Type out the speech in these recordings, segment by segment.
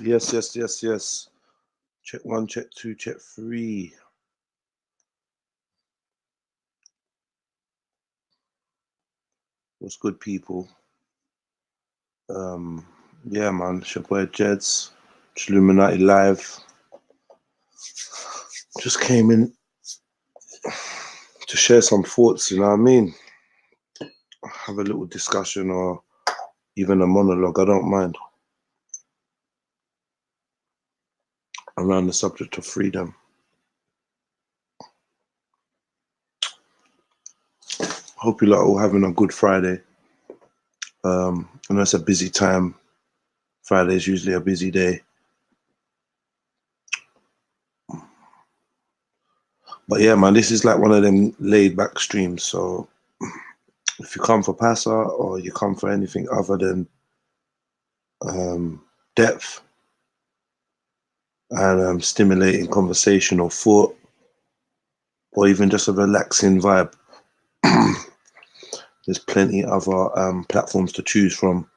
Yes, yes, yes, yes. Check 1, check 2, check 3. What's good, people? Yeah, man. It's your boy Jeds, Trilluminati live. Just came in to share some thoughts. You know what I mean? Have a little discussion or even a monologue. I don't mind. Around the subject of freedom. Hope you lot are all having a good Friday. I know it's a busy time. Friday is usually a busy day. But yeah, man, this is like one of them laid back streams. So if you come for Passa or you come for anything other than depth and stimulating conversation or thought, or even just a relaxing vibe, there's plenty other platforms to choose from.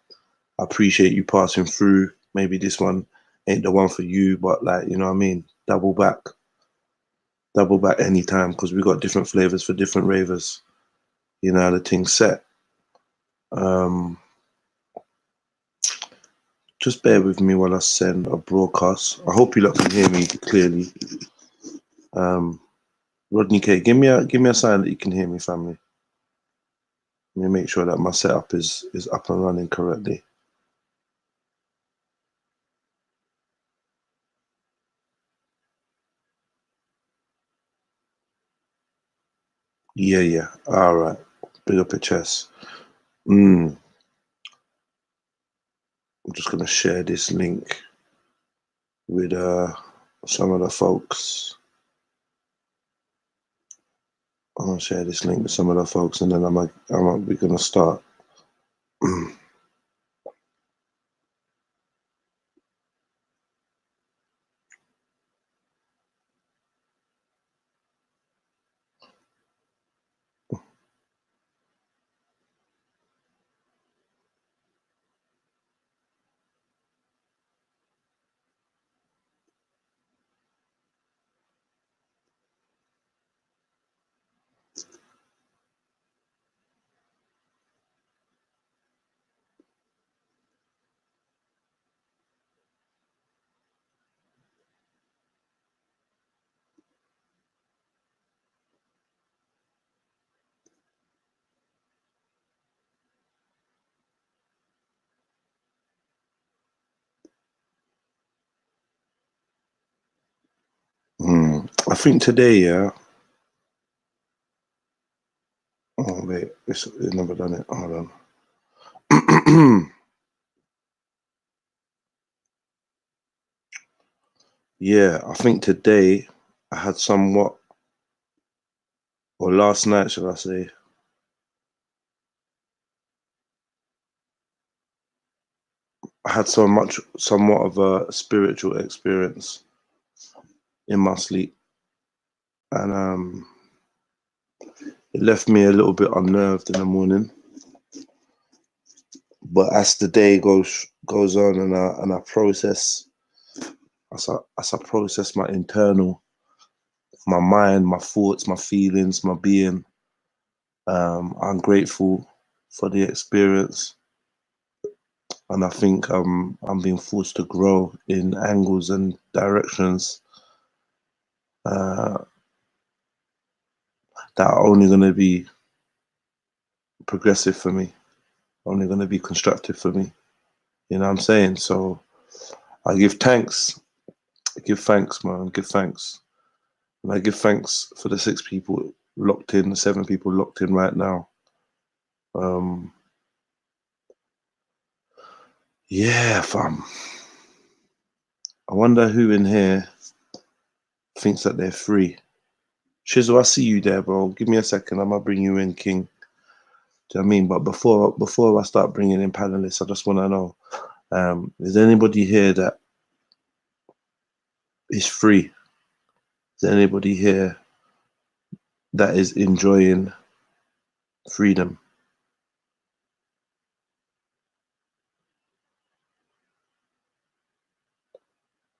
I appreciate you passing through. Maybe this one ain't the one for you, but like, you know what I mean? Double back anytime, because we got different flavors for different ravers. You know how the thing's set. Just bear with me while I send a broadcast. I hope you lot can hear me clearly. Rodney K, give me a sign that you can hear me, family. Let me make sure that my setup is up and running correctly. Yeah. All right. Big up your chest. I'm just gonna share this link with some of the folks. I'm gonna share this link with some of the folks, and then we're gonna start. I think today, yeah. Oh wait, it's never done it. Hold on. Yeah, I think today I had somewhat, or last night, should I say, I had somewhat of a spiritual experience in my sleep, and it left me a little bit unnerved in the morning. But as the day goes on, and I process, as I process my internal, my mind, my thoughts, my feelings, my being, I'm grateful for the experience, and I think I'm being forced to grow in angles and directions that are only going to be progressive for me, only going to be constructive for me. You know what I'm saying? So I give thanks. I give thanks, man. Give thanks. And I give thanks for the 6 people locked in, the 7 people locked in right now. Yeah, fam. I wonder who in here thinks that they're free. Shizzle, I see you there, bro. Give me a second. I'm gonna bring you in, King. Do you know what I mean? But before I start bringing in panelists, I just want to know, is there anybody here that is free? Is there anybody here that is enjoying freedom?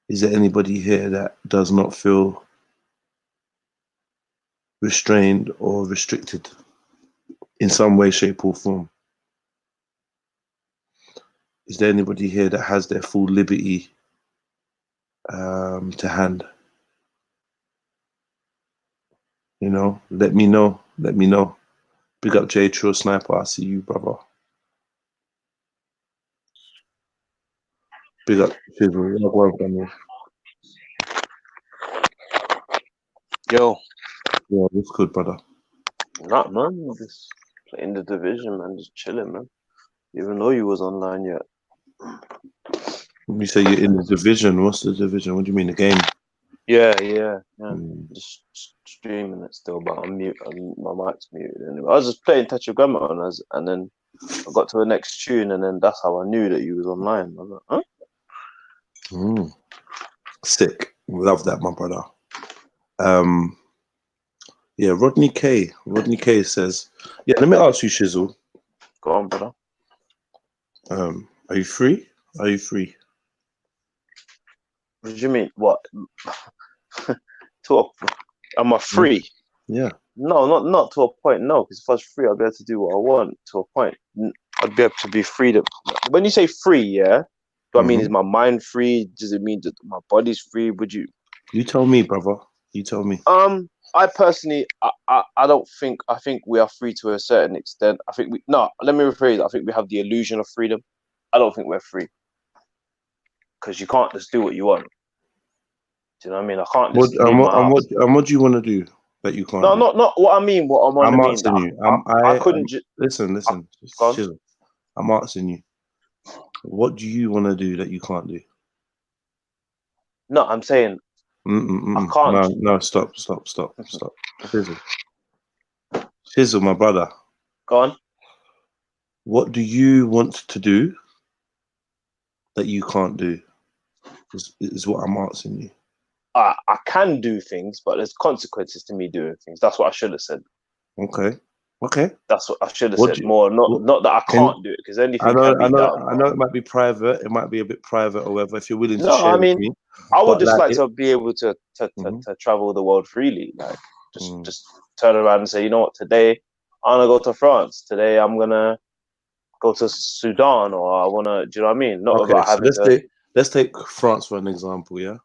Is there anybody here that does not feel restrained or restricted in some way, shape, or form? Is there anybody here that has their full liberty to hand? You know, let me know. Let me know. Big up J Trill Sniper. I see you, brother. Big up Chisel. Yo. Yeah, what's good, brother? Not man, just playing the division, man, just chilling, man. Even though you was online yet. You say you're in the division. What's the division? What do you mean, the game? Yeah. Just streaming it still, but I'm mute. My mic's muted. Anyway. I was just playing Touch Your Grandma, and then I got to the next tune, and then that's how I knew that you was online. I was like, huh? Sick. Love that, my brother. Yeah, Rodney K. Rodney K says, yeah, let me ask you, Shizzle. Go on, brother. Are you free? Are you free? What do you mean? What? Am I free? Yeah. No, not to a point. No, because if I was free, I'd be able to do what I want. To a point, I'd be able to be free. When you say free, yeah, do I mean is my mind free? Does it mean that my body's free? Would you? You tell me, brother. You tell me. I personally, I don't think. I think we are free to a certain extent. I think let me rephrase. I think we have the illusion of freedom. I don't think we're free because you can't just do what you want. Do you know what I mean? I can't just leave my house. What do you want to do that you can't? No, do? not what I mean. What I I'm mean. asking you. I couldn't. Listen. Chill. I'm asking you. What do you want to do that you can't do? No, I'm saying I can't. No, stop. Shizzle, my brother. Go on. What do you want to do that you can't do? Is what I'm asking you. I can do things, but there's consequences to me doing things. That's what I should have said. Okay. That's what I should have said. Not that I can't do it, because anything can be done. I know it might be private. It might be a bit private or whatever. If you're willing to share with me. I would just like to be able to travel the world freely. Like just turn around and say, you know what, today I'm gonna go to France. Today I'm gonna go to Sudan, or I wanna. Do you know what I mean? Not about having let's take France for an example. Yeah,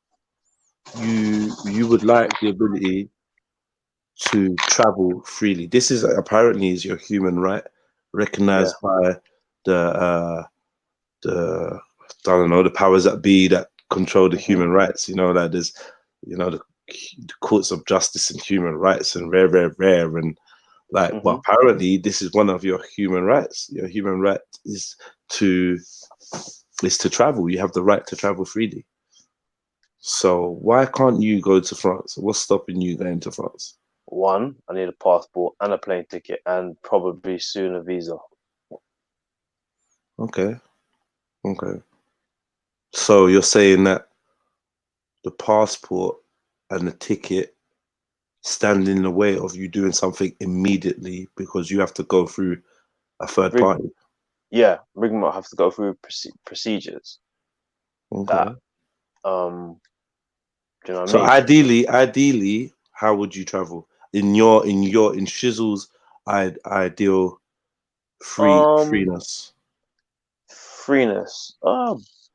you would like the ability to travel freely. This is apparently is your human right, recognized by the I don't know, the powers that be that control the human rights. You know, like there's, you know, the courts of justice and human rights and rare and like, but apparently this is one of your human rights. Your human right is to travel. You have the right to travel freely. So why can't you go to France? What's stopping you going to France? One, I need a passport and a plane ticket, and probably soon a visa. Okay. So you're saying that the passport and the ticket stand in the way of you doing something immediately because you have to go through a third party? Yeah, Rig might have to go through procedures. Okay. That, do you know what I mean? So ideally, how would you travel in Shizzle's ideal freeness?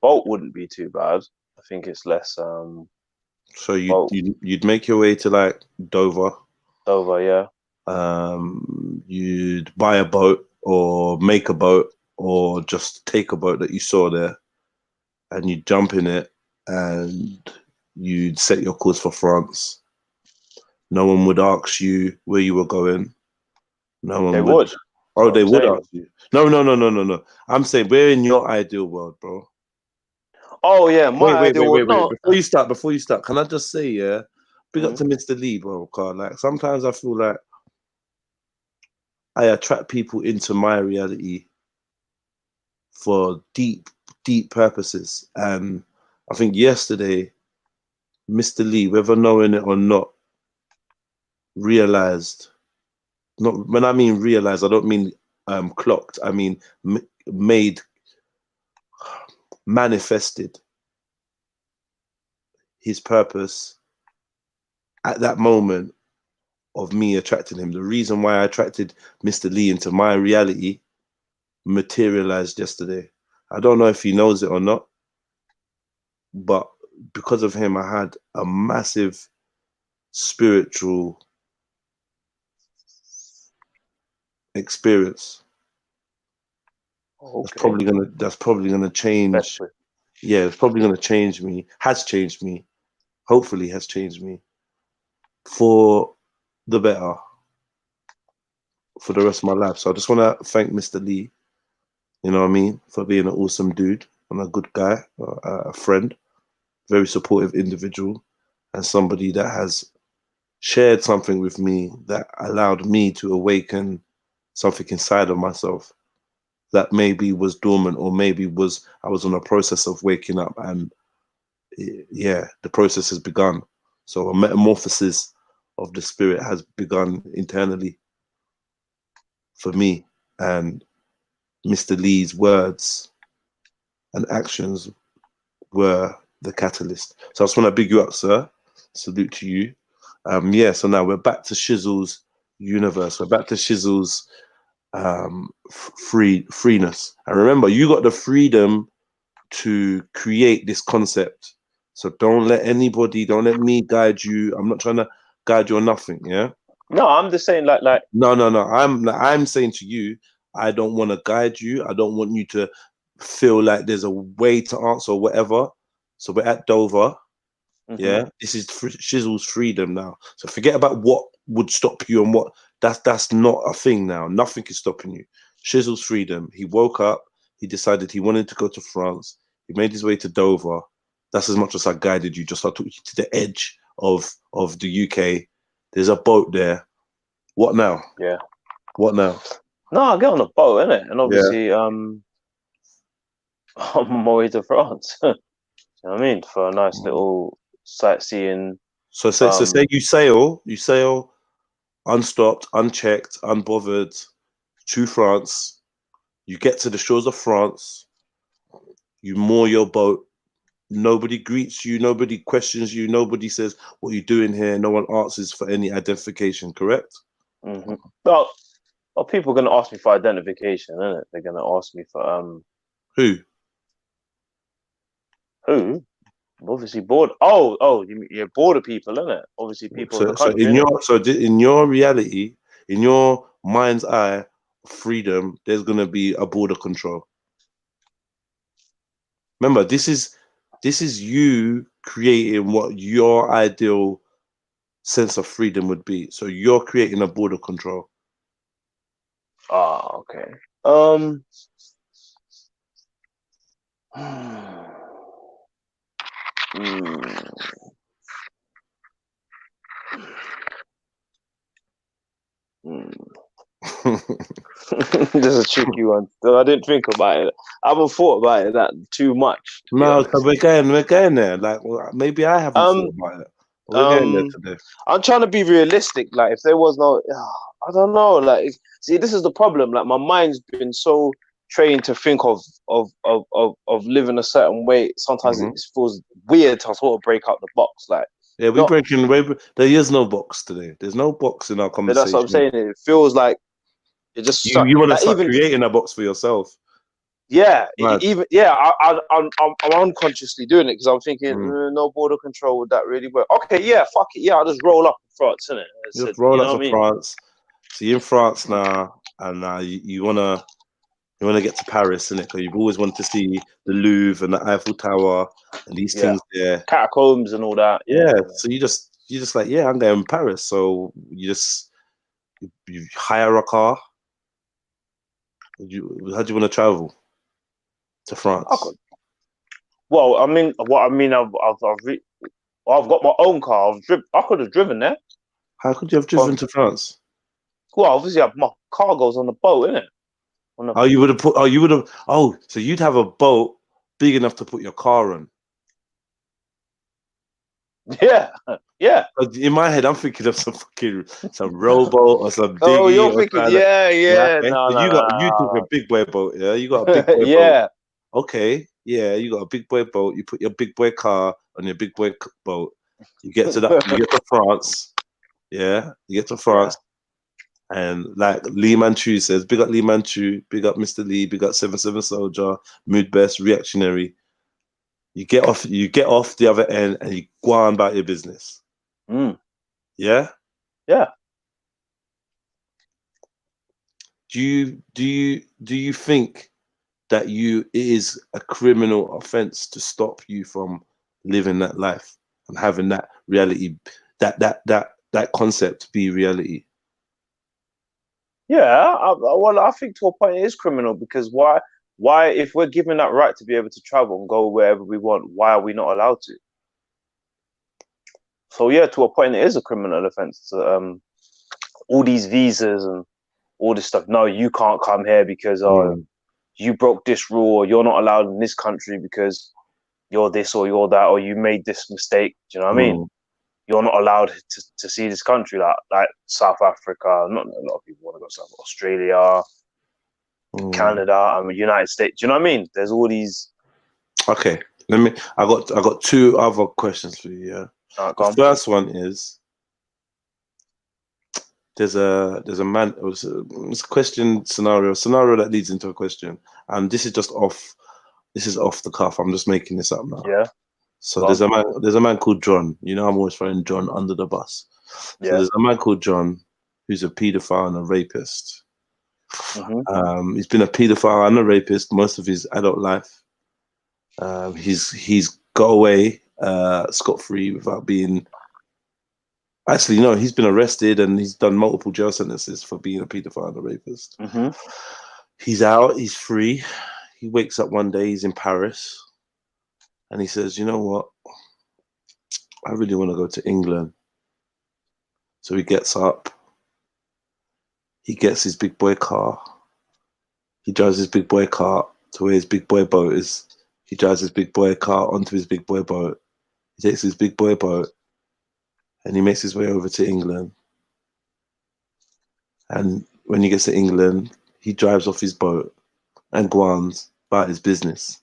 Boat wouldn't be too bad. I think it's less. So you'd make your way to like Dover. Yeah. You'd buy a boat or make a boat or just take a boat that you saw there, and you'd jump in it and you'd set your course for France. No one would ask you where you were going. No one would. Oh, they would ask you. No. I'm saying we're in your ideal world, bro. Oh yeah, my ideal world. Wait. Before you start, can I just say, yeah, big up to Mr. Lee, bro. Cause like sometimes I feel like I attract people into my reality for deep purposes, and I think yesterday, Mr. Lee, whether knowing it or not, realized. Not when I mean realized, I don't mean clocked. I mean manifested his purpose at that moment of me attracting him. The reason why I attracted Mr. Lee into my reality materialized yesterday. I don't know if he knows it or not, but because of him, I had a massive spiritual experience. Okay. That's probably gonna change. Best Yeah, it's probably gonna change me. Has changed me. Hopefully, has changed me for the better for the rest of my life. So I just want to thank Mr. Lee. You know what I mean, for being an awesome dude and a good guy, a friend, very supportive individual, and somebody that has shared something with me that allowed me to awaken something inside of myself that maybe was dormant, or maybe I was on a process of waking up, and yeah, the process has begun. So a metamorphosis of the spirit has begun internally for me, and Mr. Lee's words and actions were the catalyst. So I just want to big you up, sir. Salute to you. Yeah, so now we're back to Shizzle's universe. We're back to Shizzle's freeness. And remember, you got the freedom to create this concept. So don't let me guide you. I'm not trying to guide you on nothing, yeah? No, I'm just saying like No. I'm saying to you, I don't want to guide you. I don't want you to feel like there's a way to answer or whatever. So we're at Dover. Yeah, this is Shizzle's freedom now. So forget about what would stop you and what that's not a thing now. Nothing is stopping you. Shizzle's freedom. He woke up. He decided he wanted to go to France. He made his way to Dover. That's as much as I guided you. Just I took you to the edge of the UK. There's a boat there. What now? Yeah. What now? No, I'll get on a boat, innit? And obviously, I'm on my way to France. You know what I mean? For a nice little sightseeing. So say you sail unstopped, unchecked, unbothered to France. You get to the shores of France. You moor your boat. Nobody greets you. Nobody questions you. Nobody says, what are you doing here? No one answers for any identification, correct? Well, people are going to ask me for identification, isn't it? They're going to ask me for... Who? Obviously border. You're border people, isn't it? Obviously people of the country. In your reality, in your mind's eye, freedom, there's gonna be a border control. Remember, this is you creating what your ideal sense of freedom would be. So you're creating a border control. Ah, okay. This is a tricky one. I didn't think about it. I haven't thought about it that too much. No, so we're getting there. Like, well, maybe I haven't thought about it. We're getting there today. I'm trying to be realistic. Like, if there was no, I don't know. Like, see, this is the problem. Like, my mind's been so trained to think of living a certain way. Sometimes it feels weird to sort of break out the box. Like, yeah, we're breaking. There is no box today. There's no box in our conversation. That's what I'm saying. It feels like it just. You want to start creating a box for yourself. Yeah, I'm unconsciously doing it because I'm thinking no border control, would that really work? Okay, yeah, fuck it, yeah, I'll just roll up in France, innit? Just roll up to France. So you're in France now, and you wanna get to Paris, innit? Because you've always wanted to see the Louvre and the Eiffel Tower and these things there, catacombs and all that. Yeah. So you just like, yeah, I'm going to Paris. So you hire a car. How do you want to travel to France? Well, I've got my own car. I could have driven there. How could you have driven to France? Well, obviously, my car goes on the boat, innit? You would have put. So you'd have a boat big enough to put your car on. Yeah. In my head, I'm thinking of some rowboat or some dinghy. Oh, you're thinking, yeah. Okay. No. You took a big boy boat, yeah. You got a big boy boat. Yeah. Okay. Yeah, you got a big boy boat. You put your big boy car on your big boy boat. You get to that. You get to France. Yeah, you get to France, and like Lee Manchu says, big up Lee Manchu, big up Mr. Lee, big up 77 Soldier, Mood Best, Reactionary. You get off the other end, and you go on about your business. Yeah. Yeah. Do you think that it is a criminal offense to stop you from living that life and having that reality, that concept be reality? Yeah, well, I think to a point it is criminal, because why, if we're given that right to be able to travel and go wherever we want, why are we not allowed to? So yeah, to a point it is a criminal offense to, all these visas and all this stuff. No, you can't come here because you broke this rule, or you're not allowed in this country because you're this or you're that, or you made this mistake. Do you know what I mean? You're not allowed to see this country, like South Africa. Not a lot of people want to go to South Australia, Canada, United States. Do you know what I mean? There's all these. Okay, I got two other questions for you. Yeah. The first one is, there's a man. It's a question scenario that leads into a question, and this is just off. This is off the cuff. I'm just making this up now. Yeah. So there's a man called John. You know, I'm always throwing John under the bus. So there's a man called John who's a paedophile and a rapist. He's been a paedophile and a rapist most of his adult life. He's got away scot-free without being. Actually, no, he's been arrested and he's done multiple jail sentences for being a paedophile and a rapist. He's out. He's free. He wakes up one day. He's in Paris. And he says, you know what? I really want to go to England. So he gets up. He gets his big boy car. He drives his big boy car to where his big boy boat is. He drives his big boy car onto his big boy boat. He takes his big boy boat and he makes his way over to England. And when he gets to England, he drives off his boat and goes on about his business.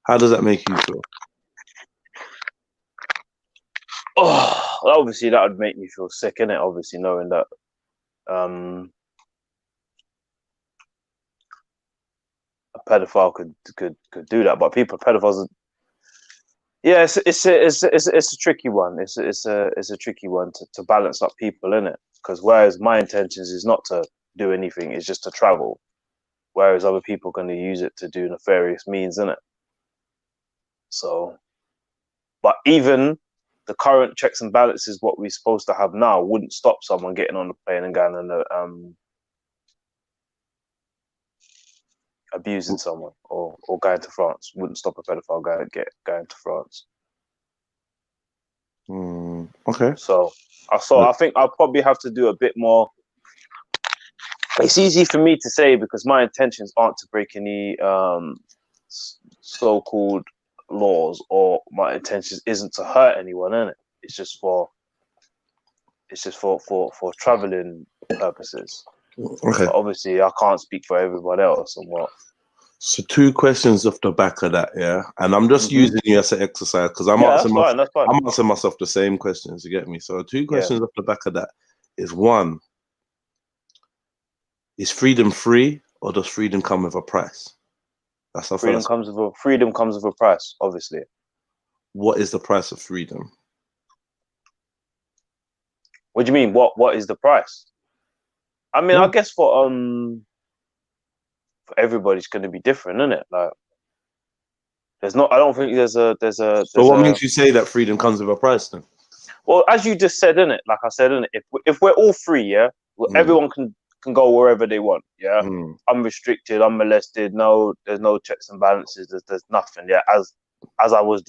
How does that make you feel? Oh, obviously that would make me feel sick, innit? Obviously, knowing that a pedophile could do that, but pedophiles. Yeah, it's a tricky one. It's a tricky one to balance up people, innit? Because whereas my intentions is not to do anything, it's just to travel, whereas other people are going to use it to do nefarious means, innit? So, but even the current checks and balances, what we're supposed to have now, wouldn't stop someone getting on the plane and going and abusing someone or going to France. Wouldn't stop a pedophile going to France. Okay. So I think I'll probably have to do a bit more. It's easy for me to say because my intentions aren't to break any so-called laws, or my intentions isn't to hurt anyone, innit? It's just for traveling purposes. Okay. But obviously, I can't speak for everyone else and what. So two questions off the back of that, yeah, and I'm just using you as an exercise because I'm answering myself the same questions. You get me? So two questions off the back of that is one: is freedom free, or does freedom come with a price? That's our freedom comes with a price, obviously. What is the price of freedom? What do you mean? What is the price? I mean, I guess for everybody's going to be different, isn't it? Like, I don't think there's a. So what makes you say that freedom comes with a price then? Well, as you just said, innit? Like I said, innit? If we're all free, yeah, everyone can go wherever they want, yeah, unrestricted, unmolested. No, there's no checks and balances. There's nothing, yeah. As I was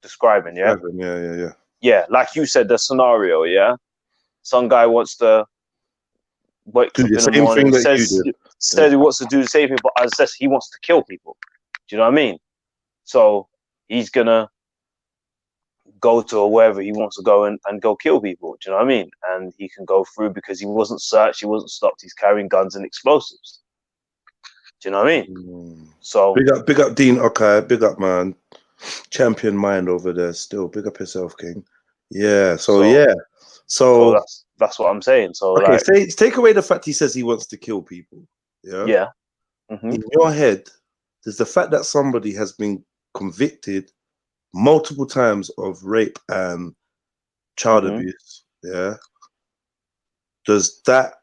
describing, yeah. Yeah, like you said, the scenario, yeah. Some guy wants to wakes up in the morning, says he wants to do the same thing, but as says he wants to kill people. Do you know what I mean? So he's gonna go to wherever he wants to go and go kill people. Do you know what I mean? And he can go through because he wasn't searched, he wasn't stopped. He's carrying guns and explosives. Do you know what I mean? Mm. So Big up Dean. Okay, big up, man. Champion mind over there. Still, big up yourself, King. Yeah. So yeah. So that's what I'm saying. So okay, like, take away the fact he says he wants to kill people. Yeah. yeah. Mm-hmm. In your head, there's the fact that somebody has been convicted multiple times of rape and child abuse. Yeah. Does that,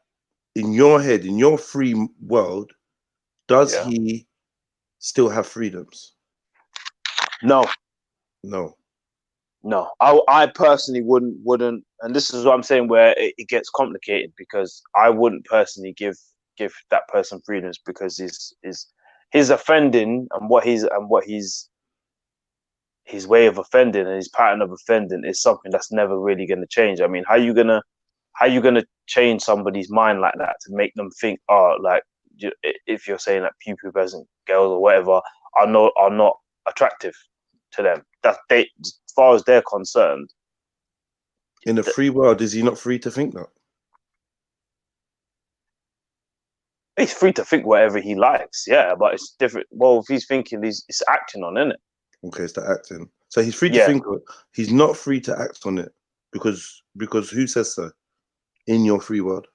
in your head, in your free world, does he still have freedoms? No. No. No, I personally wouldn't, and this is what I'm saying where it gets complicated, because I wouldn't personally give that person freedoms, because his offending and what his way of offending and his pattern of offending is something that's never really going to change. I mean, how you gonna change somebody's mind like that to make them think, oh, like, if you're saying that pubescent girls or whatever are not attractive to them, that they, as far as they're concerned, in the free world, is he not free to think that? he's free to think whatever he likes, yeah, but it's different. Well, if he's thinking, it's acting on, isn't it? Okay, it's the acting. So he's free to Yeah. think. He's not free to act on it because who says so? In your free world,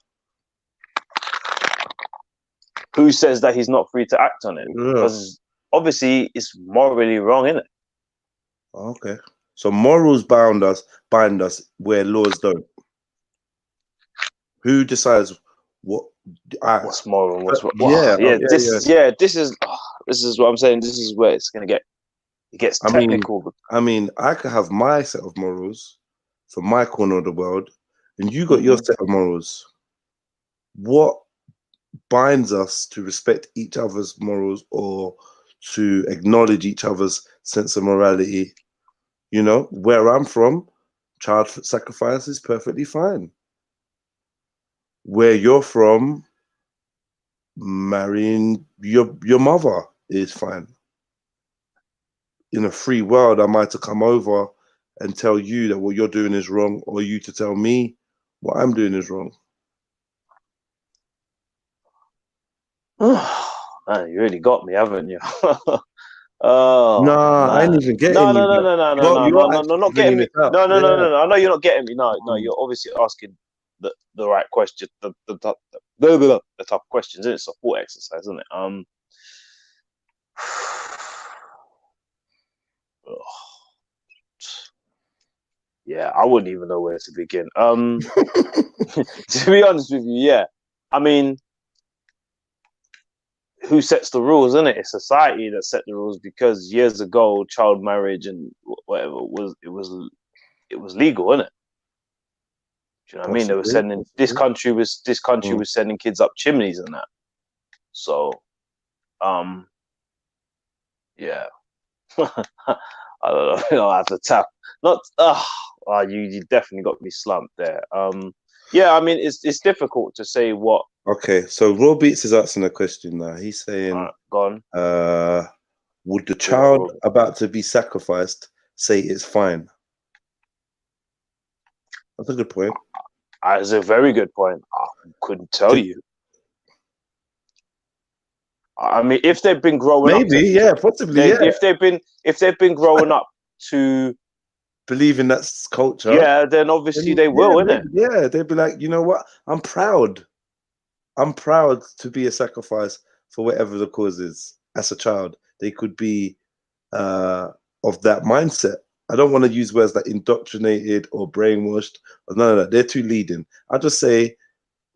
Who says that he's not free to act on it? yeah. Because obviously it's morally wrong, isn't it? Okay, so morals bind us where laws don't. Who decides what? What's moral and what's wrong? Yeah, This is what I'm saying. This is where it's gonna get. It gets technical. I mean, I could have my set of morals for my corner of the world, and you got your set of morals. What binds us to respect each other's morals or to acknowledge each other's sense of morality? You know, where I'm from, child sacrifice is perfectly fine. Where you're from, marrying your mother is fine. In a free world, am I to come over and tell you that what you're doing is wrong, or you to tell me what I'm doing is wrong? Man, you really got me, haven't you? Nah, I man. ain't even getting you. No, not getting me. This out. No. I know you're not getting me. No, you're obviously asking the right question, the tough questions. It's a thought exercise, isn't it? Yeah, I wouldn't even know where to begin. To be honest with you, yeah. I mean, who sets the rules, isn't it? It's society that set the rules, because years ago, child marriage and whatever was legal, isn't it? Do you know what I mean? They were sending this country was sending kids up chimneys and that. So, yeah. I don't know. I have to tap. Not. You definitely got me slumped there. Yeah. I mean, it's difficult to say what. Okay, so Raw Beats is asking a question now. He's saying, Gone. Would the child about to be sacrificed say it's fine? That's a good point. That's a very good point. I couldn't tell you. I mean, if they've been growing up, possibly, if they've been growing up to believe in that culture, yeah, then obviously they will, innit? Yeah, they'd be like, you know what? I'm proud to be a sacrifice for whatever the cause is. As a child, they could be of that mindset. I don't want to use words like indoctrinated or brainwashed or none of that. They're too leading. I just say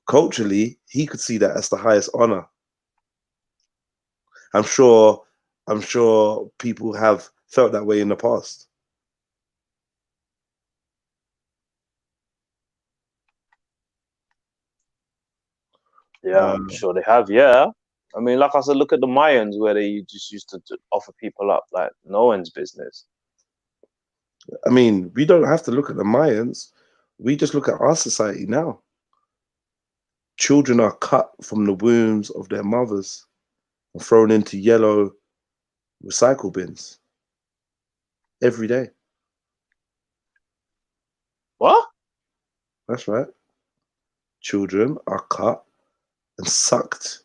culturally, he could see that as the highest honor. I'm sure people have felt that way in the past. Yeah, I'm sure they have. Yeah, I mean, like I said, look at the Mayans, where they just used to offer people up like no one's business. I mean, we don't have to look at the Mayans. We just look at our society now. Children are cut from the wombs of their mothers and thrown into yellow recycle bins every day. What? That's right. Children are cut and sucked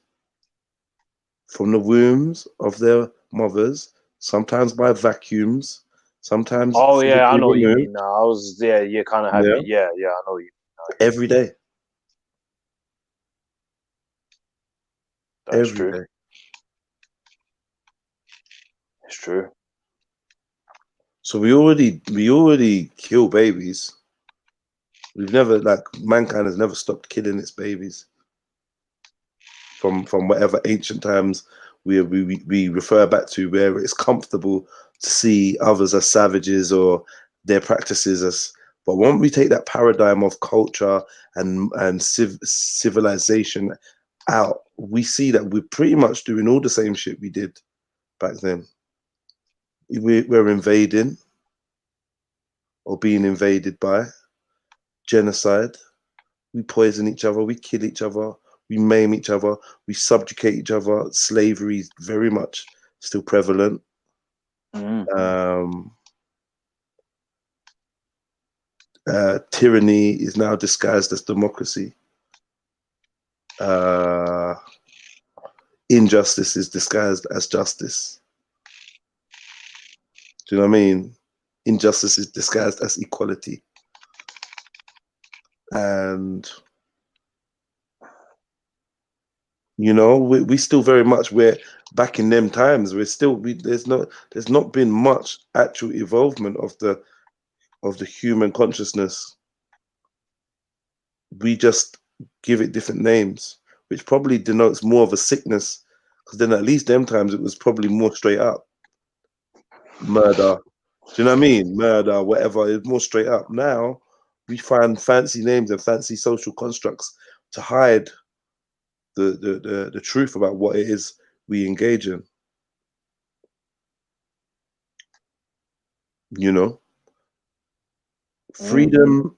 from the wombs of their mothers, sometimes by vacuums, sometimes Oh yeah, I physically know what you removed. mean. Now I was you kind of had Yeah, me. Yeah, yeah, I know what you mean. every day, That's every true. day. It's true. So we already kill babies. We've never, like, mankind has never stopped killing its babies. From whatever ancient times we refer back to, where it's comfortable to see others as savages or their practices as. But when we take that paradigm of culture and civilization out, we see that we're pretty much doing all the same shit we did back then. We're invading or being invaded by genocide. We poison each other, we kill each other, we maim each other, we subjugate each other. Slavery is very much still prevalent. Tyranny is now disguised as democracy. Injustice is disguised as justice. Do you know what I mean? Injustice is disguised as equality. And you know, we still very much, we're back in them times. There's not been much actual evolvement of the human consciousness. We just give it different names, which probably denotes more of a sickness, because then at least them times it was probably more straight up murder. Do you know what I mean? Murder, whatever, it's more straight up. Now we find fancy names and fancy social constructs to hide the truth about what it is we engage in. You know, freedom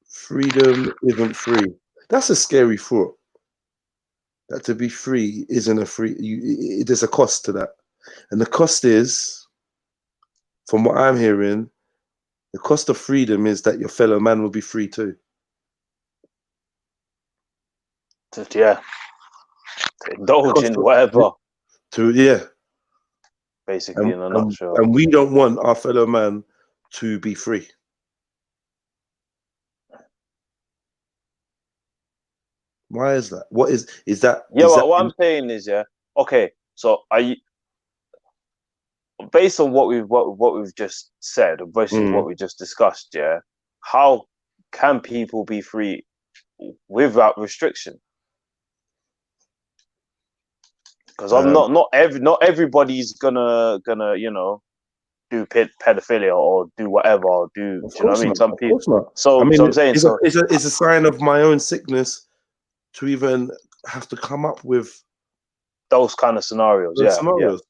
isn't free. That's a scary thought. That to be free isn't a free. There's a cost to that, and the cost is, from what I'm hearing, the cost of freedom is that your fellow man will be free too. Yeah. To indulge in whatever. Yeah. Basically, in a nutshell. And we don't want our fellow man to be free. Why is that? What is that? Yeah, is well, that what I'm saying is, yeah, okay, so are you, based on what we've just said, or basically what we just discussed, yeah, how can people be free without restriction? Because I'm not everybody's gonna do pedophilia or do whatever or do you know what I mean? Some people. Of course not. So I mean, I'm saying it's a sign of my own sickness to even have to come up with those kind of scenarios. those Yeah, scenarios.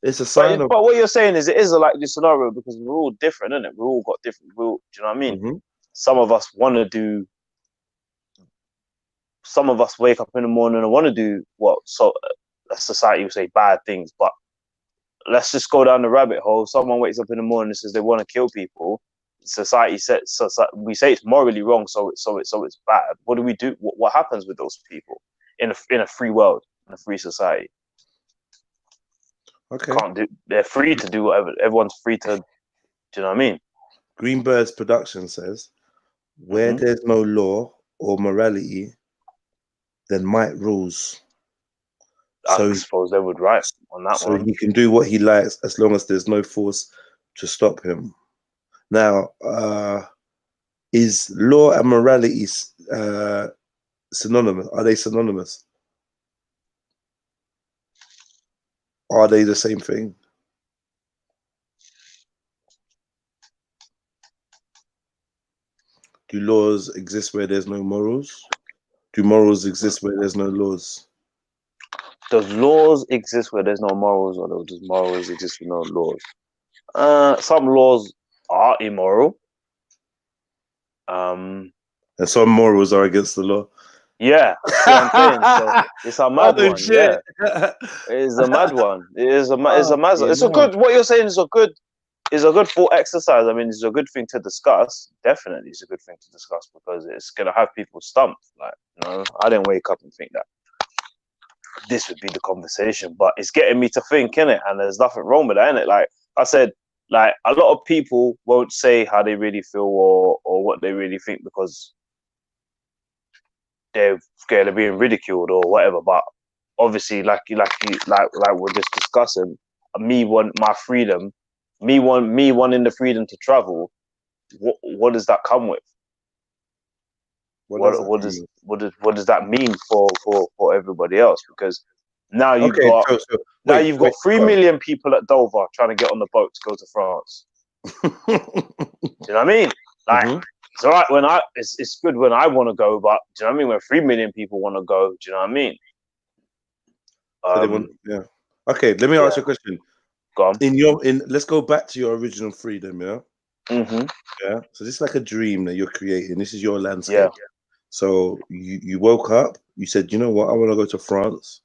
It's a sign of. But what you're saying is it is a likely scenario because we're all different, isn't it? We're all got different. Do you know what I mean? Some of us want to do. Some of us wake up in the morning and want to do what society would say bad things, but let's just go down the rabbit hole. Someone wakes up in the morning and says they want to kill people. Society says we say it's morally wrong, so it's bad. What do we do? What happens with those people in a free world, in a free society? Okay. They're free to do whatever. Everyone's free to. Do you know what I mean? Greenbird's production says, where there's no law or morality, then might rules. I suppose they would write on that one. So he can do what he likes as long as there's no force to stop him. Now, is law and morality synonymous? Are they synonymous? Are they the same thing? Do laws exist where there's no morals? Do morals exist where there's no laws? Does laws exist where there's no morals, or does morals exist with no laws? Some laws are immoral. And some morals are against the law. Yeah, that's what I'm saying. So it's a mad one. Shit. Yeah, it's a mad one. It's a mad. It's a good. What you're saying is a good thought exercise. I mean, it's a good thing to discuss. Definitely, it's a good thing to discuss because it's gonna have people stumped. Like, I didn't wake up and think that. this would be the conversation. But it's getting me to think, innit? And there's nothing wrong with that, innit? Like I said, like a lot of people won't say how they really feel or what they really think because they're scared of being ridiculed or whatever. But obviously, like we're just discussing, me want my freedom, me wanting the freedom to travel. What does that come with? What does that mean for everybody else? Because now you've got you've got 3 million people at Dover trying to get on the boat to go to France. Do you know what I mean? Like it's all right it's good when I want to go, but do you know what I mean? When 3 million people want to go, do you know what I mean? So they want, yeah. Okay, let me ask you a question. Go on. Let's go back to your original freedom, yeah. Yeah. So this is like a dream that you're creating. This is your landscape. Yeah. So you woke up. You said, you know what? I want to go to France.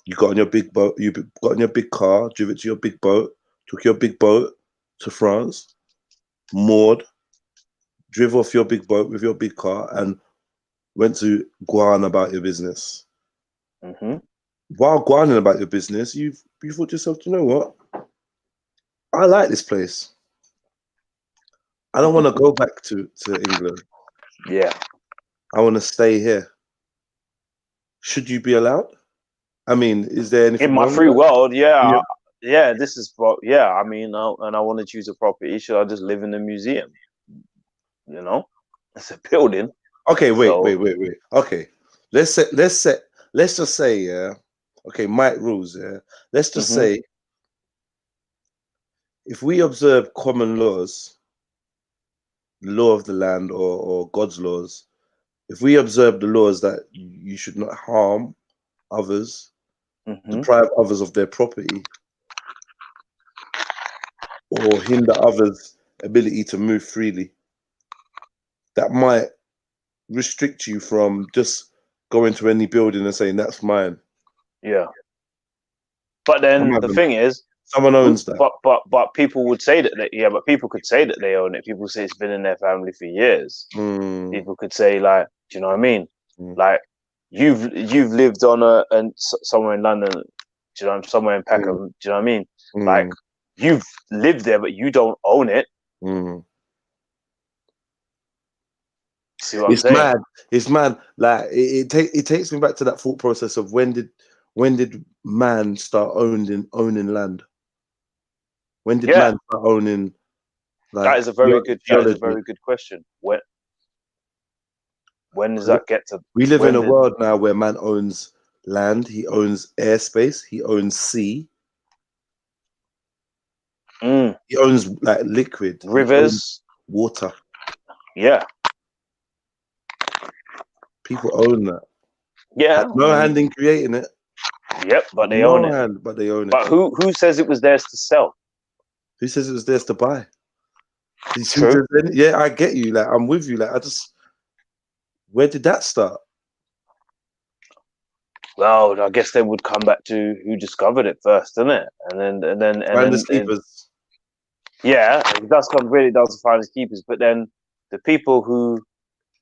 You got on your big boat. You got in your big car. Drove it to your big boat. Took your big boat to France. Moored. Drove off your big boat with your big car and went to Guan about your business. While Guaning about your business, you thought to yourself, you know what? I like this place. I don't want to go back to England. Yeah. I want to stay here. Should you be allowed? I mean, is there anything in my wrong free with world? Yeah. This is, yeah. I mean, and I want to choose a property. Should I just live in a museum? You know, it's a building. Okay, wait. Okay, let's just say, yeah. Okay, Mike rules, yeah. Let's just say, if we observe common laws, the law of the land or God's laws, if we observe the laws that you should not harm others, deprive others of their property, or hinder others' ability to move freely, that might restrict you from just going to any building and saying that's mine. Yeah. But then the thing is, someone owns that. But people would say that but people could say that they own it. People say it's been in their family for years. People could say, like, do you know what I mean? Like you've lived on somewhere in London, do you know, somewhere in Peckham, do you know what I mean? Like you've lived there, but you don't own it. See what I'm saying? Mad. It's mad. Like it takes me back to that thought process of when did man start owning land? When did man start owning? Like, that is a very good question. When does that get to? We live in a world now where man owns land. He owns airspace. He owns sea. He owns like liquid, rivers, water. Yeah. People own that. Yeah. No hand in creating it. Yep, but they own it. But they own it. But who says it was theirs to sell? Who says it was theirs to buy? True. Yeah, I get you. Like, I'm with you. Like, where did that start? Well, I guess they would come back to who discovered it first, isn't it? And then Finders keepers. Yeah, it does come really does to finders keepers. But then the people who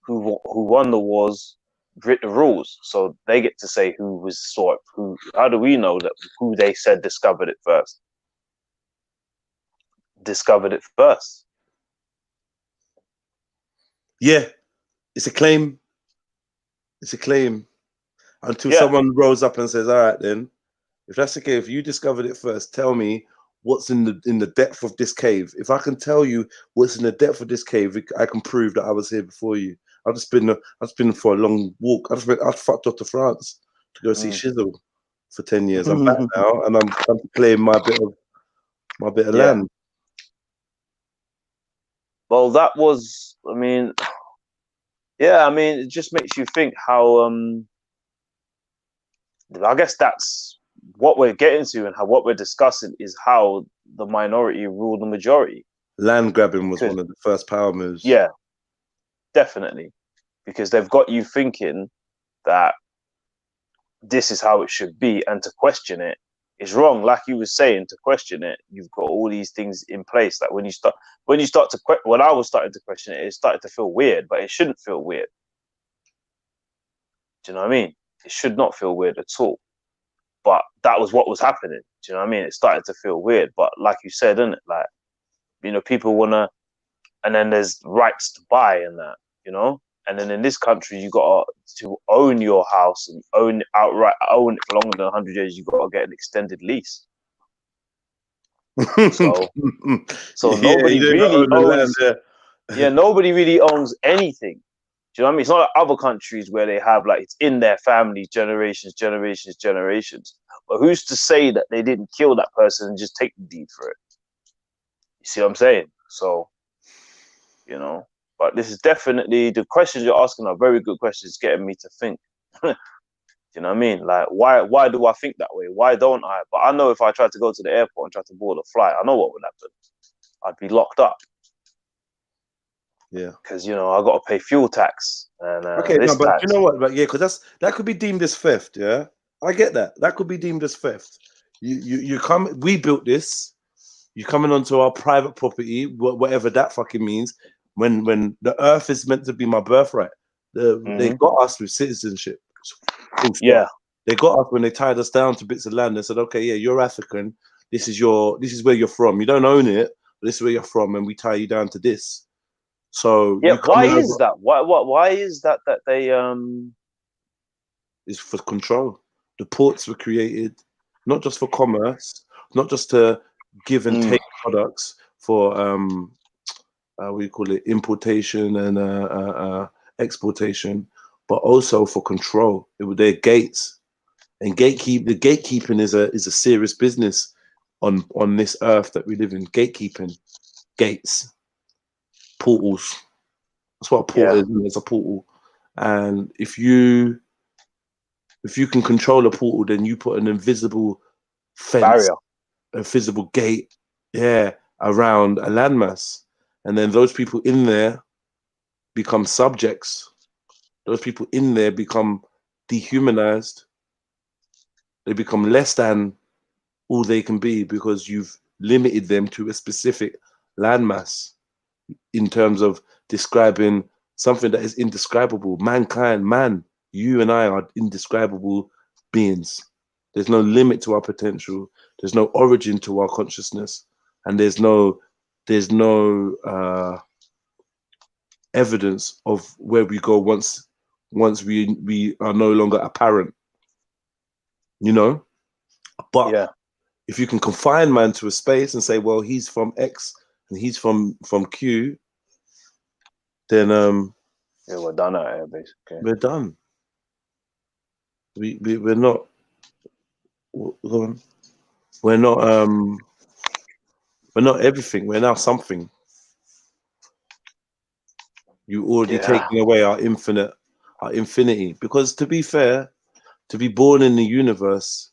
won the wars writ the rules, so they get to say who was who. How do we know that who they said discovered it first? Yeah, it's a claim. It's a claim until someone rose up and says, "All right, then, if that's the case, if you discovered it first, tell me what's in the depth of this cave. If I can tell you what's in the depth of this cave, I can prove that I was here before you. I've just been for a long walk. I fucked off to France to go see Shizzle for 10 years. I'm back now, and I'm claiming my bit of land." Well, that was, I mean, it just makes you think how, I guess that's what we're getting to, and what we're discussing is how the minority rule the majority. Land grabbing was one of the first power moves. Yeah, definitely. Because they've got you thinking that this is how it should be, and to question it is wrong. Like you were saying, to question it, you've got all these things in place. Like when I was starting to question it, it started to feel weird, but it shouldn't feel weird. Do you know what I mean? it should not feel weird at all. But that was what was happening. Do you know what I mean? It started to feel weird. But like you said, isn't it? Like, you know, people wanna, and then there's rights to buy and that, you know. And then in this country, you got to own your house and own outright, own it for longer than 100 years. You got to get an extended lease. So nobody really owns. Yeah, nobody really owns anything. Do you know what I mean? It's not like other countries where they have like it's in their family, generations. But who's to say that they didn't kill that person and just take the deed for it? You see what I'm saying? So, you know, but this is definitely, the questions you're asking are very good questions, getting me to think. You know what I mean? Like, why do I think that way? Why don't I? But I know if I tried to go to the airport and try to board a flight, I know what would happen. I'd be locked up. Yeah. Because, you know, I got to pay fuel tax. And, okay, no, but tax. You know what? But yeah, because that could be deemed as theft. Yeah, I get that. That could be deemed as theft. You come. We built this. You're coming onto our private property, whatever that fucking means. When the earth is meant to be my birthright, they got us with citizenship. Yeah, they got us when they tied us down to bits of land. They said, "Okay, yeah, you're African. This is where you're from. You don't own it, but this is where you're from, and we tie you down to this." So yeah, why is that? Why is that they Is for control. The ports were created not just for commerce, not just to give and take products for we call it importation and exportation, but also for control. It were their gates, and the gatekeeping is a serious business on this earth that we live in. Gatekeeping, gates, portals. That's what a portal is. It's a portal, and if you can control a portal, then you put an invisible fence, barrier, a visible gate, around a landmass, and then those people in there become subjects. Those people in there become dehumanized. They become less than all they can be because you've limited them to a specific landmass in terms of describing something that is indescribable. Mankind, man, you and I are indescribable beings. There's no limit to our potential. There's no origin to our consciousness, and there's no evidence of where we go once we are no longer apparent. You know, but if you can confine man to a space and say, well, he's from X and he's from Q, then we're done out here, basically. We're done. We're not. We're not everything. We're now something. You already taken away our infinity. Because to be fair, to be born in the universe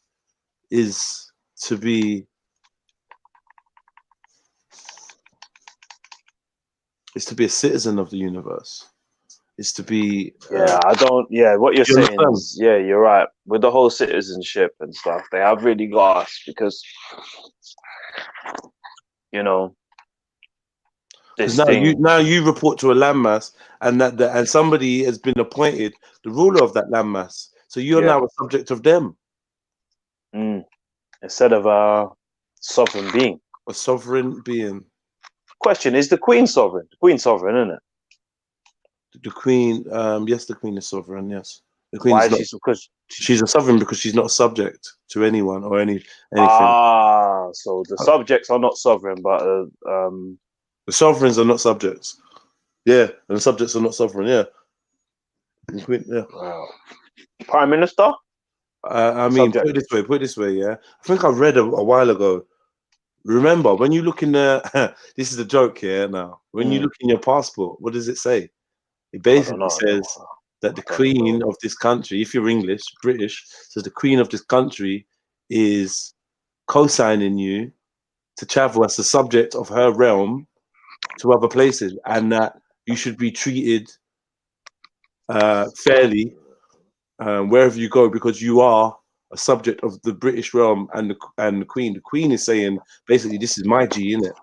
is to be. Is to be a citizen of the universe. Is to be. What you're saying is, you're right. With the whole citizenship and stuff, they have really got us because, you know, now you report to a landmass, and and somebody has been appointed the ruler of that landmass. So you're now a subject of them. Instead of a sovereign being. A sovereign being. Question, is the Queen sovereign? The Queen's sovereign, isn't it? The Queen, yes, the Queen is sovereign, yes. The Queen Why is not, because she's a sovereign because she's not subject to anyone or anything. So the subjects are not sovereign, but the sovereigns are not subjects. Yeah, and the subjects are not sovereign, yeah. The Queen, yeah. Wow. Prime Minister? I mean, put it this way, yeah. I think I read a while ago. Remember, when you look in the this is a joke here now. When you look in your passport, what does it say? It basically says that the Queen of this country, if you're English, British, says the Queen of this country is co-signing you to travel as the subject of her realm to other places, and that you should be treated fairly wherever you go because you are a subject of the British realm and the Queen. The Queen is saying basically, this is my G, isn't it?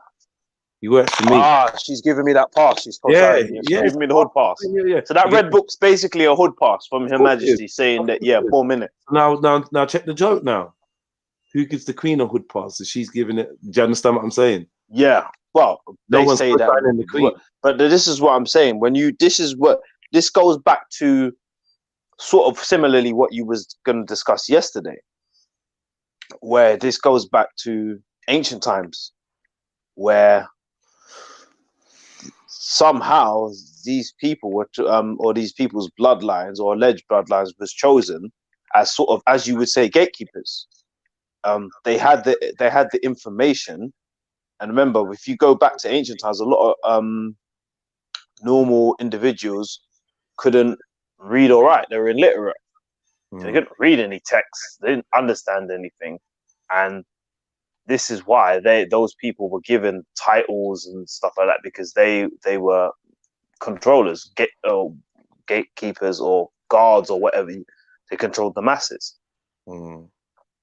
He works for me. Ah, she's giving me that pass. She's Yeah, co-signing. She's yeah. giving me the hood pass. Yeah. So that You get- red book's basically a hood pass from Her Of course it is. Majesty saying that, yeah, 4 minutes. Now check the joke now. Who gives the Queen a hood pass? So she's giving it. Do you understand what I'm saying? Yeah. Well, No they one's say that. co-signing the Queen. But this is what I'm saying. This goes back to sort of similarly what you was going to discuss yesterday, where this goes back to ancient times, where somehow these people were or these people's bloodlines or alleged bloodlines was chosen as sort of, as you would say, gatekeepers. They had the information, and remember, if you go back to ancient times, a lot of normal individuals couldn't read or write. They were illiterate. They couldn't read any text. They didn't understand anything, and this is why those people were given titles and stuff like that, because they were controllers, gatekeepers, or guards, or whatever. They controlled the masses.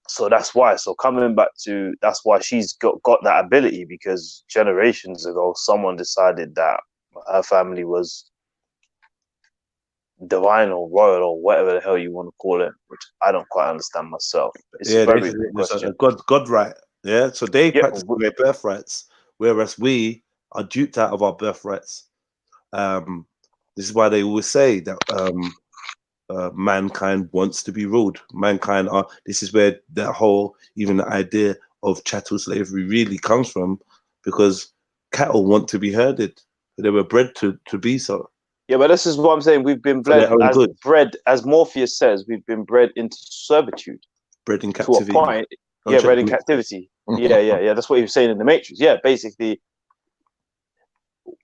So that's why. So coming back to, that's why she's got that ability, because generations ago someone decided that her family was divine or royal or whatever the hell you want to call it, which I don't quite understand myself. It's a very good question. God right. Yeah. So they practice their birthrights, whereas we are duped out of our birthrights. This is why they always say that mankind wants to be ruled. Mankind are. This is where that whole, even the idea of chattel slavery really comes from, because cattle want to be herded. They were bred to be so. Yeah, but this is what I'm saying. We've been bred, as Morpheus says, we've been bred into servitude. Bred in captivity. To a point. Yeah, bred in captivity. Yeah. That's what he was saying in the Matrix. Yeah, basically,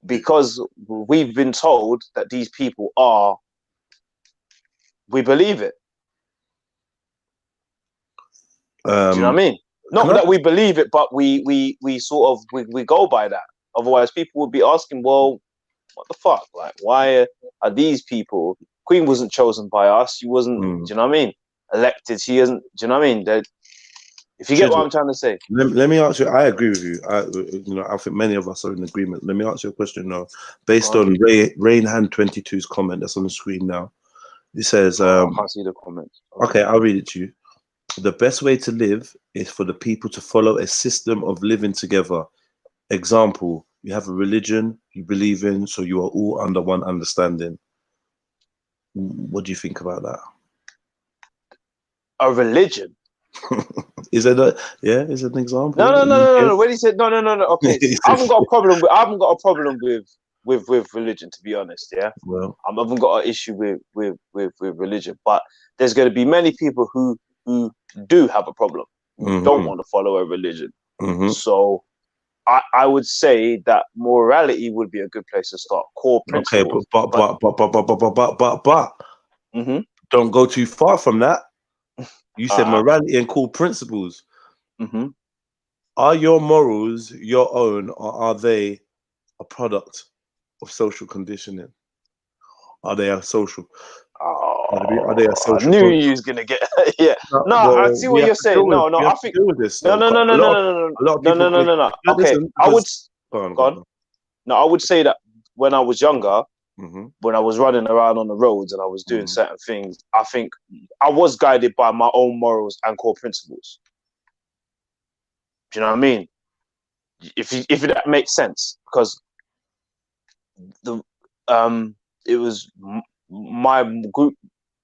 because we've been told that these people are, we believe it. Do you know what I mean? Not that we believe it, but we sort of we go by that. Otherwise, people would be asking, well, what the fuck? Like, why are these people? Queen wasn't chosen by us. She wasn't. Do you know what I mean? Elected. She isn't. Do you know what I mean? If you get what I'm trying to say. Let me ask you. I agree with you. I think many of us are in agreement. Let me ask you a question now, based on Rainhand 22's comment that's on the screen now. It says, I can't see the comments. Okay, I'll read it to you. The best way to live is for the people to follow a system of living together. Example, you have a religion you believe in, so you are all under one understanding. What do you think about that? A religion? Is it an example? No. When he said no. Okay, I haven't got a problem with religion, to be honest. Yeah, well, I haven't got an issue with religion, but there's going to be many people who do have a problem, who don't want to follow a religion. So I would say that morality would be a good place to start. Core principles. Okay, but don't go too far from that. You said morality and core principles. Are your morals your own, or are they a product of social conditioning? Are they a social? Are they a social? I knew you was gonna get. Yeah. No, I see what you're saying. No, I think no. Okay, I would. Go on. No, I would say that when I was younger, when I was running around on the roads and I was doing certain things, I think I was guided by my own morals and core principles. Do you know what I mean? If that makes sense, because it was my group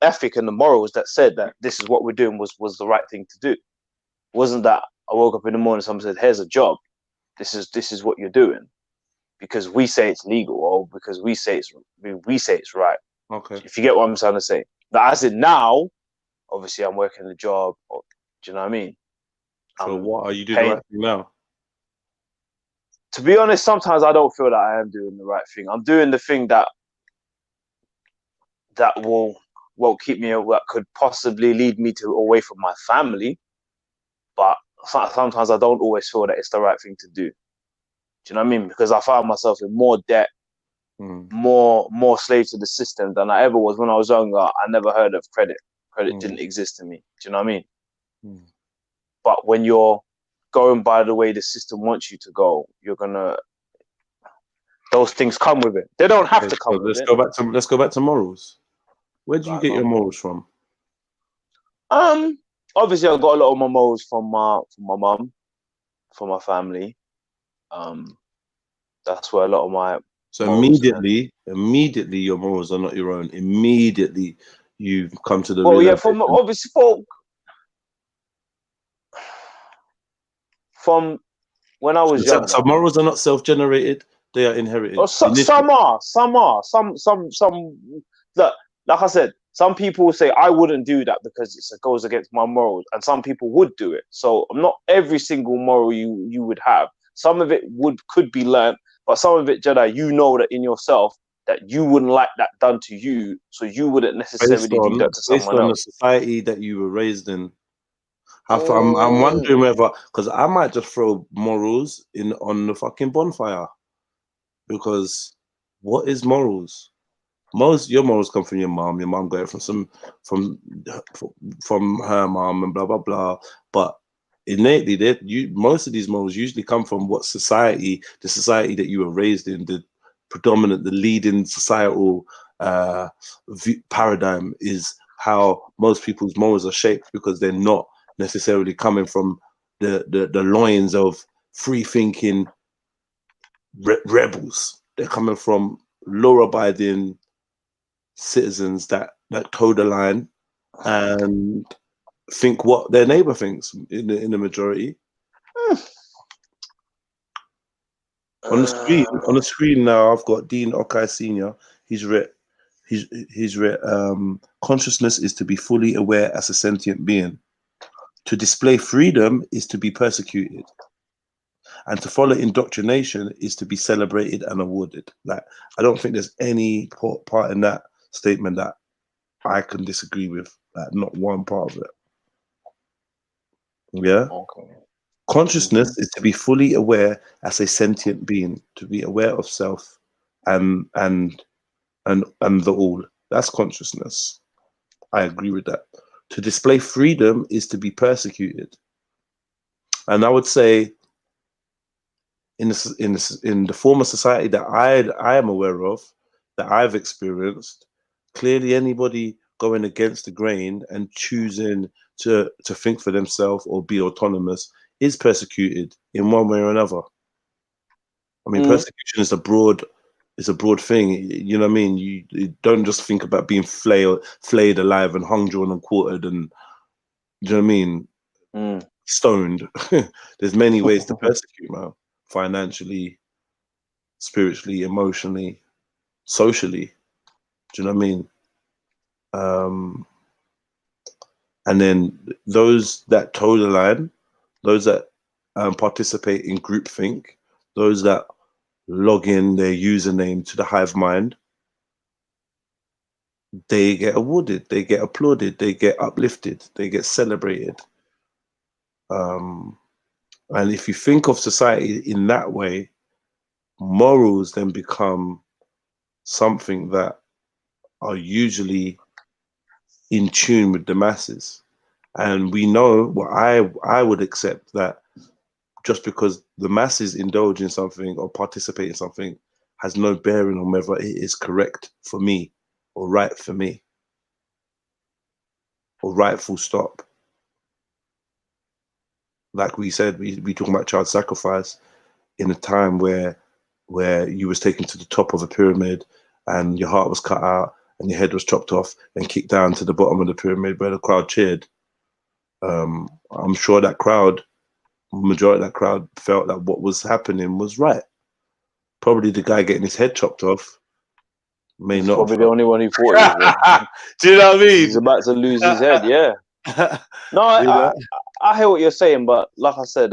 ethic and the morals that said that this is what we're doing was the right thing to do. It wasn't that I woke up in the morning and someone said, here's a job, this is what you're doing, because we say it's legal, or because we say it's right. Okay. If you get what I'm trying to say. Now, as in now, obviously I'm working the job, do you know what I mean? So what are you doing right now? To be honest, sometimes I don't feel that I am doing the right thing. I'm doing the thing that will keep me, that could possibly lead me away from my family, but sometimes I don't always feel that it's the right thing to do. Do you know what I mean? Because I found myself in more debt, more slave to the system than I ever was when I was younger. I never heard of credit. Credit didn't exist to me. Do you know what I mean? But when you're going by the way the system wants you to go, you're gonna those things come with it. They don't have to come with let's it. go back to morals. Where do you get your morals from? Obviously, I got a lot of my morals from my mum, from my family. That's where a lot of my so immediately your morals are not your own. Immediately you've come to the realization. From when I was younger. So morals are not self-generated; they are inherited. Oh, some are. Look, like I said, some people say I wouldn't do that because it goes against my morals, and some people would do it. So not every single moral you would have. Some of it could be learned, but some of it, Jedi, you know that in yourself that you wouldn't like that done to you, so you wouldn't necessarily do that to someone else. Based on the society that you were raised in. I'm wondering whether, because I might just throw morals on the fucking bonfire, because what is morals? Your morals come from your mom. Your mom got it from her mom and blah blah blah. But innately, most of these morals usually come from what the society that you were raised in, the leading societal paradigm is how most people's morals are shaped, because they're not necessarily coming from the loins of free thinking rebels. They're coming from law-abiding citizens that toe the line and think what their neighbor thinks in the majority. On the screen now, I've got Dean Okai Senior. He's writ. Consciousness is to be fully aware as a sentient being. To display freedom is to be persecuted. And to follow indoctrination is to be celebrated and awarded. Like, I don't think there's any part in that statement that I can disagree with. Like, not one part of it. Yeah. Okay. Consciousness is to be fully aware as a sentient being, to be aware of self and the all. That's consciousness. I agree with that. To display freedom is to be persecuted. And I would say, in the form of society that I am aware of, that I've experienced, clearly anybody going against the grain and choosing to think for themselves or be autonomous is persecuted in one way or another. I mean, persecution is a broad thing. You know what I mean? You don't just think about being flayed alive and hung, drawn, and quartered, and do you know what I mean? Stoned. There's many ways to persecute, man. Financially, spiritually, emotionally, socially. Do you know what I mean? And then those that toe the line, those that participate in groupthink, those that log in their username to the hive mind, they get awarded, they get applauded, they get uplifted, they get celebrated. And if you think of society in that way, morals then become something that are usually in tune with the masses. And we know, well, I would accept that just because the masses indulge in something or participate in something has no bearing on whether it is correct for me or right for me or right full stop. Like we said, we talking about child sacrifice in a time where you was taken to the top of a pyramid and your heart was cut out and your head was chopped off and kicked down to the bottom of the pyramid where the crowd cheered. I'm sure that majority of that crowd felt that what was happening was right. Probably the guy getting his head chopped off may not. Probably the only one who thought it was. Do you know what I mean? He's about to lose his head. Yeah. No, I hear what you're saying, but like I said,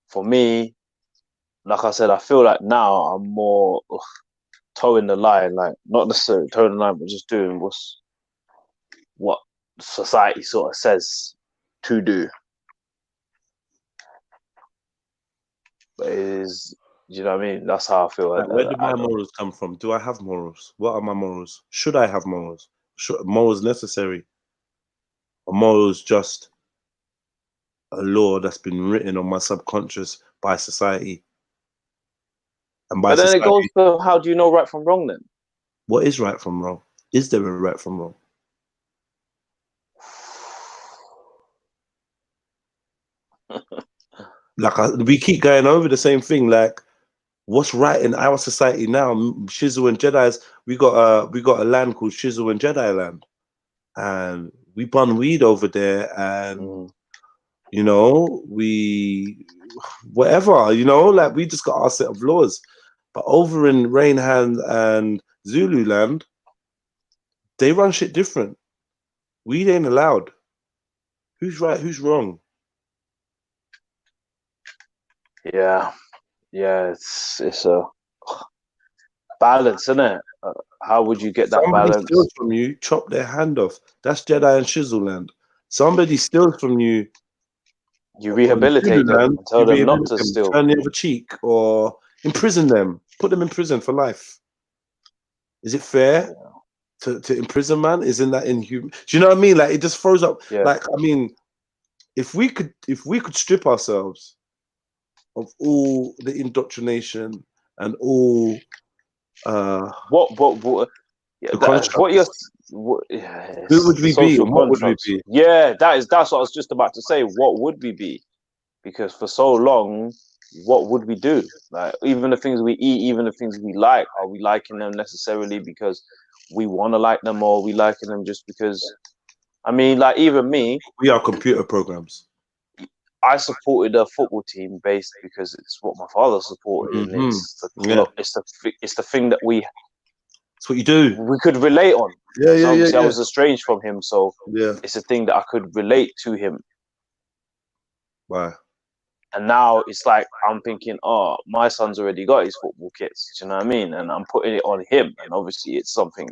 for me, like I said, I feel like now I'm more towing the line, like not necessarily towing the line, but just doing what society sort of says to do. But it is, you know what I mean? That's how I feel. Like, where do my morals come from? Do I have morals? What are my morals? Should I have morals? Morals necessary? Or morals just a law that's been written on my subconscious by society. And by But then it goes society, to, how do you know right from wrong then? what is right from wrong? Is there a right from wrong? Like we keep going over the same thing. Like, what's right in our society now? Shizzle and Jedi's. We got a land called Shizzle and Jedi land, and we bun weed over there, and you know, we whatever, you know, like we just got our set of laws. But over in Rainhand and Zululand, they run shit different. Weed ain't allowed. Who's right? Who's wrong? Yeah, it's a balance, isn't it? How would you get that Somebody balance? steals from you, chop their hand off. That's Jedi and Shizzle land. Somebody steals from you, you rehabilitate them land, and tell you them not rehabilitate to them, steal. turn the other cheek, or imprison them, put them in prison for life. Is it fair to imprison man? Isn't that inhuman? Do you know what I mean? Like it just throws up. Yeah. Like, I mean, if we could strip ourselves of all the indoctrination and all What yeah, the that's what you're constructs, yeah, who would the we be social and what would we constructs. be? Yeah, that's what I was just about to say. What would we be? Because for so long, what would we do? Like even the things we eat, even the things we like, are we liking them necessarily because we want to like them, or are we liking them just because? I mean, like even me, We are computer programs. I supported a football team based because it's what my father supported, and it's the thing that It's what you do. we could relate on. Yeah. Obviously, I was estranged from him, so Yeah. it's a thing that I could relate to him. Why? And now it's like I'm thinking, oh, my son's already got his football kits. Do you know what I mean? And I'm putting it on him, and obviously, it's something.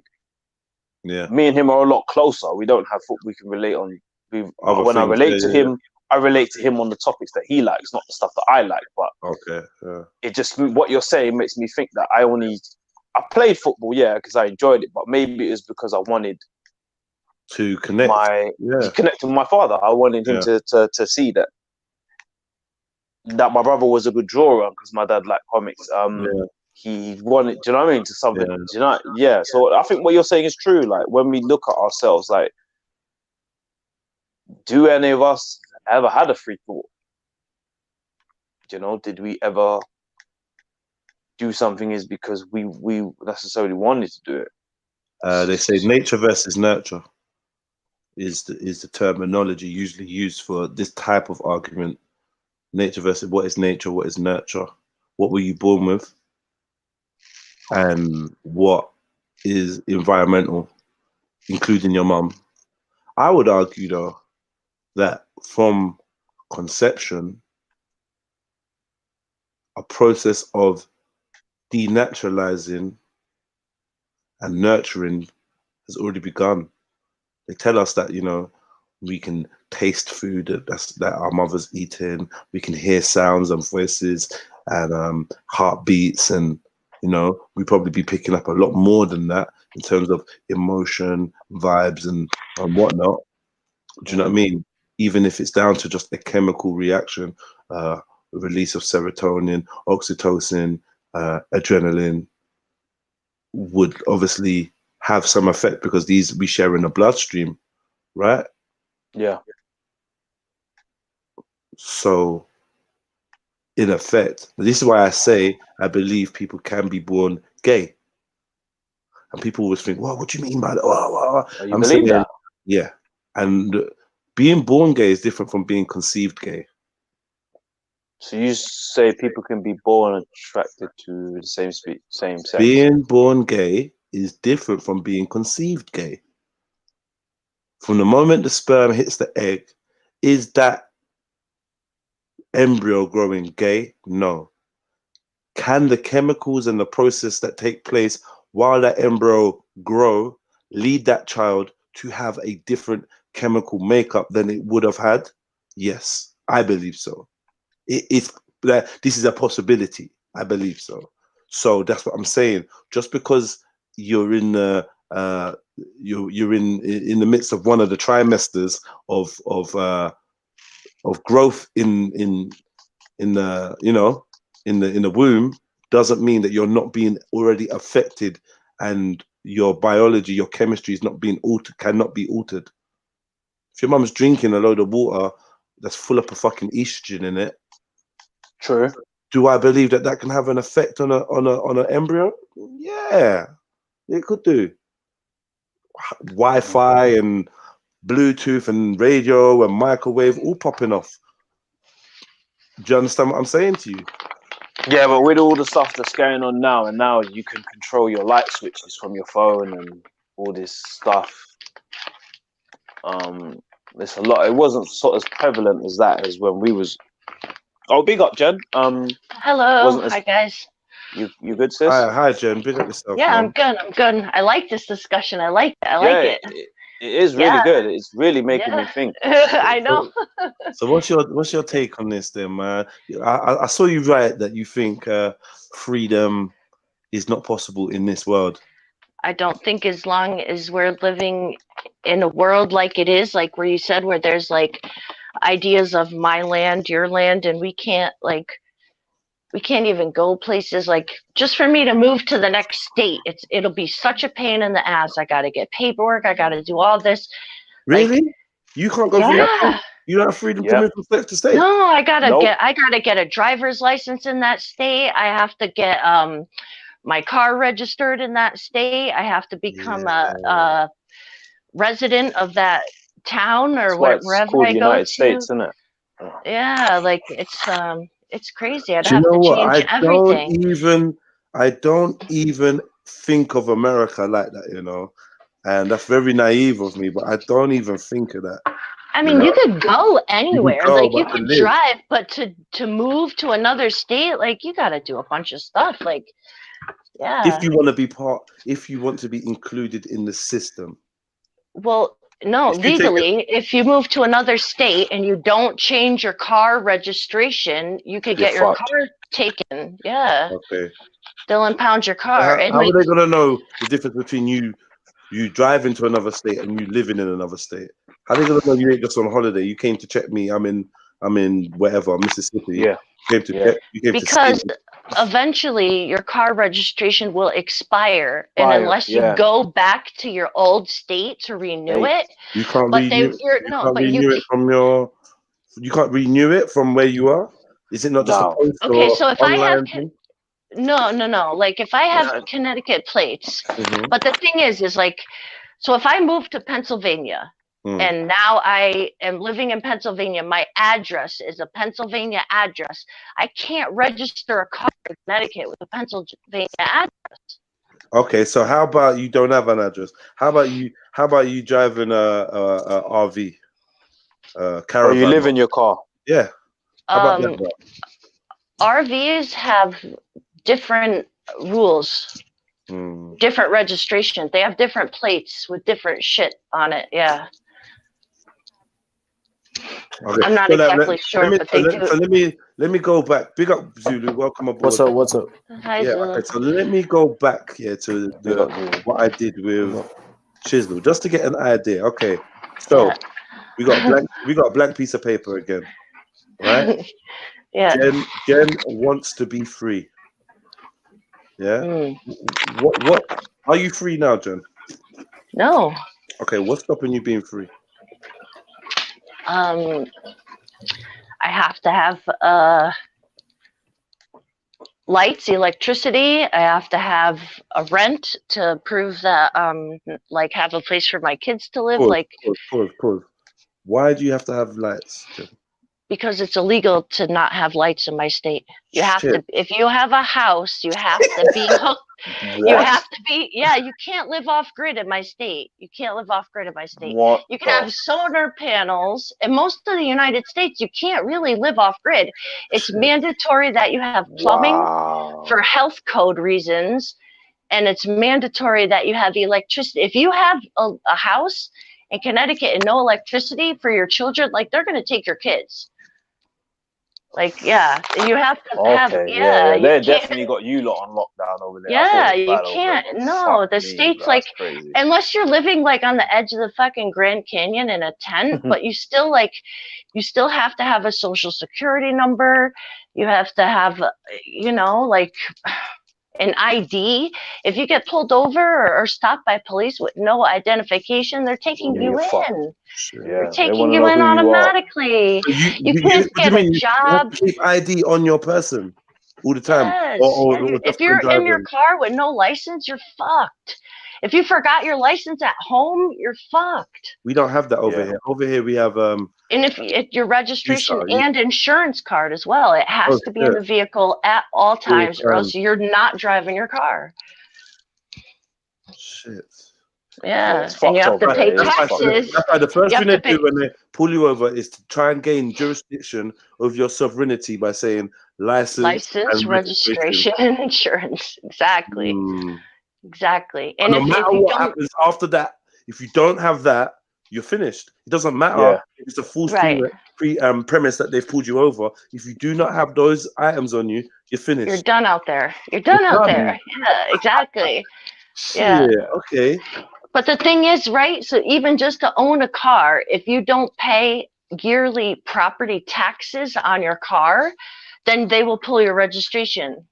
Yeah. Me and him are a lot closer. We don't have football we can relate on. When I relate to him, I relate to him on the topics that he likes, not the stuff that I like. But it just, what you're saying makes me think that I played football, yeah, because I enjoyed it, but maybe it was because I wanted to connect to connect with my father. I wanted him to see that my brother was a good drawer because my dad liked comics. He wanted, do you know what I mean, to something, do you know? Yeah. So I think what you're saying is true. Like when we look at ourselves, like, do any of us ever had a free thought? You know, did we ever do something is because we necessarily wanted to do it? They say nature versus nurture is the terminology usually used for this type of argument. Nature versus what is nature, what is nurture, what were you born with, and what is environmental, including your mum. I would argue though that from conception, a process of denaturalizing and nurturing has already begun. They tell us that, you know, we can taste food that our mother's eating, we can hear sounds and voices and heartbeats, and you know, we probably be picking up a lot more than that in terms of emotion, vibes and whatnot. Do you know what I mean? Even if it's down to just a chemical reaction, release of serotonin, oxytocin, adrenaline would obviously have some effect because these we share in the bloodstream, right? Yeah. So, in effect, this is why I say I believe people can be born gay. And people always think, well, what do you mean by that? You believe that? Yeah. And being born gay is different from being conceived gay. So you say people can be born attracted to the same sex? Being born gay is different from being conceived gay. From the moment the sperm hits the egg, is that embryo growing gay? No. Can the chemicals and the process that take place while that embryo grow lead that child to have a different chemical makeup than it would have had? Yes, I believe so. It's that this is a possibility. I believe so. So that's what I'm saying. Just because you're in the you're in the midst of one of the trimesters of of growth in the, you know, in the womb doesn't mean that you're not being already affected, and your biology, your chemistry is not being altered, cannot be altered. If your mum's drinking a load of water that's full of a fucking estrogen in it, True. do I believe that that can have an effect on an embryo? Yeah, it could do. Wi-Fi and Bluetooth and radio and microwave all popping off. Do you understand what I'm saying to you? Yeah, but with all the stuff that's going on now, and now you can control your light switches from your phone and all this stuff. There's a lot. It wasn't sort of as prevalent as that as when we was. Oh, big up, Jen. Hello, hi guys. You good, sis? Hi, Jen. Big up yourself. Yeah, man. I'm good. I'm good. I like this discussion. I like it. I like it. It is really good. It's really making me think. I know. So what's your take on this then, man? I saw you write that you think freedom is not possible in this world. I don't think as long as we're living in a world like it is, like where you said, where there's like ideas of my land, your land, and we can't even go places. Like, just for me to move to the next state, it'll be such a pain in the ass. I gotta get paperwork, I gotta do all this. Really? Like, You can't go through that? You don't have freedom to move from state to state? No, I gotta get a driver's license in that state. I have to get my car registered in that state. I have to become a resident of that town or wherever I go United to. States, isn't it? Yeah, like it's crazy. I'd Do you have know to what? change everything. I don't even think of America like that, you know, and that's very naive of me. But I don't even think of that. I mean, you could go anywhere, like you could live. drive, but to move to another state, like you got to do a bunch of stuff. Like, yeah. If you want to be if you want to be included in the system. Well, no, legally, if you move to another state and you don't change your car registration, you could get your car taken. Yeah. Okay. They'll impound your car. How are they gonna know the difference between you driving to another state and you living in another state? How are they gonna know you ain't just on holiday? You came to check me. I'm in wherever, Mississippi. Yeah. Because eventually your car registration will expire, and unless you go back to your old state to renew it, you can't renew it from your. You can't renew it from where you are. Is it not just a post so if I have no, like if I have Connecticut plates, but the thing is like, so if I move to Pennsylvania. And now I am living in Pennsylvania. My address is a Pennsylvania address. I can't register a car in Connecticut with a Pennsylvania address. Okay, so how about you don't have an address? How about you driving a RV, caravan? Or you live in your car? Yeah. How about that? RVs have different rules, different registration. They have different plates with different shit on it. Yeah. Okay. I'm not exactly sure, but they do. So let me go back. Big up, Zulu. Welcome aboard. What's up? Hi, Zulu. Okay, so let me go back here to what I did with Chisel, just to get an idea. Okay, so we got a blank piece of paper again, right? Yeah. Jen wants to be free. Yeah. What are you free now, Jen? No. Okay, what's stopping you being free? I have to have lights, electricity. I have to have a rent to prove that like have a place for my kids to live. Pause. Why do you have to have lights, Jen? Because it's illegal to not have lights in my state. You have to, if you have a house, you have to be you have to be, you can't live off grid in my state. You can't live off grid in my state. You can have solar panels. In most of the United States, you can't really live off grid. It's mandatory that you have plumbing for health code reasons, and it's mandatory that you have electricity. If you have a house in Connecticut and no electricity for your children, like they're going to take your kids. Like, yeah, you have to have, Okay, yeah, you they can't, definitely got you lot on lockdown over there. I thought yeah, it was you bad over can't, there, but no, fuck the me, state's bro, like, that's crazy. unless you're living like on the edge of the fucking Grand Canyon in a tent, but you still like, you still have to have a social security number. You have to have, you know, like an ID. If you get pulled over or stopped by police with no identification, they're taking Yeah, you you're fucked. in. Shit. They're Yeah, they taking want to you know in who you are. automatically. So You can't what do you get a mean? You have job. to keep ID on your person all the time, Yes. or Yeah, if just when you're in your driving. car with no license, you're fucked. If you forgot your license at home, you're fucked. We don't have that over Yeah. here. Over here we have And if your registration visa. and insurance card as well, it has Oh to be in the shit! vehicle at all All times, or the else time. you're not driving your car. Shit. Yeah, it's and you fucked have to over pay there. It's fucked. taxes. That's why the first You thing have they to do pay. when they pull you over is to try and gain jurisdiction of your sovereignty by saying license License, and registration. registration, and insurance. Exactly. Mm. Exactly. And And no matter if you what don't, happens after that, if you don't have that, you're finished. It doesn't matter Yeah. if it's a false right, premise that they've pulled you over. If you do not have those items on you, you're finished. you're done out there. You're You're done out done. there. Yeah, exactly. Yeah. Okay. But the thing is, right? So even just to own a car, if you don't pay yearly property taxes on your car, then they will pull your registration.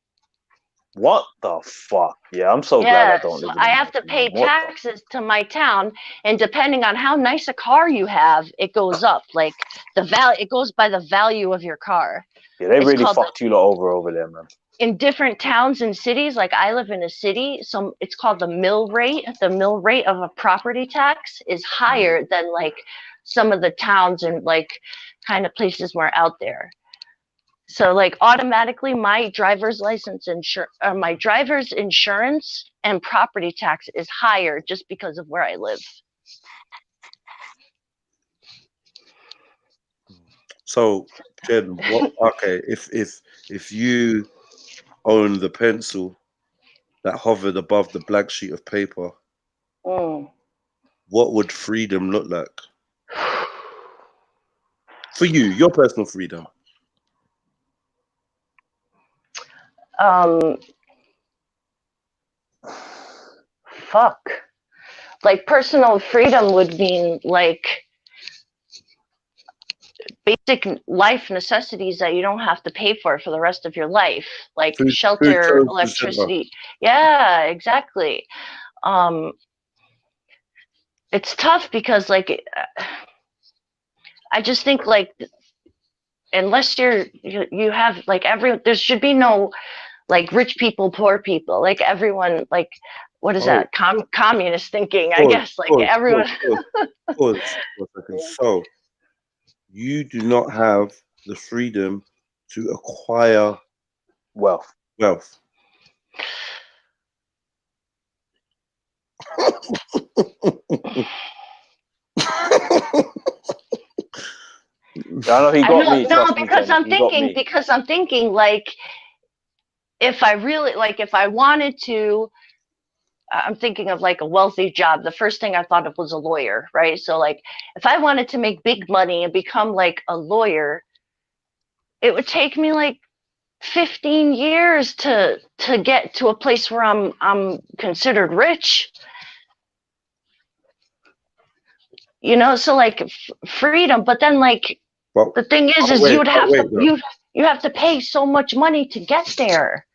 What the fuck? Yeah, I'm so glad I don't So live in I have to America, pay man. What the- taxes to my town, and depending on how nice a car you have, it goes up. Like the value, it goes by the value of your car. Yeah, they It's really called fucked you lot over there, man. in different towns and cities. Like I live in a city, so it's called the mill rate. The mill rate of a property tax is higher than like some of the towns and like kind of places more out there. So like automatically my driver's license my driver's insurance and property tax is higher just because of where I live. So, Jen, okay, if you own the pencil that hovered above the blank sheet of paper, what would freedom look like for you? Your personal freedom. Fuck. Like personal freedom would mean like basic life necessities that you don't have to pay for the rest of your life, like Food, shelter, clothes, electricity. Yeah, exactly. It's tough because like I just think like unless you have like there should be no like rich people, poor people, like everyone, like what is that? Communist thinking, I guess, like everyone. Pause for a second. So you do not have the freedom to acquire wealth. I know he got me. No, because I'm thinking like if I really like if I wanted to, I'm thinking of like a wealthy job. The first thing I thought of was a lawyer, right? So like if I wanted to make big money and become like a lawyer, it would take me like 15 years to get to a place where I'm considered rich. You know, so like freedom, but then like the thing is you have to pay so much money to get there.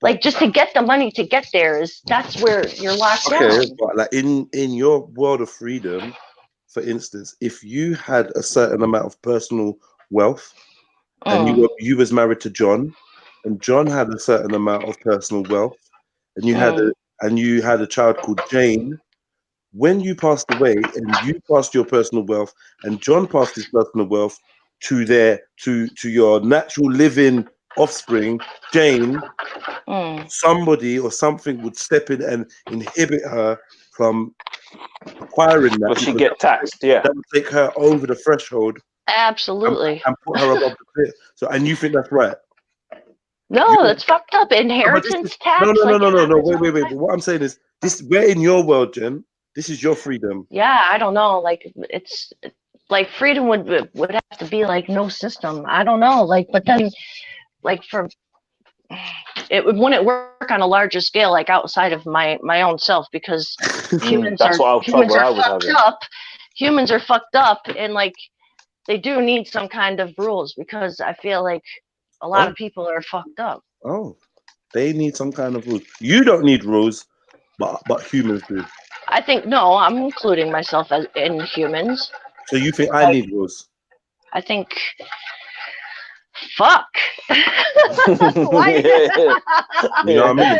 Like just to get the money to get there that's where you're locked down. But like in your world of freedom, for instance, if you had a certain amount of personal wealth and you was married to John, and John had a certain amount of personal wealth, and you had a child called Jane, when you passed away and you passed your personal wealth and John passed his personal wealth to your natural living offspring, Jane, somebody or something would step in and inhibit her from acquiring that. Will she get taxed? Yeah. That would take her over the threshold. Absolutely. And put her above the cliff. So, and you think that's right? No, that's fucked up. Inheritance tax. No. Wait. But what I'm saying is, we're in your world, Jen. This is your freedom. Yeah, I don't know. Like like freedom would have to be like no system. I don't know, like, but then like it wouldn't work on a larger scale, like outside of my own self, because humans are fucked up. Humans are fucked up, and like they do need some kind of rules, because I feel like a lot of people are fucked up. Oh, they need some kind of rules. You don't need rules, but humans do. I think no, I'm including myself as in humans. So you think I need rules? I think. Fuck. Why? You know what I mean?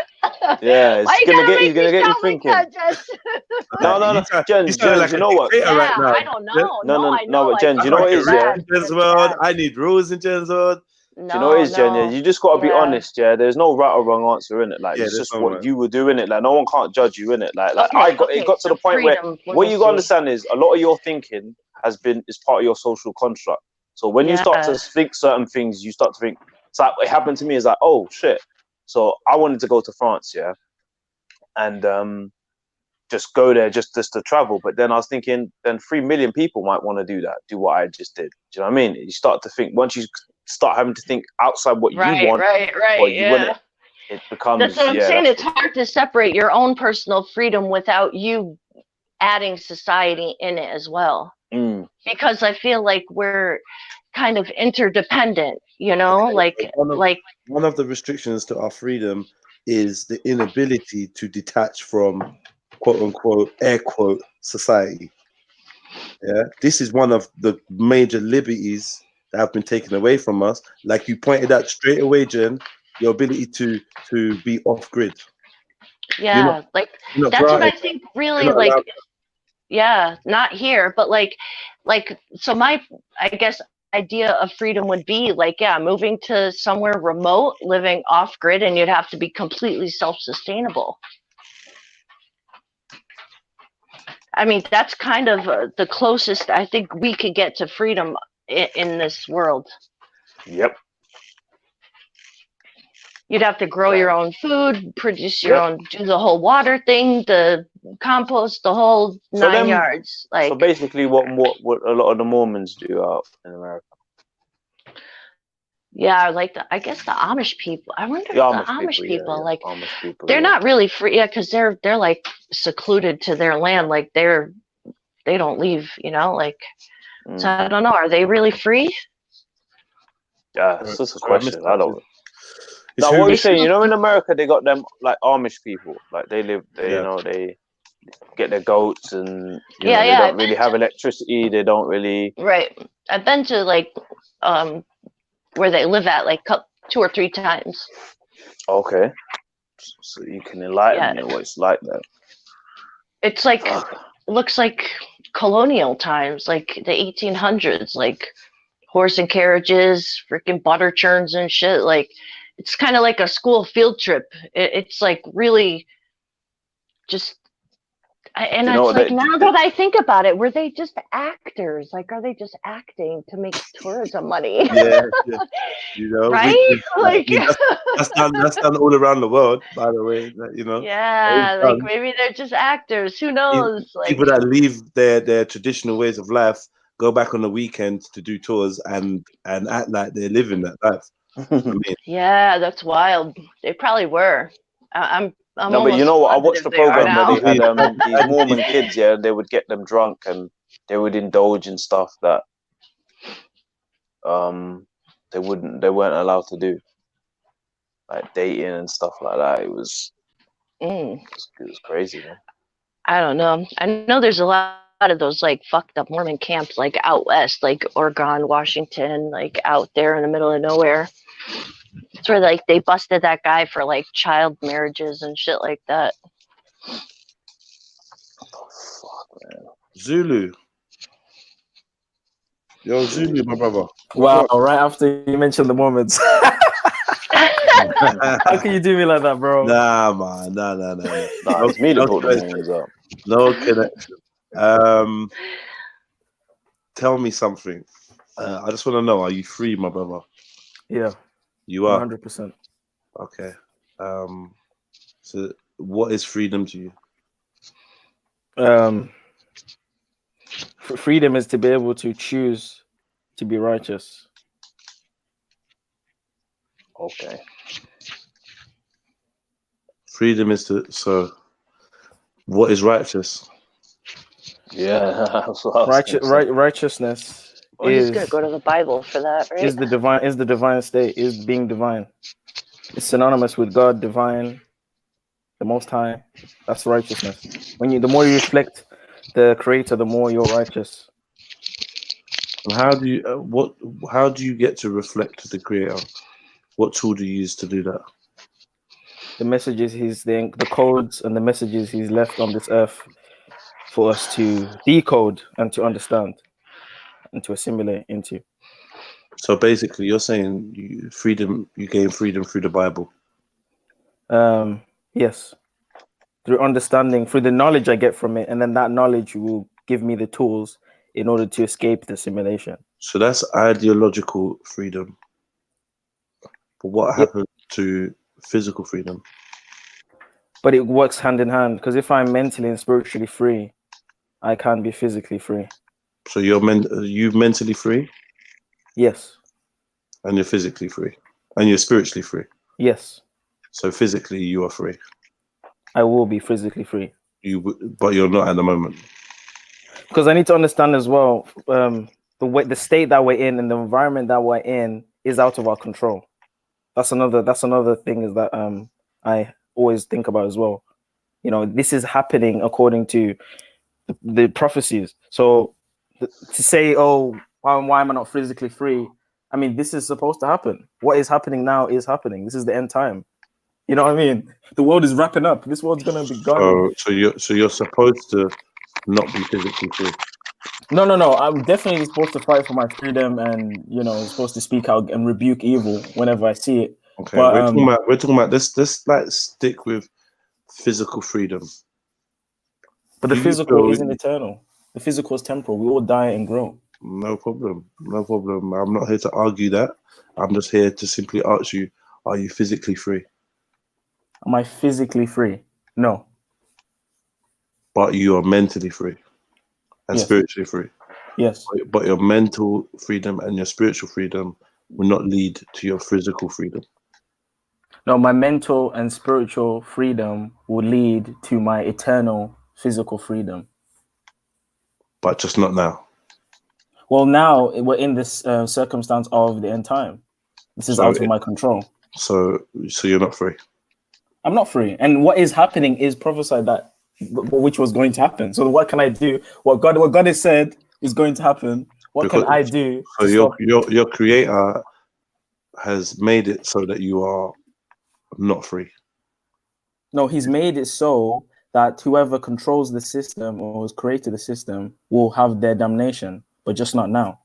Yeah, he's gonna get you thinking. Like No, Jen, like you know what? Yeah, right now. I don't know. No, but Jen, you know what it is, yeah? In Jen's world, I need rules in Jen's world. Do you know what it is, Jen? Yeah, you just gotta be honest, yeah. There's no right or wrong answer in it. Like it's just what you were doing it. Like no one can't judge you in it. Like it got to the point where what you gotta understand is a lot of your thinking is part of your social construct. So when you start to think certain things, you start to think. It's like it happened to me. Is like, oh shit. So I wanted to go to France, yeah, and just go there just to travel. But then I was thinking, then 3 million people might want to do what I just did. Do you know what I mean? You start to think once you start having to think outside what you want, right, you want it becomes. That's what I'm saying. It's hard to separate your own personal freedom without you adding society in it as well. Because I feel like we're kind of interdependent, you know, like one of the restrictions to our freedom is the inability to detach from quote unquote air quote society. Yeah, this is one of the major liberties that have been taken away from us. Like you pointed out straight away, Jen, your ability to be off grid. Yeah, that's what I think really like. Yeah, not here, but like so my, I guess, idea of freedom would be like, yeah, moving to somewhere remote, living off grid, and you'd have to be completely self-sustainable. I mean, that's kind of the closest I think we could get to freedom in this world. Yep. You'd have to grow your own food, produce your own, do the whole water thing, the compost, the whole 9 yards. Like, so basically, what a lot of the Mormons do out in America. Yeah, like I guess the Amish people. I wonder if the Amish people, like, Amish people, they're not really free, because they're like secluded to their land, like they don't leave, you know, like. So I don't know. Are they really free? Yeah, it's just a question. I don't. Now, what are you saying? You know, in America, they got them like Amish people. Like they live, you know, they get their goats, and you know, they don't really have electricity. They don't really. Right. I've been to like where they live at like 2 or 3 times. Okay. So you can enlighten me what it's like there. It's like it looks like colonial times, like the 1800s, like horse and carriages, freaking butter churns and shit. Like it's kind of like a school field trip. It's like really just, and it's like now that I think about it, were they just actors? Like, are they just acting to make tourism money? Yeah, you know, right? That's done all around the world, by the way. You know. Yeah, like maybe they're just actors. Who knows? People that leave their traditional ways of life, go back on the weekends to do tours and act like they're living that life. I mean, yeah, that's wild. They probably were. I'm no, but you know what? I watched the program where they had these Mormon kids. Yeah, they would get them drunk and they would indulge in stuff that they weren't allowed to do, like dating and stuff like that. It was crazy, man. I don't know. I know there's a lot of those like fucked up Mormon camps, like out west, like Oregon, Washington, like out there in the middle of nowhere. It's where like they busted that guy for like child marriages and shit like that. Oh, fuck, man. Zulu. Yo, Zulu, my brother. Wow, right after you mentioned the Mormons. How can you do me like that, bro? Nah, man. Nah. Nah, it's me that brought the Mormons up. No connection. Tell me something. I just want to know, are you free, my brother? Yeah. You are? 100%. Okay. So what is freedom to you? Freedom is to be able to choose to be righteous. Okay. Freedom is to, so what is righteous? Yeah, that's what I was gonna say. Righteousness Well, he's is gonna go to the Bible for that, right? the divine state, is being divine. It's synonymous with God, divine, the Most High. That's righteousness. The more you reflect the Creator, the more you're righteous. And how do you how do you get to reflect the Creator? What tool do you use to do that? The messages the codes and the messages he's left on this earth for us to decode and to understand and to assimilate into. So basically, you're saying you gain freedom through the Bible. Yes, through understanding, through the knowledge I get from it, and then that knowledge will give me the tools in order to escape the simulation. So that's ideological freedom. But what happens to physical freedom? But it works hand in hand, because if I'm mentally and spiritually free, I can be physically free. So you mentally free? Yes. And you're physically free? And you're spiritually free? Yes. So physically you are free? I will be physically free. But you're not at the moment? Because I need to understand as well, the state that we're in and the environment that we're in is out of our control. That's another thing is that I always think about as well. You know, this is happening according to the prophecies. So to say, oh, why am I not physically free? I mean, this is supposed to happen. What is happening now is happening. This is the end time. You know what I mean? The world is wrapping up. This world's gonna be gone. So you're supposed to not be physically free. No. I'm definitely supposed to fight for my freedom, and supposed to speak out and rebuke evil whenever I see it. Okay, but, we're talking about this. Let's stick with physical freedom. But the physical isn't eternal. The physical is temporal. We all die and grow. No problem. I'm not here to argue that. I'm just here to simply ask you: are you physically free? Am I physically free? No. But you are mentally free and spiritually free. Yes. But your mental freedom and your spiritual freedom will not lead to your physical freedom. No, my mental and spiritual freedom will lead to my eternal physical freedom. But just not now. Well, now we're in this circumstance of the end time. This is out of my control. So you're not free. I'm not free. And what is happening is prophesied that which was going to happen. So what can I do? What God has said is going to happen. What can I do? So your Creator has made it so that you are not free. No, he's made it so that whoever controls the system or has created the system will have their damnation, but just not now.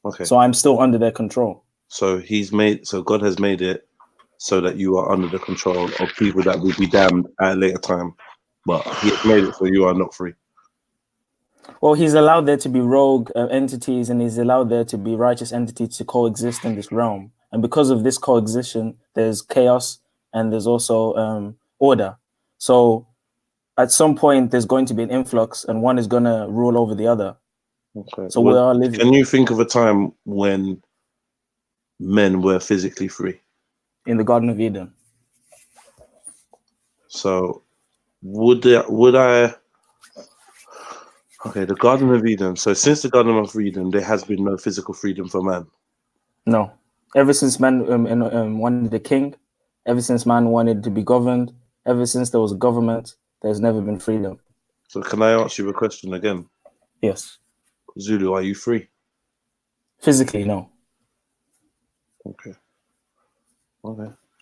Okay. So I'm still under their control. So God has made it so that you are under the control of people that will be damned at a later time. But he has made it so you are not free. Well, he's allowed there to be rogue entities, and he's allowed there to be righteous entities to coexist in this realm. And because of this coexistence, there's chaos and there's also order. So at some point, there's going to be an influx, and one is going to rule over the other. Okay. So we are living. Can you think of a time when men were physically free? In the Garden of Eden. So would I? Okay, the Garden of Eden. So since the Garden of Eden, there has been no physical freedom for man. No. Ever since man wanted a king, ever since man wanted to be governed, ever since there was a government, there's never been freedom. So can I ask you a question again? Yes. Zulu, are you free? Physically, no. Okay.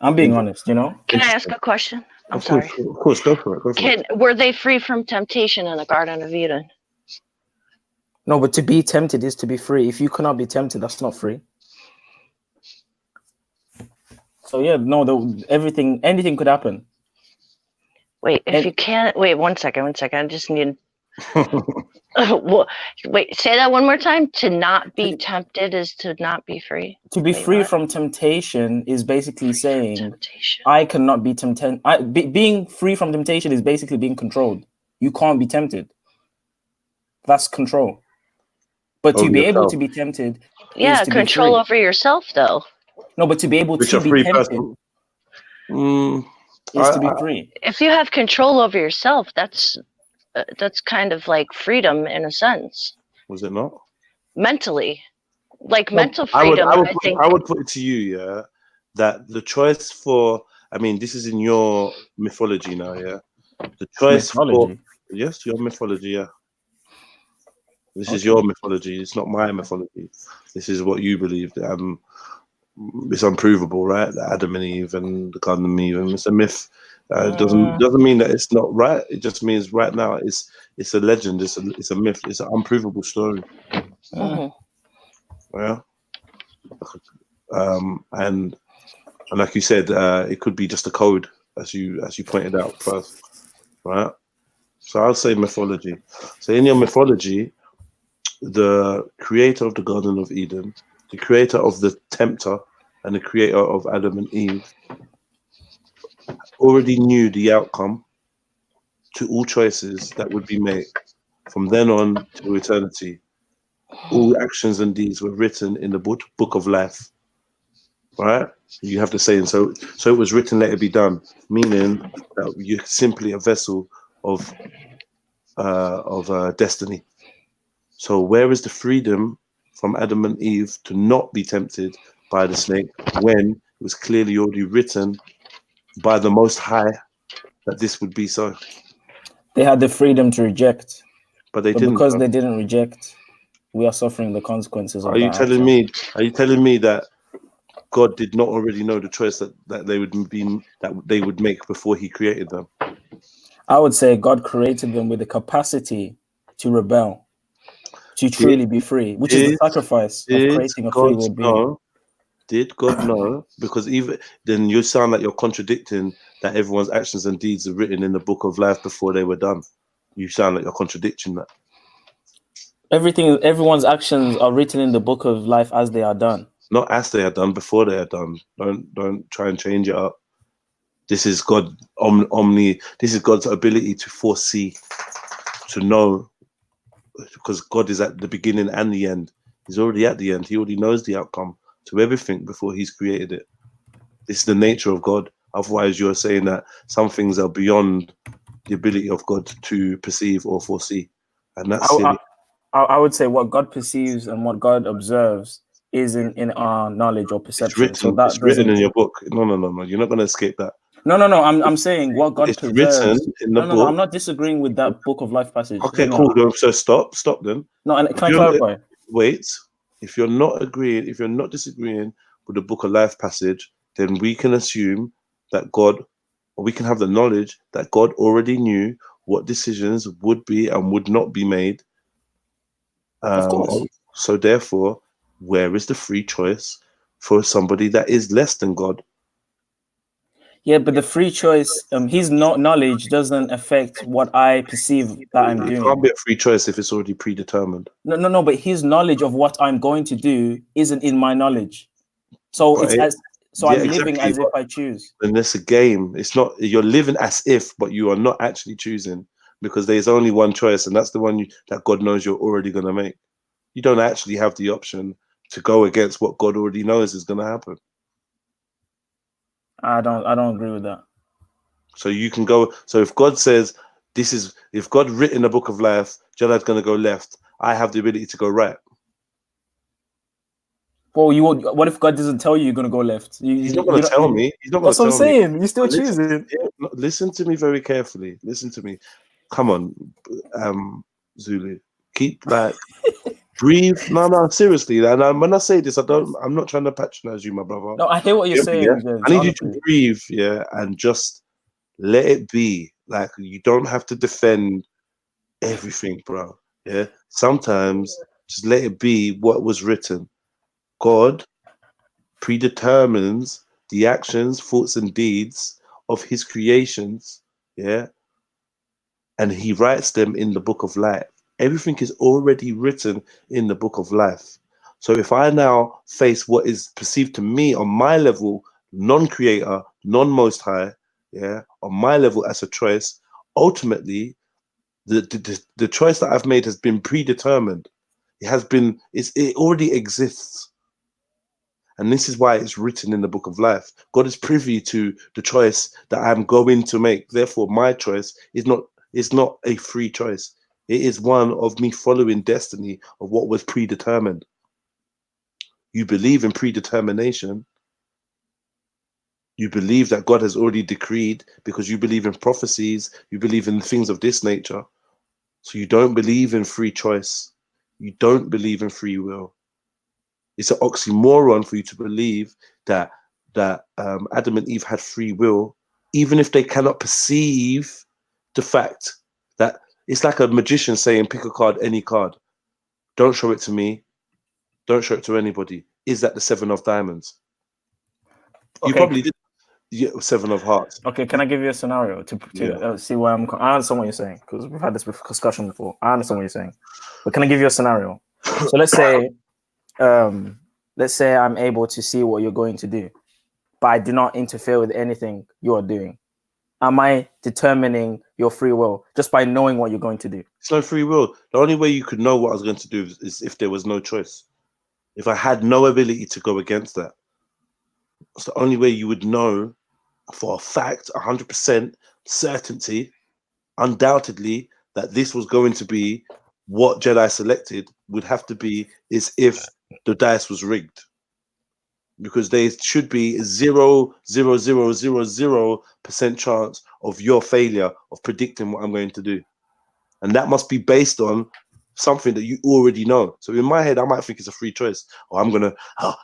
I'm being honest, Can I ask a question? I'm sorry. Of course, go for it. Were they free from temptation in the Garden of Eden? No, but to be tempted is to be free. If you cannot be tempted, that's not free. So yeah, no, anything could happen. Wait, you can't, wait, one second. I just need. Wait, say that one more time. To not be tempted is to not be free. To be free from temptation is basically saying I cannot be tempted. Being free from temptation is basically being controlled. You can't be tempted. That's control. But to Over be able yourself. to be tempted Yeah, is to be control free. over yourself, though. No, but to be able Which to a be free tempted person. is to be free. If you have control over yourself, that's kind of like freedom in a sense. Was it not? Mentally, like No, mental freedom. I think. I would put it to you, yeah, that the choice for, I mean, this is in your mythology now, yeah. The choice for, Mythology. yes, your mythology, yeah. This is Okay. your mythology. It's not my mythology. This is what you believe. It's unprovable, right? The Adam and Eve and the Garden of Eden. It's a myth. It doesn't mean that it's not right. It just means right now it's a legend. It's a myth. It's an unprovable story. Mhm. Yeah. And like you said, it could be just a code, as you pointed out first, right? So I'll say mythology. So in your mythology, the creator of the Garden of Eden, the creator of the tempter, and the creator of Adam and Eve already knew the outcome to all choices that would be made from then on to eternity. All actions and deeds were written in the book of life, right? You have the saying, so it was written, let it be done, meaning that you're simply a vessel of destiny. So where is the freedom from Adam and Eve to not be tempted by the snake when it was clearly already written by the Most High that this would be so? They had the freedom to reject, But they but didn't. because they didn't reject, we are suffering the consequences of Are you that telling action. me? Are you telling me that God did not already know the choice that they would make before He created them? I would say God created them with the capacity to rebel, to truly be free, which is the sacrifice of creating a free will being. Did God know? Because even then, you sound like you're contradicting that everyone's actions and deeds are written in the book of life before they were done. You sound like you're contradicting that. Everyone's actions are written in the book of life as they are done. Not as they are done, before they are done. Don't try and change it up. This is God This is God's ability to foresee, to know, because God is at the beginning and the end. He's already at the end. He already knows the outcome to everything before He's created it. This is the nature of God. Otherwise, you're saying that some things are beyond the ability of God to perceive or foresee, and that's silly. I would say what God perceives and what God observes is in our knowledge or perception. It's written in your book. No. You're not going to escape that. No. I'm saying what God it's preserves. Written in the book. No. I'm not disagreeing with that book of life passage. Okay, cool. So stop then. No, and can I clarify? Wait. If you're not disagreeing with the book of life passage, then we can assume that God, or we can have the knowledge that God already knew what decisions would be and would not be made. Of course. So therefore, where is the free choice for somebody that is less than God? Yeah, but the free choice, his knowledge doesn't affect what I perceive that I'm doing. It can't be a free choice if it's already predetermined. No, but his knowledge of what I'm going to do isn't in my knowledge. So I'm living as if I choose. And it's a game. It's not, you're living as if, but you are not actually choosing, because there's only one choice, and that's the one that God knows you're already going to make. You don't actually have the option to go against what God already knows is going to happen. I don't agree with that. So you can go. So if God says if God written a book of life, Jalad's going to go left, I have the ability to go right. Well, what if God doesn't tell you you're going to go left? He's not going to tell me. He's not going to tell me. That's what I'm saying. You're still choosing. Listen to me very carefully. Listen to me. Come on, Zulu. Keep breathe. No, seriously. And when I say this, I'm not trying to patronize you, my brother. No, I hear what you're saying. Yeah? James, I need you to breathe, yeah, and just let it be. Like, you don't have to defend everything, bro. Yeah. Sometimes just let it be what was written. God predetermines the actions, thoughts, and deeds of His creations, yeah, and He writes them in the book of life. Everything is already written in the book of life. So if I now face what is perceived to me on my level, non-creator, non-most high, yeah, on my level as a choice, ultimately The choice that I've made has been predetermined. It already exists. And this is why it's written in the book of life. God is privy to the choice that I'm going to make. Therefore, my choice is not a free choice. It is one of me following destiny of what was predetermined. You believe in predetermination. You believe that God has already decreed because you believe in prophecies. You believe in things of this nature. So you don't believe in free choice. You don't believe in free will. It's an oxymoron for you to believe that Adam and Eve had free will, even if they cannot perceive the fact that it's like a magician saying, pick a card, any card. Don't show it to me. Don't show it to anybody. Is that the 7 of diamonds? Okay. You probably did. Yeah, 7 of hearts. Okay, can I give you a scenario to see where I understand what you're saying, because we've had this discussion before. I understand what you're saying, but can I give you a scenario? So let's say I'm able to see what you're going to do, but I do not interfere with anything you are doing. Am I determining your free will just by knowing what you're going to do? It's no free will. The only way you could know what I was going to do is if there was no choice. If I had no ability to go against that. It's the only way you would know for a fact, 100% certainty, undoubtedly, that this was going to be what Jedi selected would have to be is if the dice was rigged. Because there should be 0.00000% chance of your failure of predicting what I'm going to do. And that must be based on something that you already know. So in my head, I might think it's a free choice. Or I'm going to,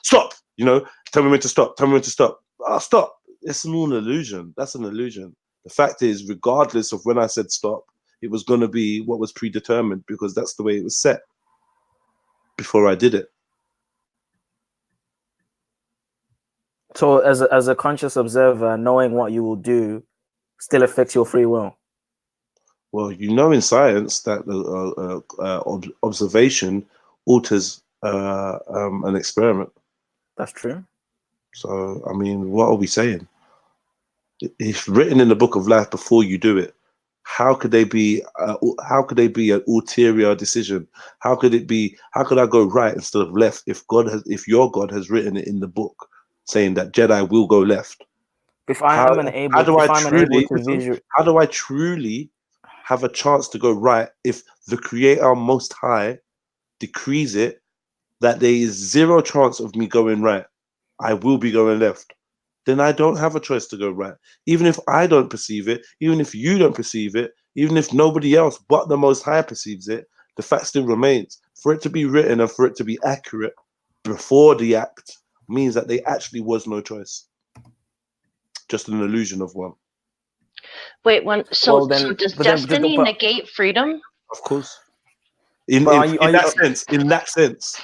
stop, tell me when to stop, tell me when to stop. Stop. It's an illusion. That's an illusion. The fact is, regardless of when I said stop, it was going to be what was predetermined because that's the way it was set before I did it. So as a conscious observer, knowing what you will do still affects your free will? Well, in science that observation alters an experiment. That's true. So, I mean, what are we saying? It's written in the book of life before you do it. How could they be? How could they be an ulterior decision? How could it be? How could I go right instead of left if your God has written it in the book, saying that Jedi will go left? How do I truly have a chance to go right if the Creator Most High decrees it that there is 0 chance of me going right? I will be going left. Then I don't have a choice to go right. Even if I don't perceive it, even if you don't perceive it, even if nobody else but the Most High perceives it, the fact still remains. For it to be written and for it to be accurate before the act means that there actually was no choice. Just an illusion of one. Wait, so does destiny negate freedom? Of course. In that sense,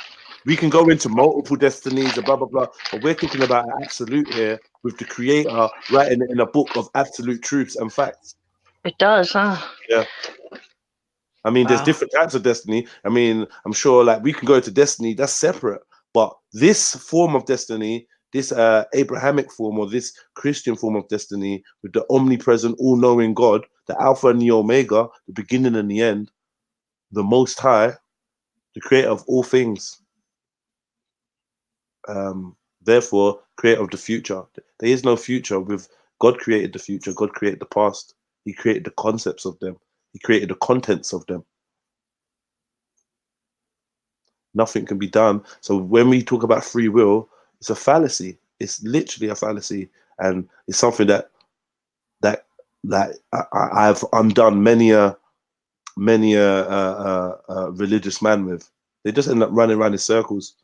we can go into multiple destinies and blah blah blah, but we're talking about an absolute here with the Creator writing it in a book of absolute truths and facts. It does, huh? Yeah. I mean, there's different types of destiny. I mean, I'm sure like we can go to destiny, that's separate. But this form of destiny, this Abrahamic form or this Christian form of destiny with the omnipresent, all-knowing God, the Alpha and the Omega, the beginning and the end, the Most High, the creator of all things. Therefore, creator of the future. There is no future. With God created the future. God created the past. He created the concepts of them. He created the contents of them. Nothing can be done. So when we talk about free will, it's a fallacy. It's literally a fallacy, and it's something that I've undone many a religious man with. They just end up running around in circles,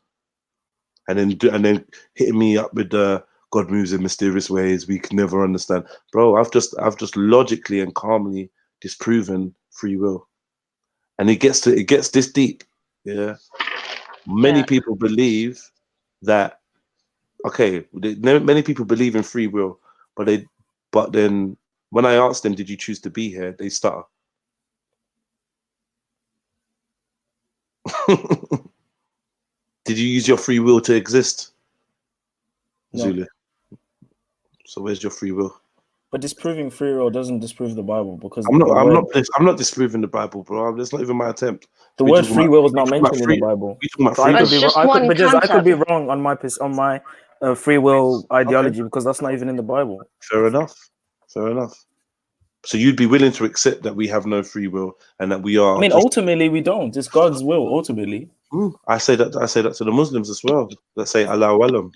and then hitting me up with the God moves in mysterious ways we can never understand. Bro, I've just logically and calmly disproven free will, and it gets this deep. Yeah. Many people believe that, okay, many people believe in free will, but then when I ask them, did you choose to be here? They stutter. Did you use your free will to exist? No. Zulu. So where's your free will? But disproving free will doesn't disprove the Bible, because I'm not disproving the Bible, bro. That's not even my attempt. the word free will is not mentioned in the Bible. We talking about So free It's just one I could be concept. wrong on my free will ideology, because that's not even in the Bible. Fair enough. Fair enough. So you'd be willing to accept that we have no free will and that we are. I mean, ultimately, we don't. It's God's will. Ultimately, I say that to the Muslims as well. That say Allahu Alam.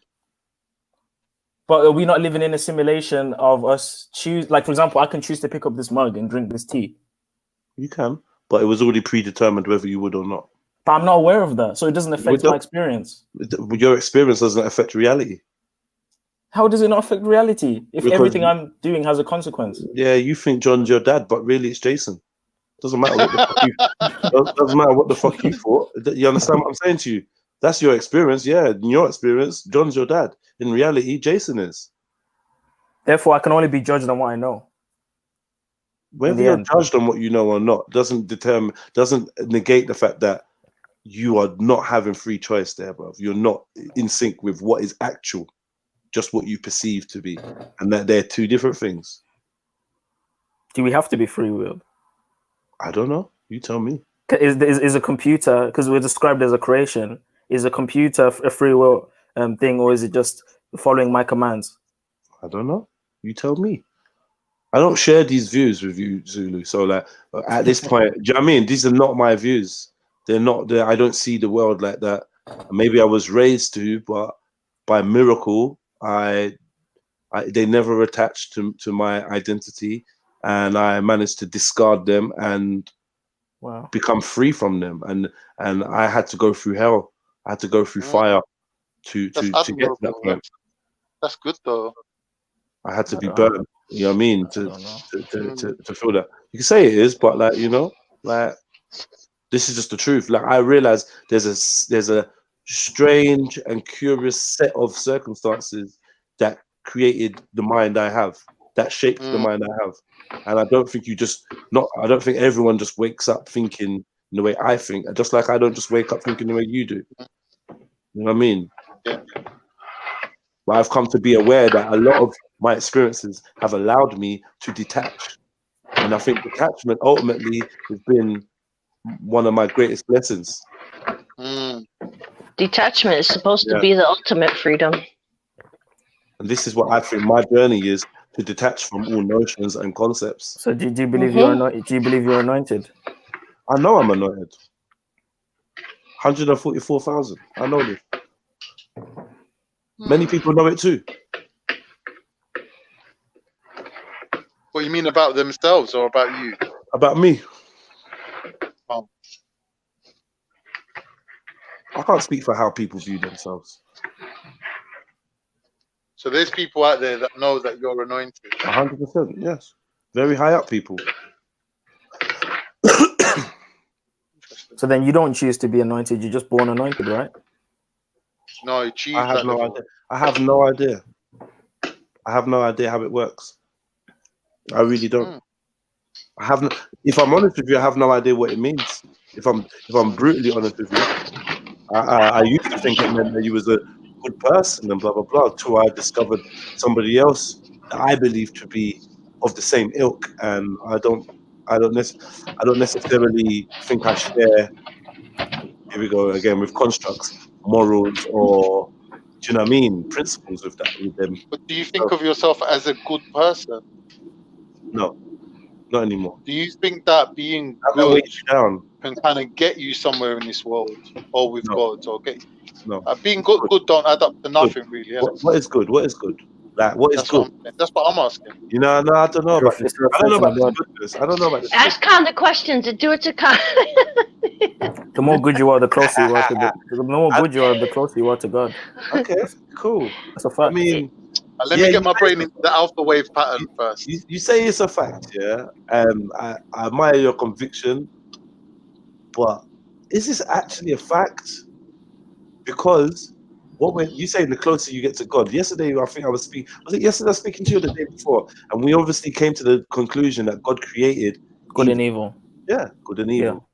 but are we not living in a simulation of us choose? Like, for example, I can choose to pick up this mug and drink this tea. You can, but it was already predetermined whether you would or not. But I'm not aware of that, so it doesn't affect my experience. Your experience doesn't affect reality. How does it not affect reality if Because everything I'm doing has a consequence? Yeah, you think John's your dad, but really it's Jason. Doesn't matter what the fuck you. Doesn't matter what the fuck you thought. You understand what I'm saying to you? That's your experience. Yeah, in your experience, John's your dad. In reality, Jason is. Therefore, I can only be judged on what I know. Whether you're judged on what you know or not doesn't negate the fact that you are not having free choice there, bro. You're not in sync with what is actual, just what you perceive to be, and that they're two different things. Do we have to be free willed? I don't know. You tell me. Is a computer, because we're described as a creation, is a computer a free will thing, or is it just following my commands? I don't know. You tell me. I don't share these views with you, Zulu. So, like, at this point, do you know what I mean? These are not my views. They're not there. I don't see the world like that. Maybe I was raised to, but by miracle, they never attached to my identity, and I managed to discard them and become free from them. And I had to go through hell. I had to go through fire to get to that point. That's good though. I had to be burned. You know what I mean? To feel that. You can say it is, but like, you know, like, this is just the truth. Like, I realize there's a strange and curious set of circumstances that created the mind I have, that shaped the mind I have. And I don't think I don't think everyone just wakes up thinking in the way I think. Just like I don't just wake up thinking the way you do. You know what I mean? Yeah. But I've come to be aware that a lot of my experiences have allowed me to detach. And I think detachment ultimately has been one of my greatest lessons. Detachment is supposed to be the ultimate freedom. And this is what I think my journey is, to detach from all notions and concepts. So do you believe you're anointed? Do you believe you're anointed? I know I'm anointed. 144,000. I know this. Many people know it too. What you mean about themselves or about you? About me. Oh. I can't speak for how people view themselves. So there's people out there that know that you're anointed. 100%, yes. Very high up people. So then you don't choose to be anointed, you're just born anointed, right? No, you choose. I have no idea. I have no idea. I have no idea how it works. I really don't. I have no, if I'm honest with you, I have no idea what it means. If I'm brutally honest with you, I used to think it meant that you was a good person and blah blah blah, till I discovered somebody else that I believe to be of the same ilk, and I don't necessarily think I share. Here we go again with constructs, morals, or do you know what I mean? Principles with them. But do you think of yourself as a good person? No, not anymore. Do you think that being good can kind of get you somewhere in this world, or with God, or get you? No. Being good don't add up to nothing, really. What is good? What is good? Like, what is good? That's what I'm asking. You know, no, I don't know about this. I don't know about this goodness. I don't know about this. Ask Khan the questions and do it to Khan. The more good you are, the closer you are to the more good you are, the closer you are to God. Okay, cool. That's a fact. I mean, let me get my brain into the alpha wave pattern first. You say it's a fact, yeah. I admire your conviction, but is this actually a fact? Because when you say the closer you get to God, yesterday I think I was speaking. Was it yesterday I was speaking to you, or the day before? And we obviously came to the conclusion that God created good and evil. Yeah, good and evil.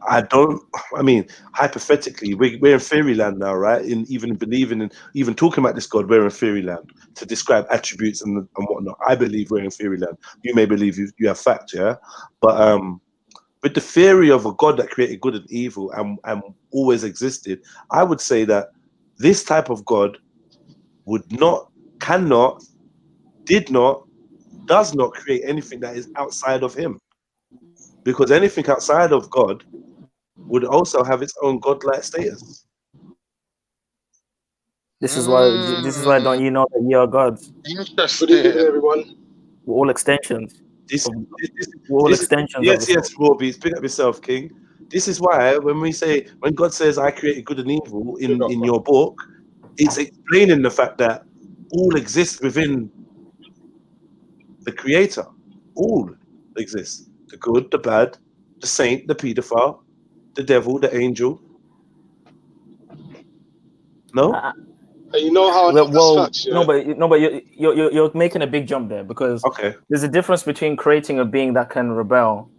I don't. I mean, hypothetically, we're in fairyland now, right? In even believing in, even talking about this God, we're in fairyland to describe attributes and whatnot. I believe we're in fairyland. You may believe you have fact, yeah. But with the theory of a God that created good and evil and always existed, I would say that this type of God would not, cannot, did not, does not create anything that is outside of him. Because anything outside of God would also have its own godlike status. This is why don't you know that you are gods? Interesting. Good evening, everyone. We're all extensions. This, We're all this extensions of the yes, Robbie, pick up yourself, King. This is why when God says I created good and evil in your book, it's explaining the fact that all exists within the creator. All exists. The good, the bad, the saint, the pedophile, the devil, the angel. No? And you know how I know that's facts, yeah? No, but you're making a big jump there, because Okay. there's a difference between creating a being that can rebel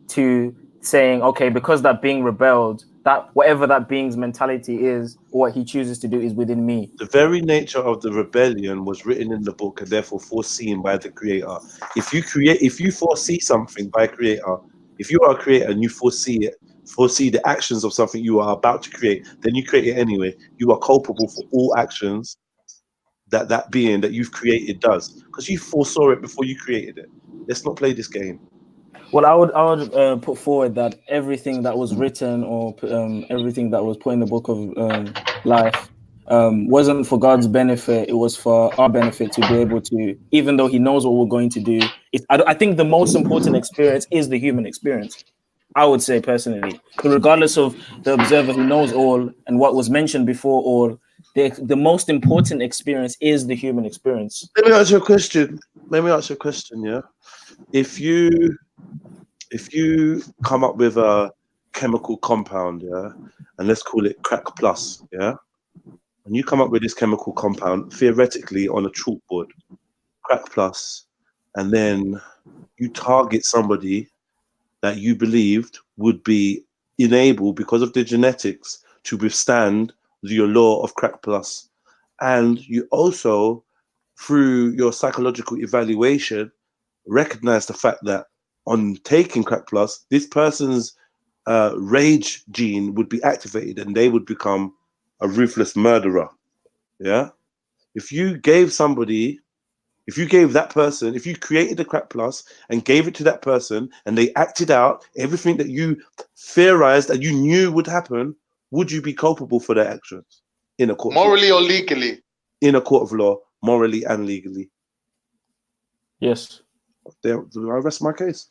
to saying, okay, because that being rebelled, that whatever that being's mentality is or what he chooses to do is within me. The very nature of the rebellion was written in the book and therefore foreseen by the creator. If you foresee something by a creator, if you are a creator and you foresee the actions of something you are about to create, then you create it anyway. You are culpable for all actions that being that you've created does, because you foresaw it before you created it. Let's not play this game. Well, I would put forward that everything that was written or everything that was put in the book of life wasn't for God's benefit. It was for our benefit to be able to, even though he knows what we're going to do. I think the most important experience is the human experience. I would say personally, regardless of the observer, he knows all, and what was mentioned before all, the most important experience is the human experience. Let me ask you a question. Yeah. If you come up with a chemical compound, yeah, and let's call it crack plus, yeah, and you come up with this chemical compound theoretically on a chalkboard, crack plus, and then you target somebody that you believed would be enabled because of the genetics to withstand your law of crack plus, and you also, through your psychological evaluation, recognize the fact that on taking crack plus, this person's rage gene would be activated and they would become a ruthless murderer. Yeah. If you created the crack plus and gave it to that person and they acted out everything that you theorized and you knew would happen, would you be culpable for their actions in a court? Morally or legally? In a court of law, morally and legally. Yes. I rest my case.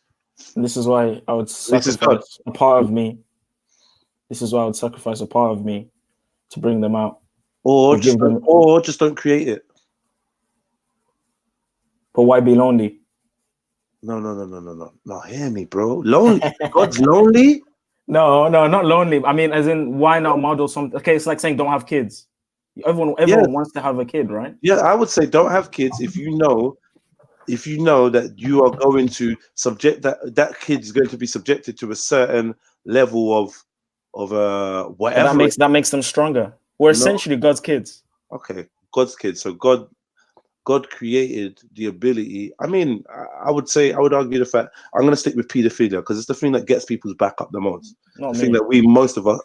This is why I would sacrifice a part of me. This is why I would sacrifice a part of me to bring them out. Or just don't create it. But why be lonely? No, hear me, bro. Lonely. God's lonely? No, not lonely. I mean, as in, why not model something? Okay, it's like saying don't have kids. Everyone wants to have a kid, right? Yeah, I would say don't have kids if you know that you are going to subject that kid is going to be subjected to a certain level of whatever. But that makes them stronger. We're essentially God's kids. Okay, God's kids. So God created the ability. I mean, I would argue the fact, I'm going to stick with pedophilia because it's the thing that gets people's back up the most. Not the me. thing that most of us,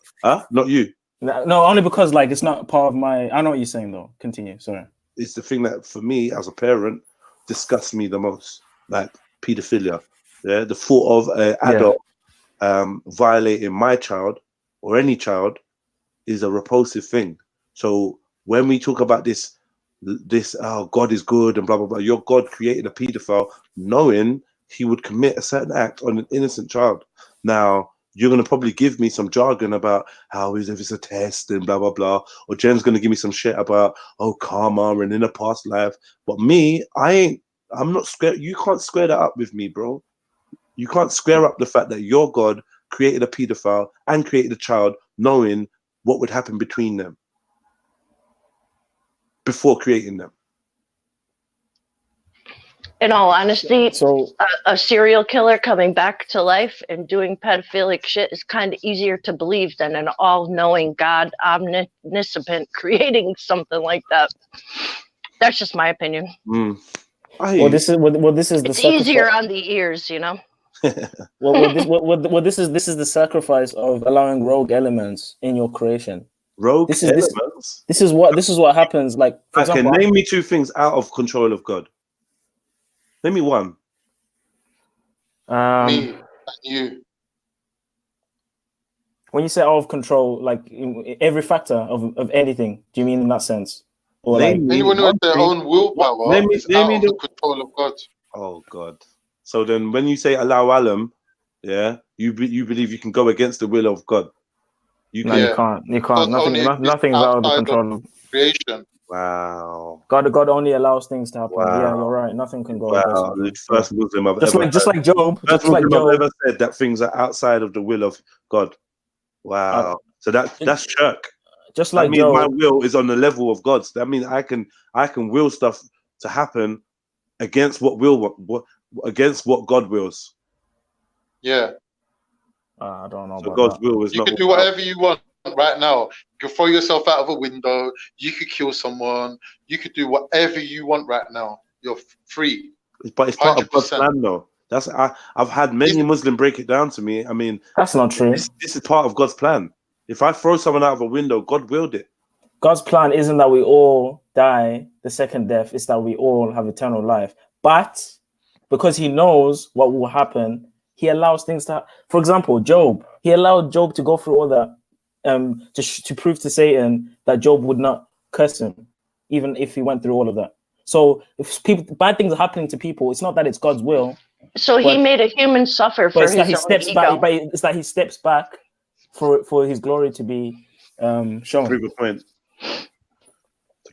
not you. No, only because like it's not part of my. I know what you're saying though. Continue. Sorry. It's the thing that for me as a parent disgusts me the most, like pedophilia. Yeah, the thought of an adult violating my child or any child is a repulsive thing. So when we talk about this God is good and blah blah blah, your God created a pedophile knowing he would commit a certain act on an innocent child. Now you're going to probably give me some jargon about how if it's a test and blah blah blah, or Jen's going to give me some shit about karma and in a past life. But me, I'm not square. You can't square that up with me, bro. You can't square up the fact that your God created a pedophile and created a child knowing what would happen between them before creating them. In all honesty, So a serial killer coming back to life and doing pedophilic shit is kind of easier to believe than an all-knowing God, omniscient, creating something like that. That's just my opinion. well, this is the It's sacrifice. easier on the ears, you know. This is the sacrifice of allowing rogue elements in your creation. Rogue elements. This is what happens. Like, for example, name me two things out of control of God. Name me one. Me and you. When you say out of control, like every factor of anything, do you mean in that sense? Or anyone who has their own willpower is out of the control of God. Oh God. So then when you say allow alam, yeah, you believe you can go against the will of God. You can't. Nothing's out of the control of creation. Wow. God only allows things to happen. Wow. Yeah, you're right. Nothing can go against the first Muslim I've ever just like Job. First Muslim I've ever said that things are outside of the will of God. Wow. So that's shirk. Just like Job, my will is on the level of God's. That means I can will stuff to happen against what God wills. Yeah. I don't know. So God's will is you not. You can do whatever you want right now. You can throw yourself out of a window. You could kill someone. You could do whatever you want right now. You're free. But it's part 100%. Of God's plan, though. That's I've had many Muslims break it down to me. I mean, that's not true. This is part of God's plan. If I throw someone out of a window, God willed it. God's plan isn't that we all die the second death. It's that we all have eternal life. But because He knows what will happen, He allows things to. For example, Job. He allowed Job to go through all that to prove to Satan that Job would not curse him, even if he went through all of that. So if bad things are happening to people, it's not that it's God's will. So He made a human suffer for his own ego. It's that He steps back for His glory to be shown. To prove a point.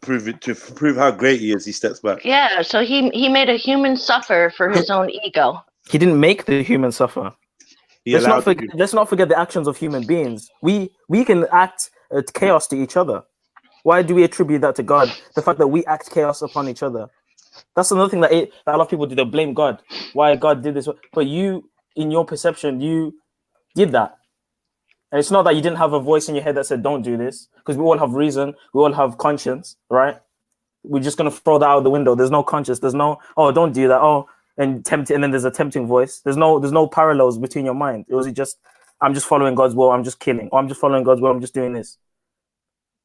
To prove how great He is, He steps back. Yeah. So He made a human suffer for his own ego. He didn't make the human suffer. Let's not forget the actions of human beings. We can act chaos to each other. Why do we attribute that to God? The fact that we act chaos upon each other. That's another thing that a lot of people do. They blame God. Why God did this? But you, in your perception, you did that. And it's not that you didn't have a voice in your head that said, don't do this. Because we all have reason. We all have conscience, right? We're just going to throw that out the window. There's no conscience. There's no, oh, don't do that. Oh, and then there's a tempting voice. There's no parallels between your mind. It was just, I'm just following God's will. I'm just killing. Or I'm just following God's will. I'm just doing this.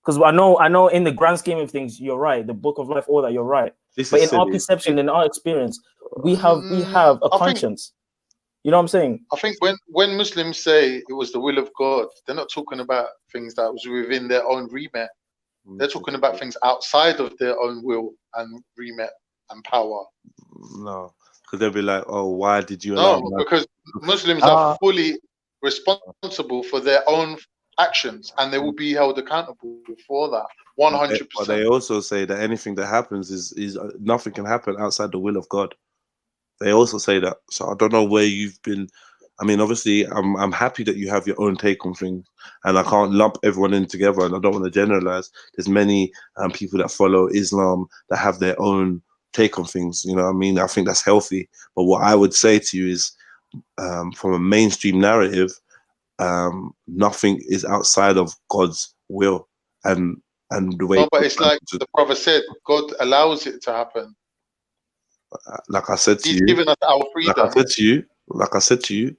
Because I know in the grand scheme of things, you're right. The book of life, all that, you're right. But in our perception, in our experience, we have a conscience. You know what I'm saying? I think when Muslims say it was the will of God, they're not talking about things that was within their own remit. They're talking about things outside of their own will and remit and power. No, because they'll be like, "Oh, why did you?" No, because Muslims are fully responsible for their own actions, and they will be held accountable for that. 100%. But they also say that anything that happens is nothing can happen outside the will of God. They also say that. So I don't know where you've been. I mean, obviously, I'm happy that you have your own take on things, and I can't lump everyone in together. And I don't want to generalize. There's many people that follow Islam that have their own take on things. You know what I mean? I think that's healthy. But what I would say to you is, from a mainstream narrative, nothing is outside of God's will and the way. No, but it's like the Prophet said, God allows it to happen. Like I said to you, He's given us our freedom. Like I said to you,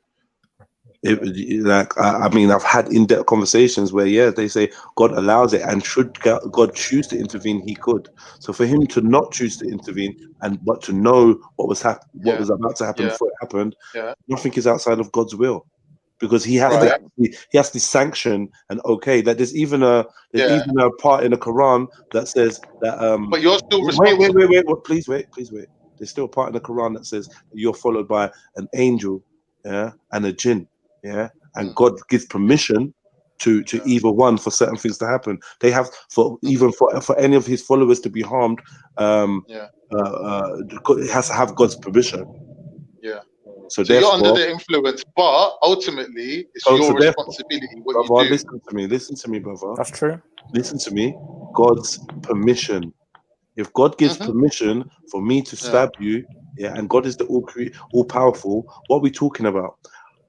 I mean, I've had in-depth conversations where they say God allows it, and should God choose to intervene, He could. So for Him to not choose to intervene but to know what was was about to happen before it happened, nothing is outside of God's will, because He has to sanction and that there's even a part in the Quran that says that. But you're still responsible. Wait, please wait. There's still a part in the Quran that says you're followed by an angel, and a jinn, and God gives permission to either one for certain things to happen. They have for any of His followers to be harmed. It has to have God's permission. Yeah. So you're under the influence, but ultimately it's your responsibility. What you do. Listen to me, brother. That's true. Listen to me. God's permission. If God gives permission for me to stab you, yeah, and God is the all powerful, what are we talking about?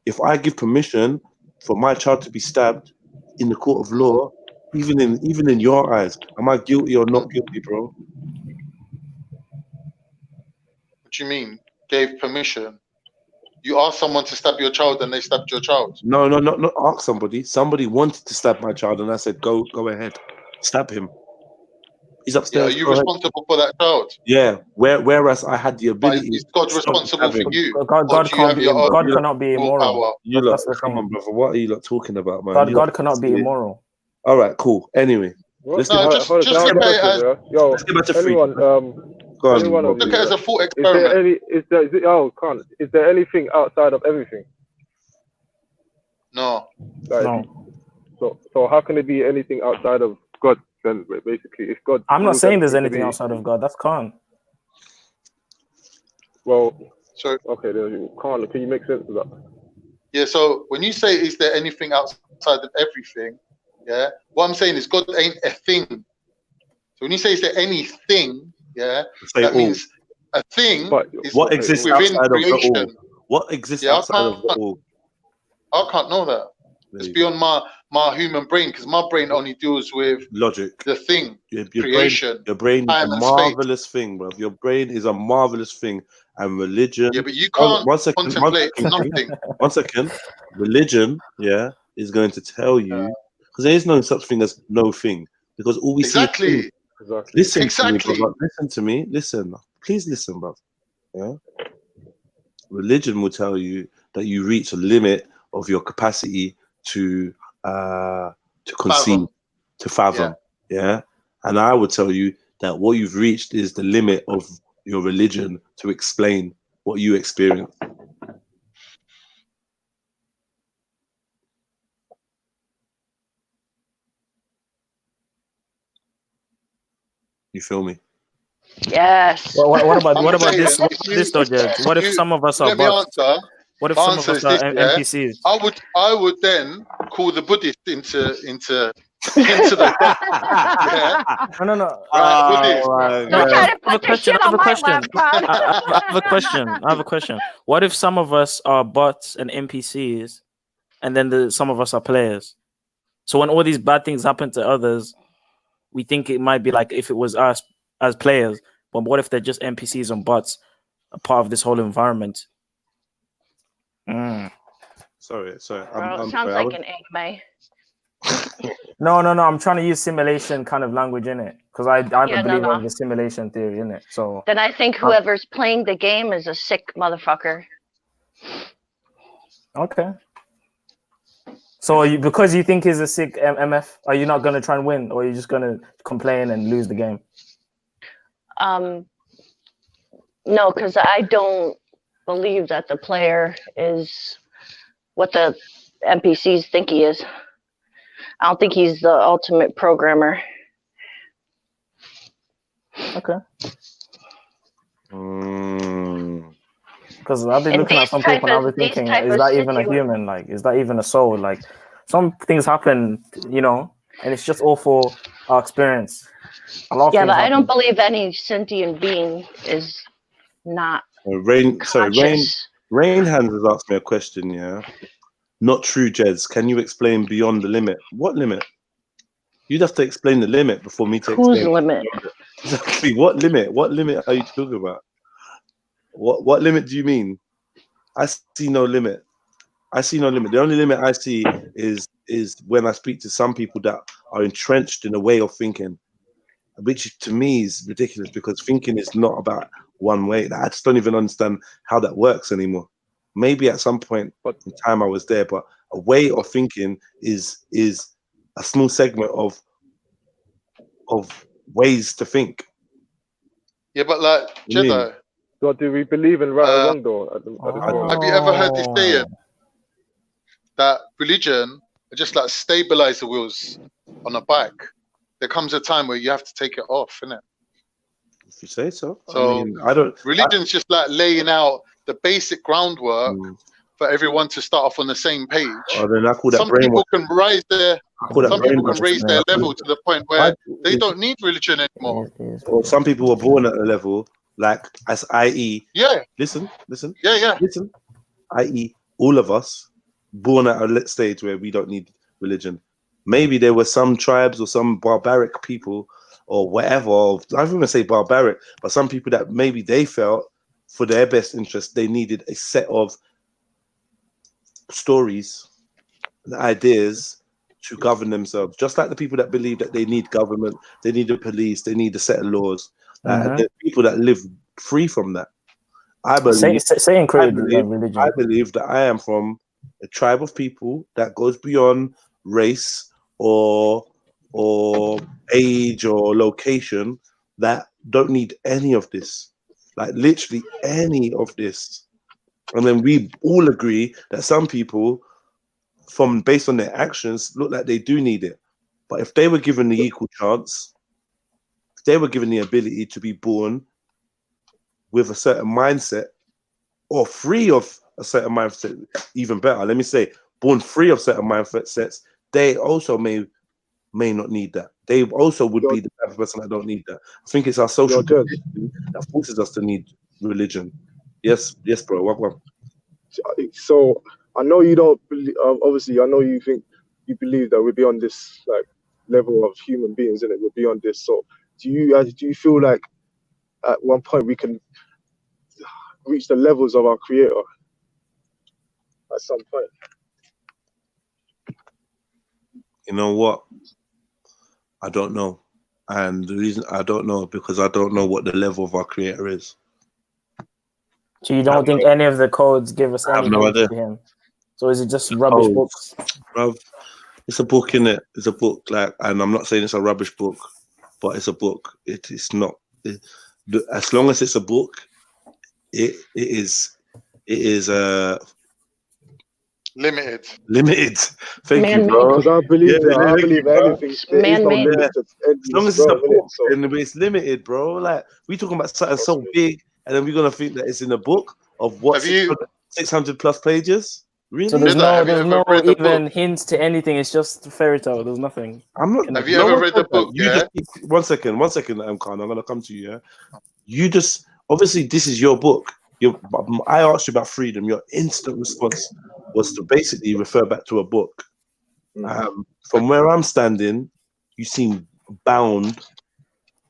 If I give permission for my child to be stabbed in the court of law, even in your eyes, am I guilty or not guilty, bro? What do you mean? Gave permission? You asked someone to stab your child and they stabbed your child? No, not ask somebody. Somebody wanted to stab my child and I said, go ahead, stab him. He's upstairs. Yeah, are you responsible for that child? Yeah. Whereas I had the ability. Is God responsible for you? God cannot be immoral. You lot, come on, brother. What are you lot talking about, man? God cannot be immoral. All right, cool. Anyway, let's get back to free. Anyone, Go on, look at it as a thought experiment. Is there anything outside of everything? No. No. So how can it be anything outside of God? Then basically, if God, I'm not saying there's anything outside of God. That's Khan. Well, so okay, Khan, can you make sense of that? Yeah. So when you say, "Is there anything outside of everything?" Yeah. What I'm saying is God ain't a thing. So when you say, "Is there anything?" Yeah, that means a thing is what exists within outside creation. of the all? What exists outside of the all? I can't know that. It's beyond my human brain, because my brain only deals with logic, the thing, your creation. Your brain is a marvelous thing, bro. Your brain is a marvelous thing, and religion. Yeah, but you can't contemplate nothing. 1 second. Religion, yeah, is going to tell you, because there is no such thing as no thing, because all we see. Exactly. Listen to me, brother. Listen to me. Listen, please listen, brother. Yeah. Religion will tell you that you reach a limit of your capacity to conceive, to fathom, yeah. And I would tell you that what you've reached is the limit of your religion to explain what you experience. You feel me? Yes. What about this though, Jed? What if some of us are bots? What if some of us are NPCs? I would then call the Buddhist into the No. I have a question. What if some of us are bots and NPCs, and then some of us are players? So when all these bad things happen to others, we think it might be like if it was us as players. But what if they're just NPCs and bots, a part of this whole environment? Sorry. Sounds like an anime. No. I'm trying to use simulation kind of language in it, because I believe in the simulation theory in it. So then I think whoever's playing the game is a sick motherfucker. Okay. So because you think he's a sick MF, are you not going to try and win, or are you just going to complain and lose the game? No, because I don't believe that the player is what the NPCs think he is. I don't think he's the ultimate programmer. Okay. Because I've been looking at some people and I was thinking, is that even a human? Like, is that even a soul? Like, some things happen, and it's just all for our experience. But I don't believe any sentient being is not. Rain Hands has asked me a question, yeah? Not true, Jez. Can you explain beyond the limit? What limit? You'd have to explain the limit before me to explain. Whose limit? Exactly. What limit? What limit are you talking about? What limit do you mean? I see no limit. I see no limit. The only limit I see is when I speak to some people that are entrenched in a way of thinking, which to me is ridiculous, because thinking is not about one way. I just don't even understand how that works anymore. Maybe at some point in time I was there, but a way of thinking is a small segment of ways to think. Yeah, but like Jedi. So do we believe in right or wrong though? Have you ever heard this saying that religion just like stabilize the wheels on a bike? There comes a time where you have to take it off, innit? If you say so. So religion's just like laying out the basic groundwork for everyone to start off on the same page. Then I call that some people can raise their level to the point where they don't need religion anymore. Or some people were born at a level like as i.e. Yeah. Listen. Yeah. Listen. I.e. all of us born at a stage where we don't need religion. Maybe there were some tribes or some barbaric people or whatever. I don't even say barbaric, but some people that maybe they felt for their best interest they needed a set of stories and ideas to govern themselves. Just like the people that believe that they need government, they need the police, they need a set of laws. There are people that live free from that. I believe that I am from a tribe of people that goes beyond race or age or location, that don't need any of this, like literally any of this. And then we all agree that some people, from based on their actions, look like they do need it. But if they were given the equal chance, if they were given the ability to be born with a certain mindset, or free of a certain mindset, even better. Let me say, born free of certain mindsets, they also may not need that. They also would be the type of person that don't need that. I think it's our social conditioning that forces us to need religion. Yes, bro. What? So I know you don't believe. Obviously, I know you believe that we're beyond this like level of human beings, and we're beyond this. So do you feel like at one point we can reach the levels of our Creator at some point? You know what? I don't know. And the reason I don't know is because I don't know what the level of our Creator is. So you don't think any of the codes give us any no idea. to him? So is it just rubbish books? Bruv, it's a book, innit? It's a book, like, and I'm not saying it's a rubbish book, but it's a book. It's not. As long as it's a book, it is limited. Thank you, bro. Because I believe anything. Man-made. As long as it's a book, then it's limited, bro. Like, we talking about something so big, and then we're gonna think that it's in a book of what 600 plus pages. Really? So there's no even hints to anything. It's just a fairy tale. There's nothing. I'm not. Have you ever read the book? One second, Khan. I'm gonna come to you. Yeah. You just obviously this is your book. I asked you about freedom. Your instant response was to basically refer back to a book. From where I'm standing, you seem bound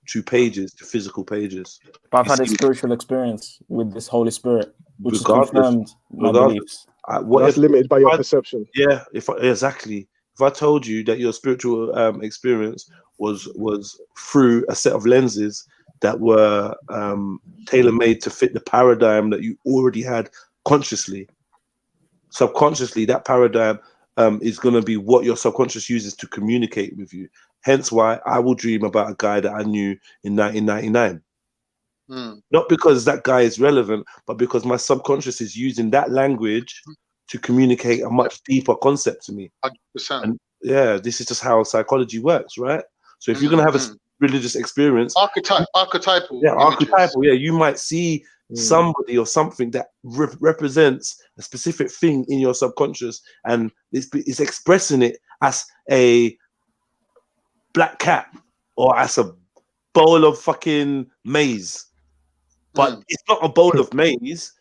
to physical pages. But I've had a spiritual experience with this Holy Spirit, which has confirmed my beliefs. That's limited by your perception. Yeah, exactly. If I told you that your spiritual experience was through a set of lenses that were tailor-made to fit the paradigm that you already had consciously, subconsciously, that paradigm is going to be what your subconscious uses to communicate with you. Hence why I will dream about a guy that I knew in 1999. Not because that guy is relevant, but because my subconscious is using that language to communicate a much deeper concept to me. 100%. And yeah, this is just how psychology works, right? So if you're going to have a religious experience, archetypal. Yeah, archetypal. Yeah, you might see somebody or something that represents a specific thing in your subconscious, and it's expressing it as a black cat or as a bowl of fucking maize. But it's not a bowl of maize.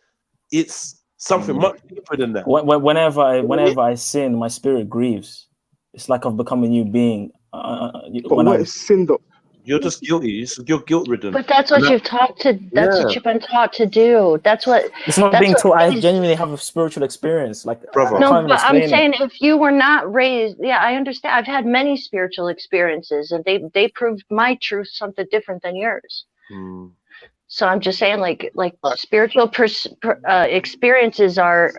It's something much deeper than that. Whenever I sin, my spirit grieves. It's like I've become a new being. But what is sin, though? You're just guilty. You're guilt-ridden. But that's what you've taught to. That's what you've been taught to do. That's what. It's not being taught. I genuinely have a spiritual experience, like brother. No, but I'm saying if you were not raised, yeah, I understand. I've had many spiritual experiences, and they proved my truth something different than yours. So I'm just saying, like spiritual experiences are,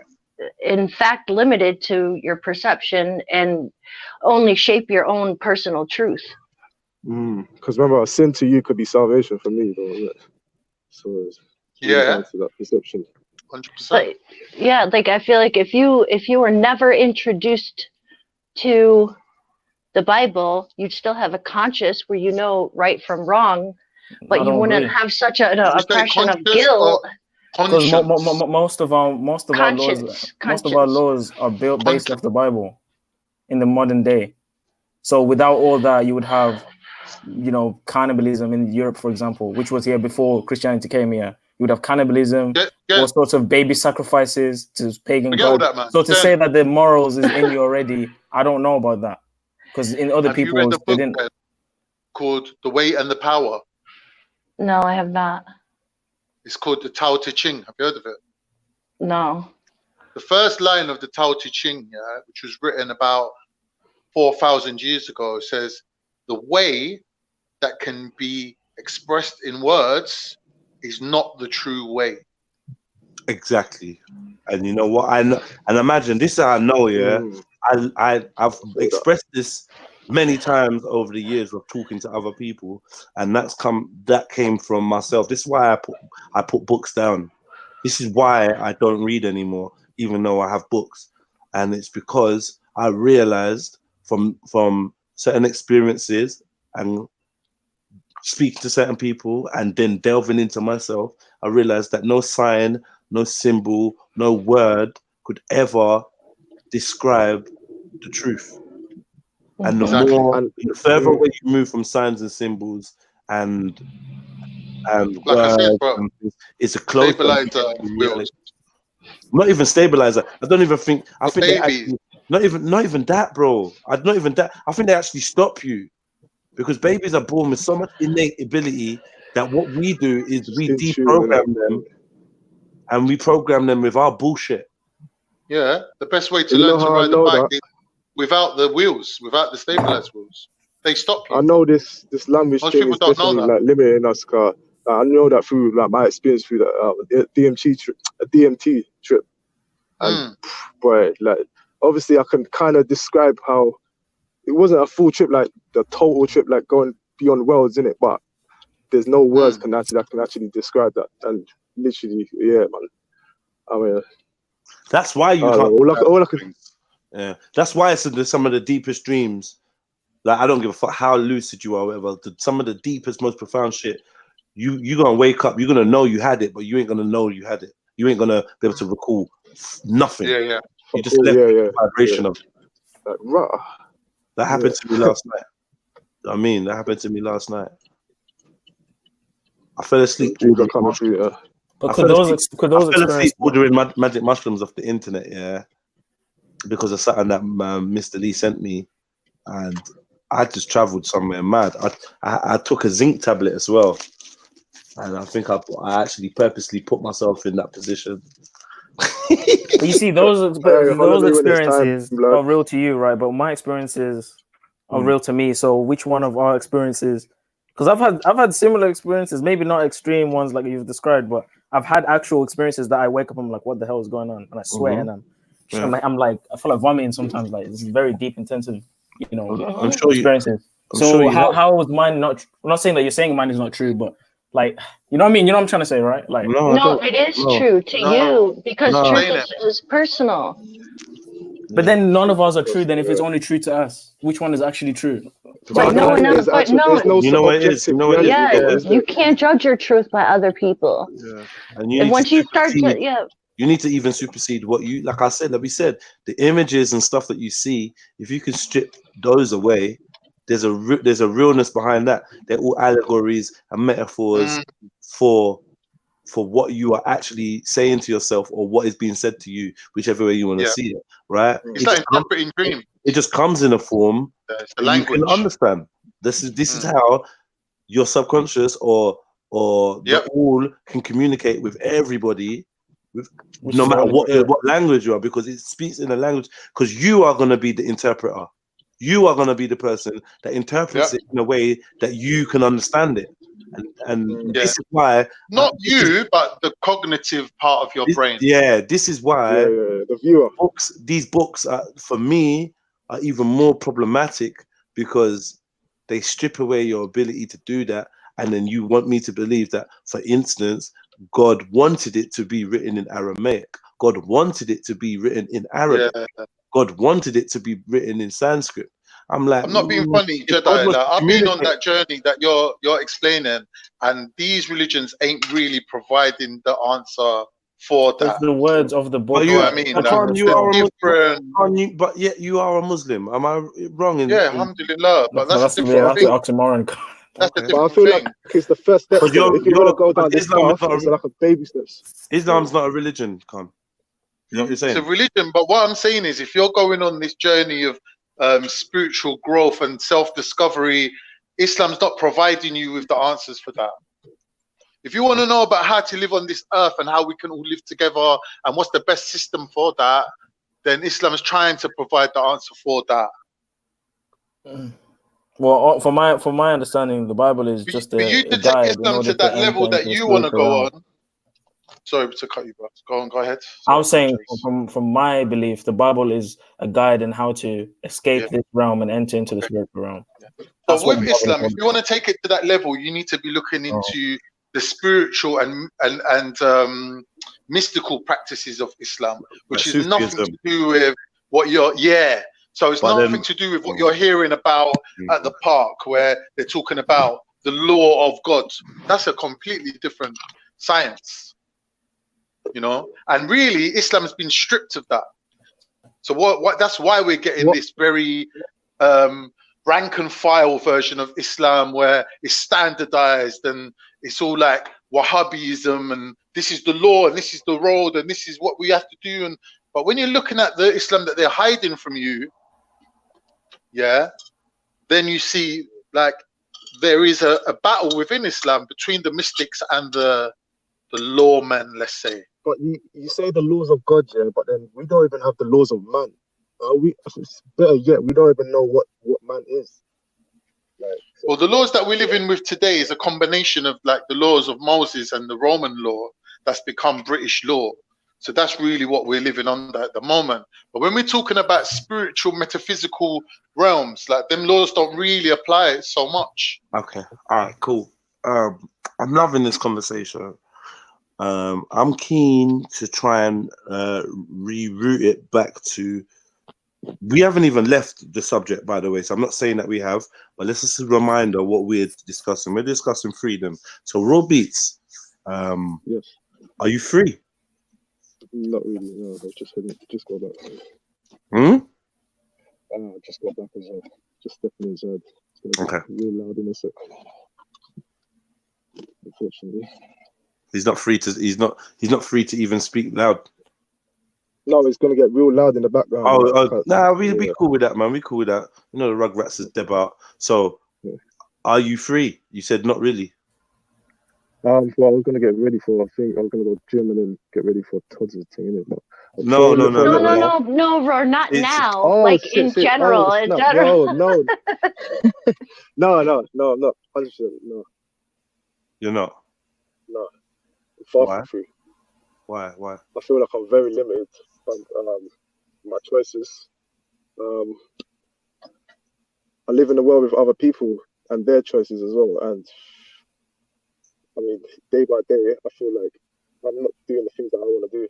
in fact, limited to your perception and only shape your own personal truth. Because remember, a sin to you could be salvation for me, though. So yeah, to that perception. 100%. But yeah, like I feel like if you were never introduced to the Bible, you'd still have a conscience where you know right from wrong, but you wouldn't have such an oppression of guilt. Because most of our laws are built based off the Bible in the modern day. So without all that, you would have you know, cannibalism in Europe, for example, which was here before Christianity came here. You would have cannibalism, all sorts of baby sacrifices to pagan gods. So to say that the morals is in you already, I don't know about that, because in other people, have you read the book called The Weight and the Power? No, I have not. It's called the Tao Te Ching. Have you heard of it? No. The first line of the Tao Te Ching, which was written about 4,000 years ago, says the way that can be expressed in words is not the true way. Exactly. And you know what I know, and imagine this is how I know, I've expressed this many times over the years of talking to other people, and that came from myself. This is why I put books down. This is why I don't read anymore, even though I have books. And it's because I realized from certain experiences and speaking to certain people and then delving into myself, I realized that no sign, no symbol, no word could ever describe the truth. And the further away you move from signs and symbols and like I said, bro, it's a close stabilizer. Not even stabilizer. I don't even think. I think they actually, not even that, bro. Not even that. I think they actually stop you, because babies are born with so much innate ability that what we do is we deprogram them, and we program them with our bullshit. Yeah, the best way to learn to ride the bike is without the wheels, without the stabilized wheels. They stop you. I know this language Most thing people is don't definitely know that. like limiting us, car. I know that through like my experience through the DMT trip, and boy, like obviously I can kind of describe how it wasn't a full trip, like the total trip, like going beyond worlds in it, but there's no words that can actually describe that. And literally, yeah, man. I mean, that's why you can't. All I can, yeah, that's why it's some of the deepest dreams. Like I don't give a fuck how lucid you are, whatever. Some of the deepest, most profound shit. You gonna wake up. You're gonna know you had it, but you ain't gonna know you had it. You ain't gonna be able to recall nothing. Yeah. You just left the vibration of it. That happened to me last night. I mean, that happened to me last night. I fell asleep. But could those experiences ordering magic mushrooms off the internet, yeah, because of something that Mr. Lee sent me, and I just traveled somewhere mad. I took a zinc tablet as well, and I think I actually purposely put myself in that position. But you see, those experiences are real to you, right? But my experiences are real to me. So which one of our experiences? Because I've had similar experiences, maybe not extreme ones like you've described, but I've had actual experiences that I wake up, I'm like, what the hell is going on? And I swear, and I'm like, I feel like vomiting sometimes. Like this is very deep, intensive, you know, I'm sure experiences. How was mine not? I'm not saying that you're saying mine is not true, but like, you know what I mean? You know what I'm trying to say, right? Like, no, it is true to you because truth is personal. But then none of us are true. Then if it's only true to us, which one is actually true? But no, you know what it is. You know what it is. You can't judge your truth by other people. Yeah, and once you start, you need to even supersede what you, like I said, like we said, the images and stuff that you see. If you can strip those away, there's a realness behind that. They're all allegories and metaphors for what you are actually saying to yourself or what is being said to you, whichever way you want to see it, right? It's like interpreting dream. It just comes in a form that you can understand. This is how your subconscious or the all can communicate with everybody, no matter what language you are, because it speaks in a language. Because you are going to be the interpreter. You are going to be the person that interprets it in a way that you can understand it. And this is why but the cognitive part of your brain. Yeah, this is why the viewer. These books are, for me, are even more problematic because they strip away your ability to do that, and then you want me to believe that, for instance, God wanted it to be written in Aramaic. God wanted it to be written in Arabic. God wanted it to be written in Sanskrit. I'm like, I'm not being funny, Jedi. Like, I've been on that journey that you're explaining, and these religions ain't really providing the answer for That's that. the words of the book. But You know what I mean? but Like, Con, you are a the Muslim. different, But yet you are a Muslim. Am I wrong in? yeah, alhamdulillah, but that's a That's different the thing. oxymoron. That's a Okay. But I different feel thing. like it's the first step. But If you want to go down this Islam is path, not it's like a baby steps. Islam's not a religion, Con. You know what you're It's a saying? religion, but what I'm saying is, if you're going on this journey of spiritual growth and self-discovery, Islam's not providing you with the answers for that. If you want to know about how to live on this earth and how we can all live together and what's the best system for that, then Islam is trying to provide the answer for that. Well, from my understanding, the Bible is just For you a to take guide in Islam order to that enter level into that the you want to spiritual go realm. on. Sorry to cut you, bro. Go on, go ahead. I was saying, Sorry. from my belief, the Bible is a guide in how to escape this realm and enter into the spiritual realm. But with what the Islam, Bible if you want to take it to that level, you need to be looking Oh. into the spiritual and mystical practices of Islam, which Like is nothing to Sufism. do with what you're. Yeah. So it's But nothing then- to do with what you're hearing about at the park, where they're talking about the law of God. That's a completely different science, you know. And really, Islam has been stripped of that. So what? That's why we're getting this very rank and file version of Islam, where it's standardized and it's all like Wahhabism, and this is the law and this is the road and this is what we have to do. And but when you're looking at the Islam that they're hiding from you, then you see like there is a battle within Islam between the mystics and the lawmen, let's say. But you say the laws of God, yeah, but then we don't even have the laws of man. It's better yet, we don't even know what man is. Like, so, well, the laws that we're living with today is a combination of like the laws of Moses and the Roman law that's become British law. So that's really what we're living under at the moment. But when we're talking about spiritual, metaphysical realms, like them laws don't really apply so much. Okay. All right. Cool. I'm loving this conversation. I'm keen to try and reroute it back to. We haven't even left the subject, by the way, so I'm not saying that we have, but let's just a reminder what we're discussing. We're discussing freedom. So, Raw Beats, yes. Are you free? Not really, no. Just go back. Just go back as well. Just stepping inside. Okay. Real loud in a sec. Unfortunately. He's not free to. He's not free to even speak loud. No, it's gonna get real loud in the background. We cool with that, man. We cool with that. You know, the Rugrats is deb out. So, Are you free? You said not really. Well, I was gonna get ready for. I think I was gonna go gym and then get ready for Todd's thing, innit? No, Roar, not now. Oh, like shit. in general, No, no, I'm not. 100%, no. You're not. No. Far Why? from free. Why? I feel like I'm very limited on my choices. I live in a world with other people and their choices as well. And I mean, day by day, I feel like I'm not doing the things that I want to do.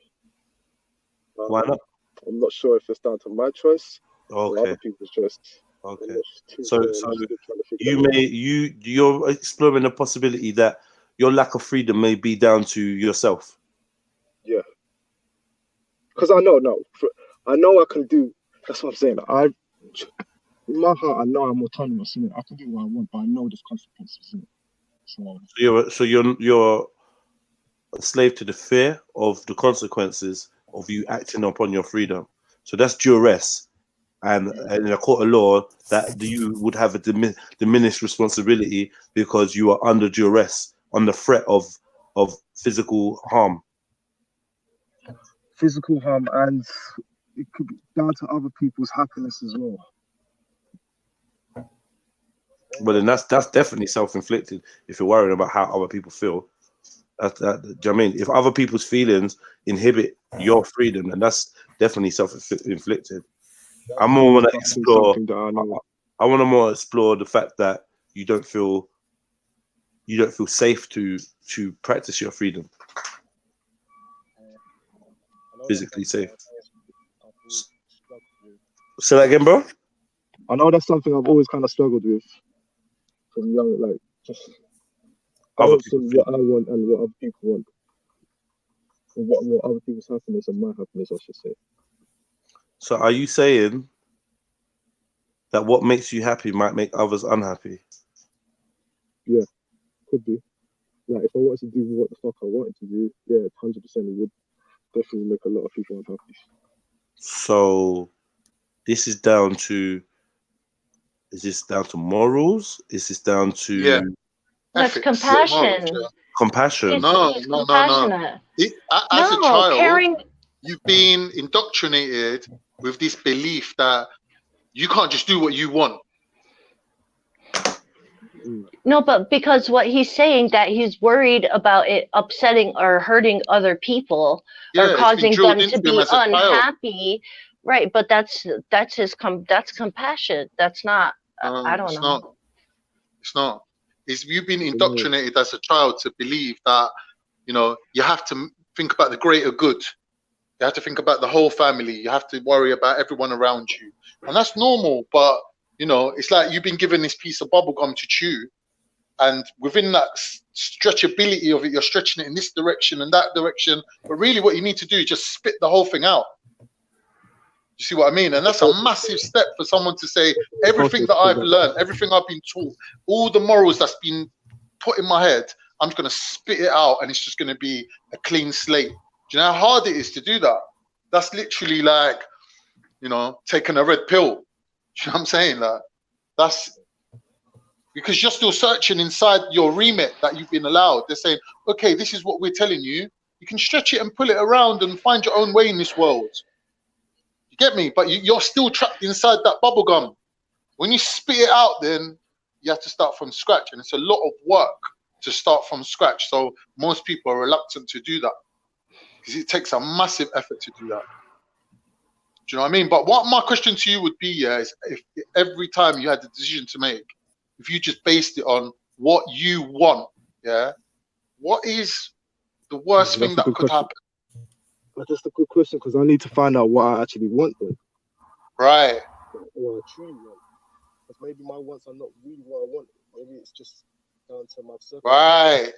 Why not? I'm not sure if it's down to my choice or Okay. other people's choice. Okay. So you're exploring the possibility that your lack of freedom may be down to yourself. Yeah. Because I know I can do. That's what I'm saying. In my heart, I know I'm autonomous. You know? I can do what I want, but I know there's consequences. You know? So you're a slave to the fear of the consequences of you acting upon your freedom. So that's duress, and in a court of law, that you would have a diminished responsibility because you are under duress, under threat of physical harm. Physical harm, and it could be down to other people's happiness as well. But then that's definitely self-inflicted. If you're worrying about how other people feel, do you know what I mean? If other people's feelings inhibit your freedom, then that's definitely self-inflicted. I more want to explore. I want to more explore the fact that you don't feel safe to practice your freedom. Physically safe. Say that again, bro. I know that's something I've always kind of struggled with from young, like just balancing what I want and what other people want. for what other people's happiness and my happiness, I should say. So are you saying that what makes you happy might make others unhappy? Yeah, could be. Like if I wanted to do what the fuck I wanted to do, yeah, 100% it would definitely make a lot of people unhappy. So this is down to, is this down to morals? Is this down to That's Ethics, compassion. morals, compassion? He's compassionate. As a No, child, caring. you've been indoctrinated with this belief that you can't just do what you want. No, but because what he's saying, that he's worried about it upsetting or hurting other people Yeah, or it's been causing drilled them into to him be as a child. unhappy. Right, but that's compassion. That's not. I don't It's know. not. It's not. It's you've been indoctrinated as a child to believe that, you know, you have to think about the greater good. You have to think about the whole family. You have to worry about everyone around you. And that's normal. But, you know, it's like you've been given this piece of bubble gum to chew. And within that stretchability of it, you're stretching it in this direction and that direction. But really what you need to do is just spit the whole thing out. You see what I mean? And that's a massive step for someone to say, everything that I've learned, everything I've been taught, all the morals that's been put in my head, I'm just going to spit it out and it's just going to be a clean slate. Do you know how hard it is to do that? That's literally like, you know, taking a red pill. Do you know what I'm saying? Like, that's because you're still searching inside your remit that you've been allowed. They're saying, okay, this is what we're telling you. You can stretch it and pull it around and find your own way in this world. You get me? But you're still trapped inside that bubble gum. When you spit it out, then you have to start from scratch. And it's a lot of work to start from scratch. So most people are reluctant to do that because it takes a massive effort to do that. Do you know what I mean? But what my question to you would be, yeah, is if every time you had a decision to make, if you just based it on what you want, yeah, what is the worst thing that could happen? That's a good question because I need to find out what I actually want then. Right. What I truly want. Because maybe my wants are not really what I want. Maybe it's just down to my circumstances. Right.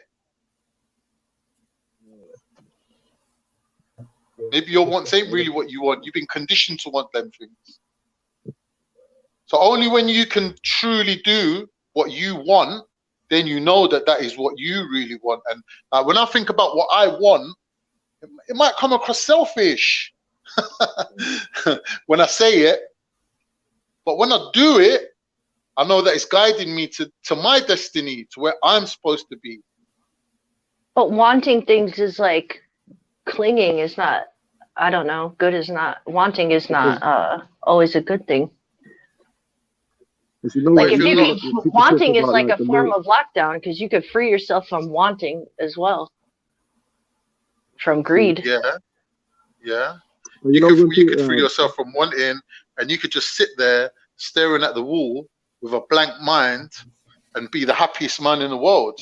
Maybe your wants ain't really what you want. You've been conditioned to want them things. So only when you can truly do what you want, then you know that that is what you really want. And when I think about what I want, it might come across selfish when I say it. But when I do it, I know that it's guiding me to my destiny, to where I'm supposed to be. But wanting things is like clinging is not, I don't know, good is not, wanting is not always a good thing. Like if you wanting is like a form of lockdown because you could free yourself from wanting as well. From greed. Yeah. Yeah. You could free yourself from wanting and you could just sit there staring at the wall with a blank mind and be the happiest man in the world.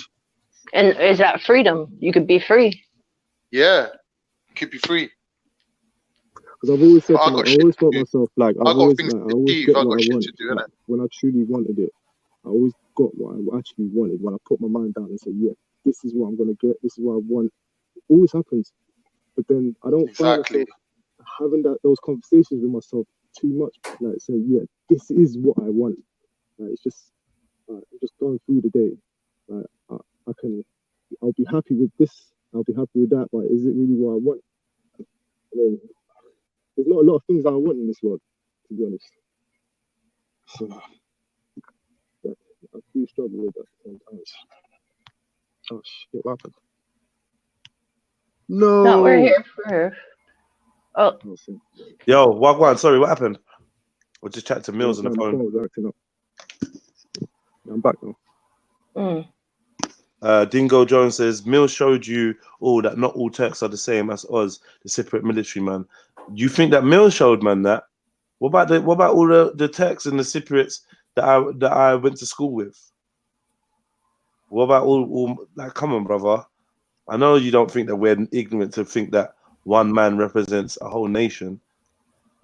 And is that freedom? You could be free. Yeah. You could be free. Because I've always said I always felt myself like I always get what I want. Like, when I truly wanted it, I always got what I actually wanted. When I put my mind down and said, "Yeah, this is what I'm gonna get. This is what I want." It always happens. But then I don't find myself having those conversations with myself too much. Like saying, "Yeah, this is what I want." Like, it's just I'm just going through the day. Like I'll be happy with this. I'll be happy with that. But is it really what I want? I mean, there's not a lot of things that I want in this world, to be honest. So I do struggle with that sometimes. Oh shit, what happened? No, we're here for. Oh. Yo, Wagwan, sorry, what happened? We'll just chat to Mills on the phone. I'm back now. Dingo Jones says Mills showed you all that not all Turks are the same as Oz, the separate military man. You think that Mills showed man that? What about all the Turks and the Cypriots that I went to school with? What about all like, come on, brother. I know you don't think that we're ignorant to think that one man represents a whole nation.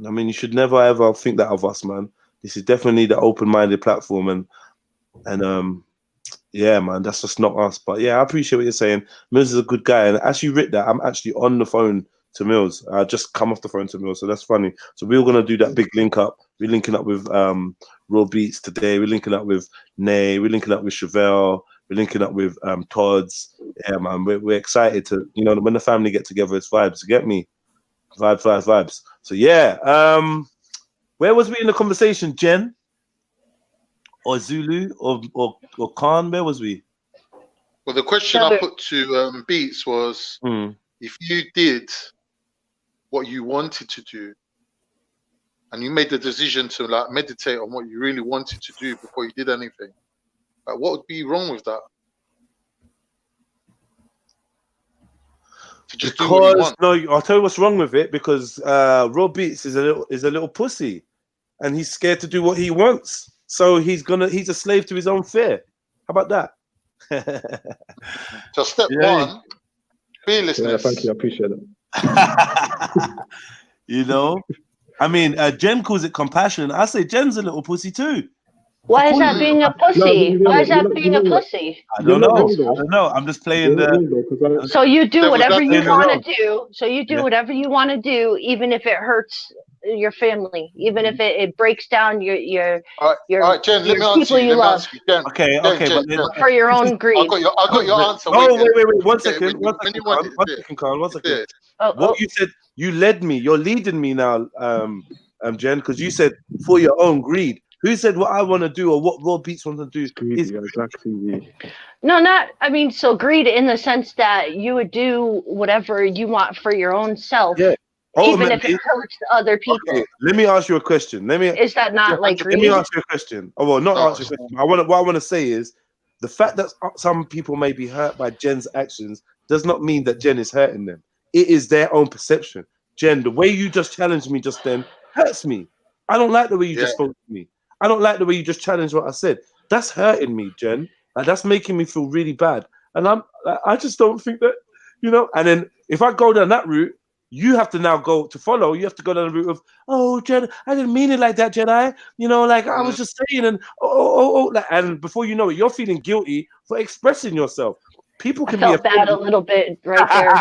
I mean, you should never ever think that of us, man. This is definitely the open-minded platform, and Yeah, man, that's just not us. But yeah, I appreciate what you're saying. Mills is a good guy, and as you read that, I'm actually on the phone to Mills. I just come off the phone to Mills, so that's funny. So we were gonna do that big link up. We're linking up with Raw Beats today. We're linking up with Nay. We're linking up with Chevelle. We're linking up with Todd's. Yeah, man, we're excited to, you know, when the family get together, it's vibes. You get me? Vibes. So yeah, where was we in the conversation, Jen? Or Zulu or Khan? Where was we? Well, the question I put to Beats was, if you did what you wanted to do, and you made the decision to like meditate on what you really wanted to do before you did anything, like, what would be wrong with that? To just do what you want. No, I'll tell you what's wrong with it, because Raw Beats is a little pussy, and he's scared to do what he wants. So he's a slave to his own fear. How about that? So step one, fearlessness. Yeah, thank you, I appreciate it. You know, I mean, Jen calls it compassion. I say Jen's a little pussy too. Why is that being a pussy? Why is that being a pussy? I don't know. I'm just playing the. So you do whatever you want to do. So you do whatever you want to do, even if it hurts your family, even if it breaks down your all right, Jen, let me people you love. Jen, okay, Jen, for your own greed. I got your answer. Oh, wait, 1 second. One second. What you said, you led me. You're leading me now, Jen, because you said for your own greed. Who said what I want to do or what Raw Beats want to do? Exactly. No, not. I mean, so greed in the sense that you would do whatever you want for your own self. Yeah. Even if it hurts other people. Okay, let me ask you a question. Is that not like greed? Let me ask you a question. Oh, well, not answer your question. What I want to say is the fact that some people may be hurt by Jen's actions does not mean that Jen is hurting them. It is their own perception. Jen, the way you just challenged me just then hurts me. I don't like the way you just spoke to me. I don't like the way you just challenged what I said. That's hurting me, Jen. Like, that's making me feel really bad. And I just don't think that, you know. And then if I go down that route, you have to now go to follow. You have to go down the route of, oh, Jen, I didn't mean it like that, Jedi. You know, like I was just saying, and and before you know it, you're feeling guilty for expressing yourself. People can be bad a little bit right there.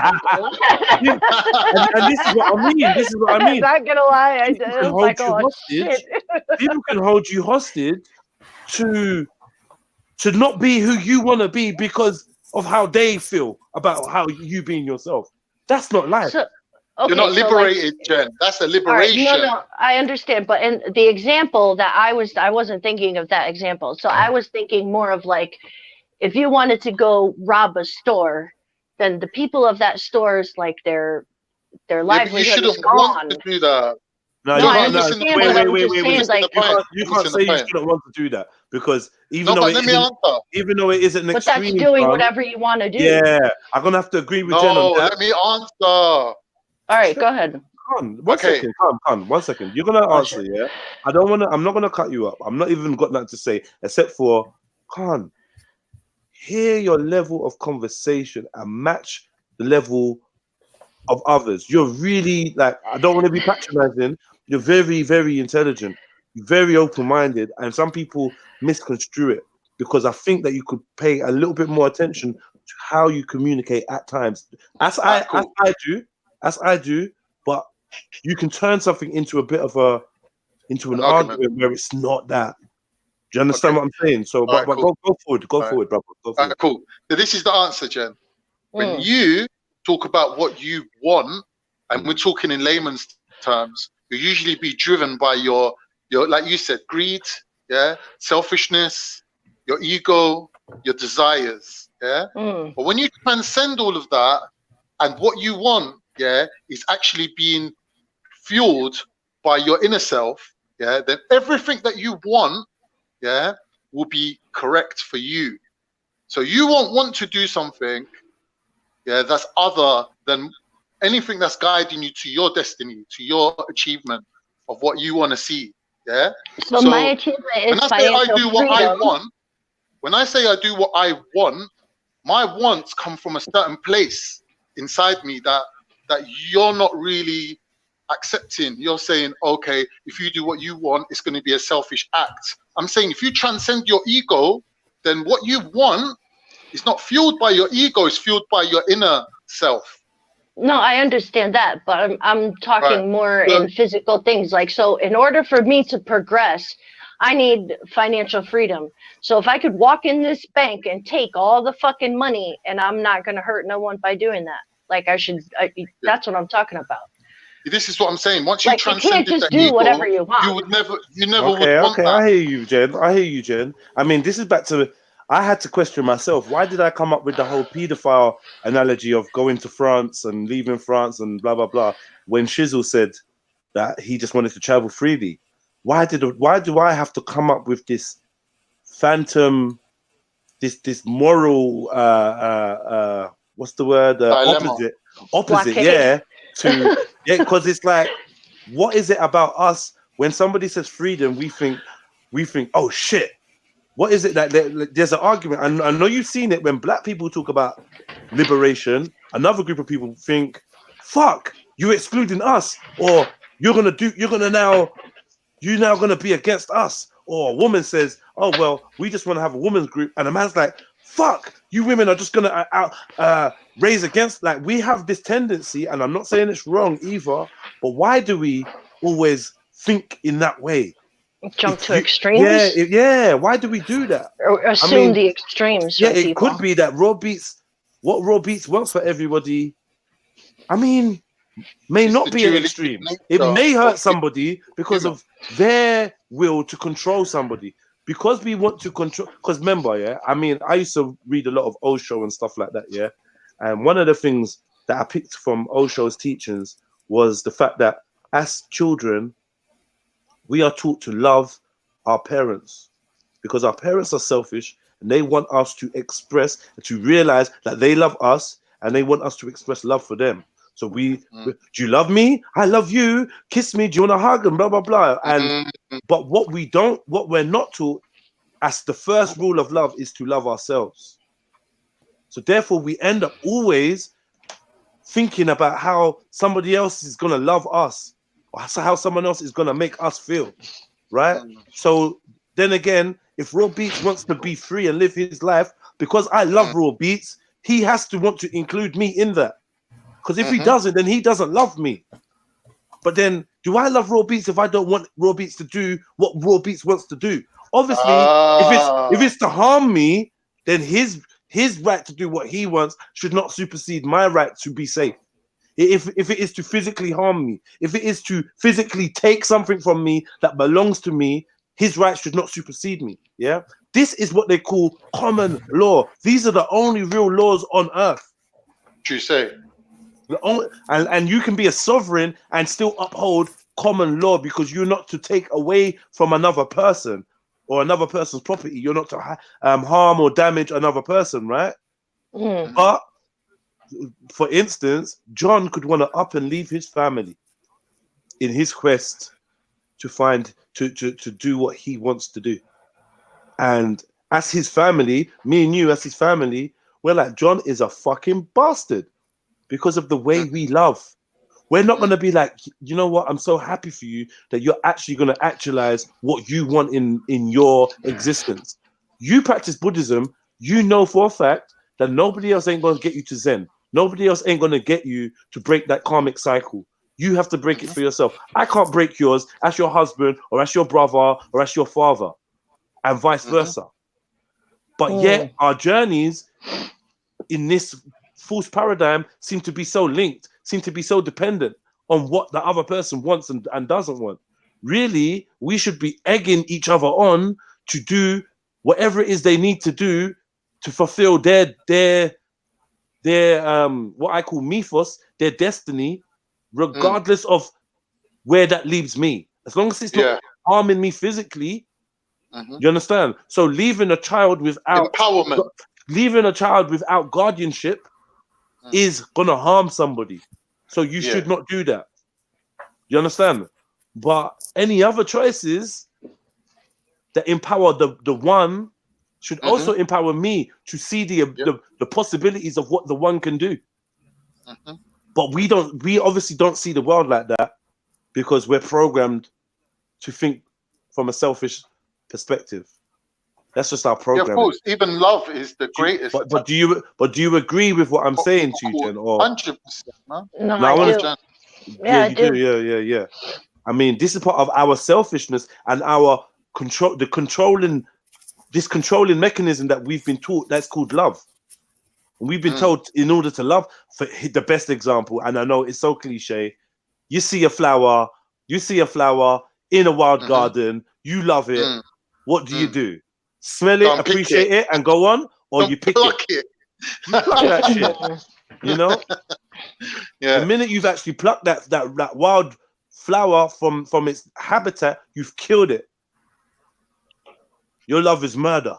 and this is what I mean. This is what I mean. I'm not gonna lie, I was like, oh shit. People can hold you hostage to not be who you want to be because of how they feel about how you being yourself. That's not life. Okay, you're not liberated, Jen. That's a liberation. Right, no, I understand. But in the example that I wasn't thinking of that example. So I was thinking more of like, if you wanted to go rob a store, then the people of that store's like their livelihood is gone. Want to do that. No, I wait. You can't say you shouldn't want to do that because even though it isn't an but extreme, that's doing whatever you want to do. Yeah, I'm gonna have to agree with Jen on that. Let me answer. All right, go ahead. One second. You're gonna answer, yeah? I'm not gonna cut you up. I'm not even got nothing to say except for Khan. Hear your level of conversation and match the level of others. You're really like, I don't want to be patronizing. You're very, very intelligent, very open-minded, and some people misconstrue it because I think that you could pay a little bit more attention to how you communicate at times. As I do, but you can turn something into a bit of an argument where it's not that. Do you understand what I'm saying? So, but cool. go forward, brother. Go forward. Cool. So this is the answer, Jen. When you talk about what you want, and we're talking in layman's terms, you usually be driven by your like you said, greed, selfishness, your ego, your desires, But when you transcend all of that, and what you want, is actually being fueled by your inner self, then everything that you want, will be correct for you. So you won't want to do something, that's other than anything that's guiding you to your destiny, to your achievement of what you want to see. So my achievement is financial freedom. When I say I do what I want, my wants come from a certain place inside me that you're not really accepting. You're saying, okay, if you do what you want, it's going to be a selfish act. I'm saying if you transcend your ego, then what you want is not fueled by your ego, it's fueled by your inner self. No, I understand that, but I'm talking more in physical things. Like, so in order for me to progress, I need financial freedom. So if I could walk in this bank and take all the fucking money, and I'm not going to hurt no one by doing that. Like, that's what I'm talking about. This is what I'm saying. Once you like, transcended you can't just the do ego, whatever you want. You never would want that. I hear you, Jen. I mean, this is back to, I had to question myself. Why did I come up with the whole paedophile analogy of going to France and leaving France and blah, blah, blah, when Shizzle said that he just wanted to travel freely? Why do I have to come up with this phantom, this moral, what's the word? Opposite, yeah. Because it's like, what is it about us when somebody says freedom? We think, oh shit. What is it that there's an argument? And I know you've seen it when black people talk about liberation. Another group of people think, fuck, you're excluding us, or you're now gonna be against us. Or a woman says, oh well, we just want to have a women's group, and a man's like, fuck, you women are just gonna raise against. Like, we have this tendency, and I'm not saying it's wrong either, but why do we always think in that way? Jump to extremes? Yeah. Why do we do that? Or assume the extremes. Yeah, it could be that what Raw Beats wants for everybody, I mean, may not be an extreme. It may hurt somebody because of their will to control somebody. Because we want to control. Because remember, yeah, I mean, I used to read a lot of Osho and stuff like that, yeah. And one of the things that I picked from Osho's teachings was the fact that as children, we are taught to love our parents because our parents are selfish and they want us to express and to realize that they love us and they want us to express love for them. So do you love me? I love you. Kiss me. Do you want to hug? And blah, blah, blah. And but what we're not taught as the first rule of love is to love ourselves. So therefore we end up always thinking about how somebody else is going to love us, or how someone else is going to make us feel, right? So then again, if Raw Beats wants to be free and live his life, because I love Raw Beats, he has to want to include me in that. Because if he doesn't, then he doesn't love me. But then, do I love Raw Beats if I don't want Raw Beats to do what Raw Beats wants to do? Obviously, if it's to harm me, then his right to do what he wants should not supersede my right to be safe. If it is to physically harm me, if it is to physically take something from me that belongs to me, his rights should not supersede me. Yeah, this is what they call common law. These are the only real laws on earth. True say. And you can be a sovereign and still uphold common law because you're not to take away from another person or another person's property. You're not to harm or damage another person, right? But for instance, John could want to up and leave his family in his quest to find to do what he wants to do. And as his family, me and you as his family, we're like, John is a fucking bastard because of the way we love. We're not going to be like, you know what, I'm so happy for you that you're actually going to actualize what you want in your existence. You practice Buddhism, you know for a fact that nobody else ain't going to get you to Zen. Nobody else ain't going to get you to break that karmic cycle. You have to break it for yourself. I can't break yours as your husband or as your brother or as your father and vice versa. But yet our journeys in this false paradigm seem to be so linked, seem to be so dependent on what the other person wants and doesn't want. Really, we should be egging each other on to do whatever it is they need to do to fulfill their what I call mythos, their destiny, regardless of where that leaves me. As long as it's not harming me physically, you understand? So leaving a child without empowerment, leaving a child without guardianship is gonna harm somebody. So you should not do that. You understand? But any other choices that empower the one should also empower me to see the possibilities of what the one can do. But we obviously don't see the world like that because we're programmed to think from a selfish perspective. That's just our Yeah, programming. of course. Even love is the greatest. But do you agree with what I'm saying to you, Jen? Or 100%, man. No, No, I I wanna- do. yeah, I you do. do. Yeah. I mean, this is part of our selfishness and our control. This controlling mechanism that we've been taught. That's called love. And we've been told in order to love. For the best example, and I know it's so cliche. You see a flower in a wild garden. You love it. What do you do? Smell it, Go and pick appreciate it, and go on, or Don't you pick pluck it. You pluck that shit. You know. Yeah. The minute you've actually plucked that wild flower from its habitat, you've killed it. Your love is murder.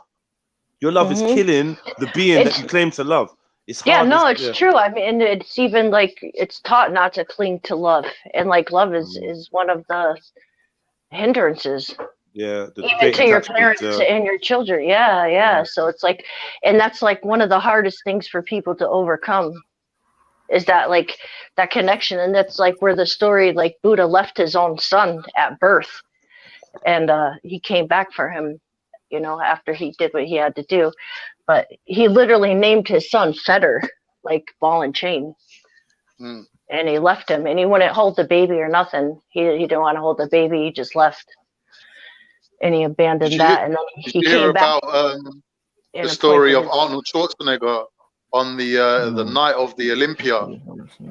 Your love is killing the being that you claim to love. It's hard. Yeah, no, it's true. I mean, it's even like it's taught not to cling to love, and like love is one of the hindrances. Yeah, even to your parents and your children. Yeah. So it's like, and that's like one of the hardest things for people to overcome. Is that like that connection, and that's like where the story, like Buddha left his own son at birth, and he came back for him, you know, after he did what he had to do, but he literally named his son Fetter, like ball and chain, and he left him, and he wouldn't hold the baby or nothing. He didn't want to hold the baby. He just left, and he abandoned that, and then he came back. About the story of Arnold Schwarzenegger? On the night of the Olympia,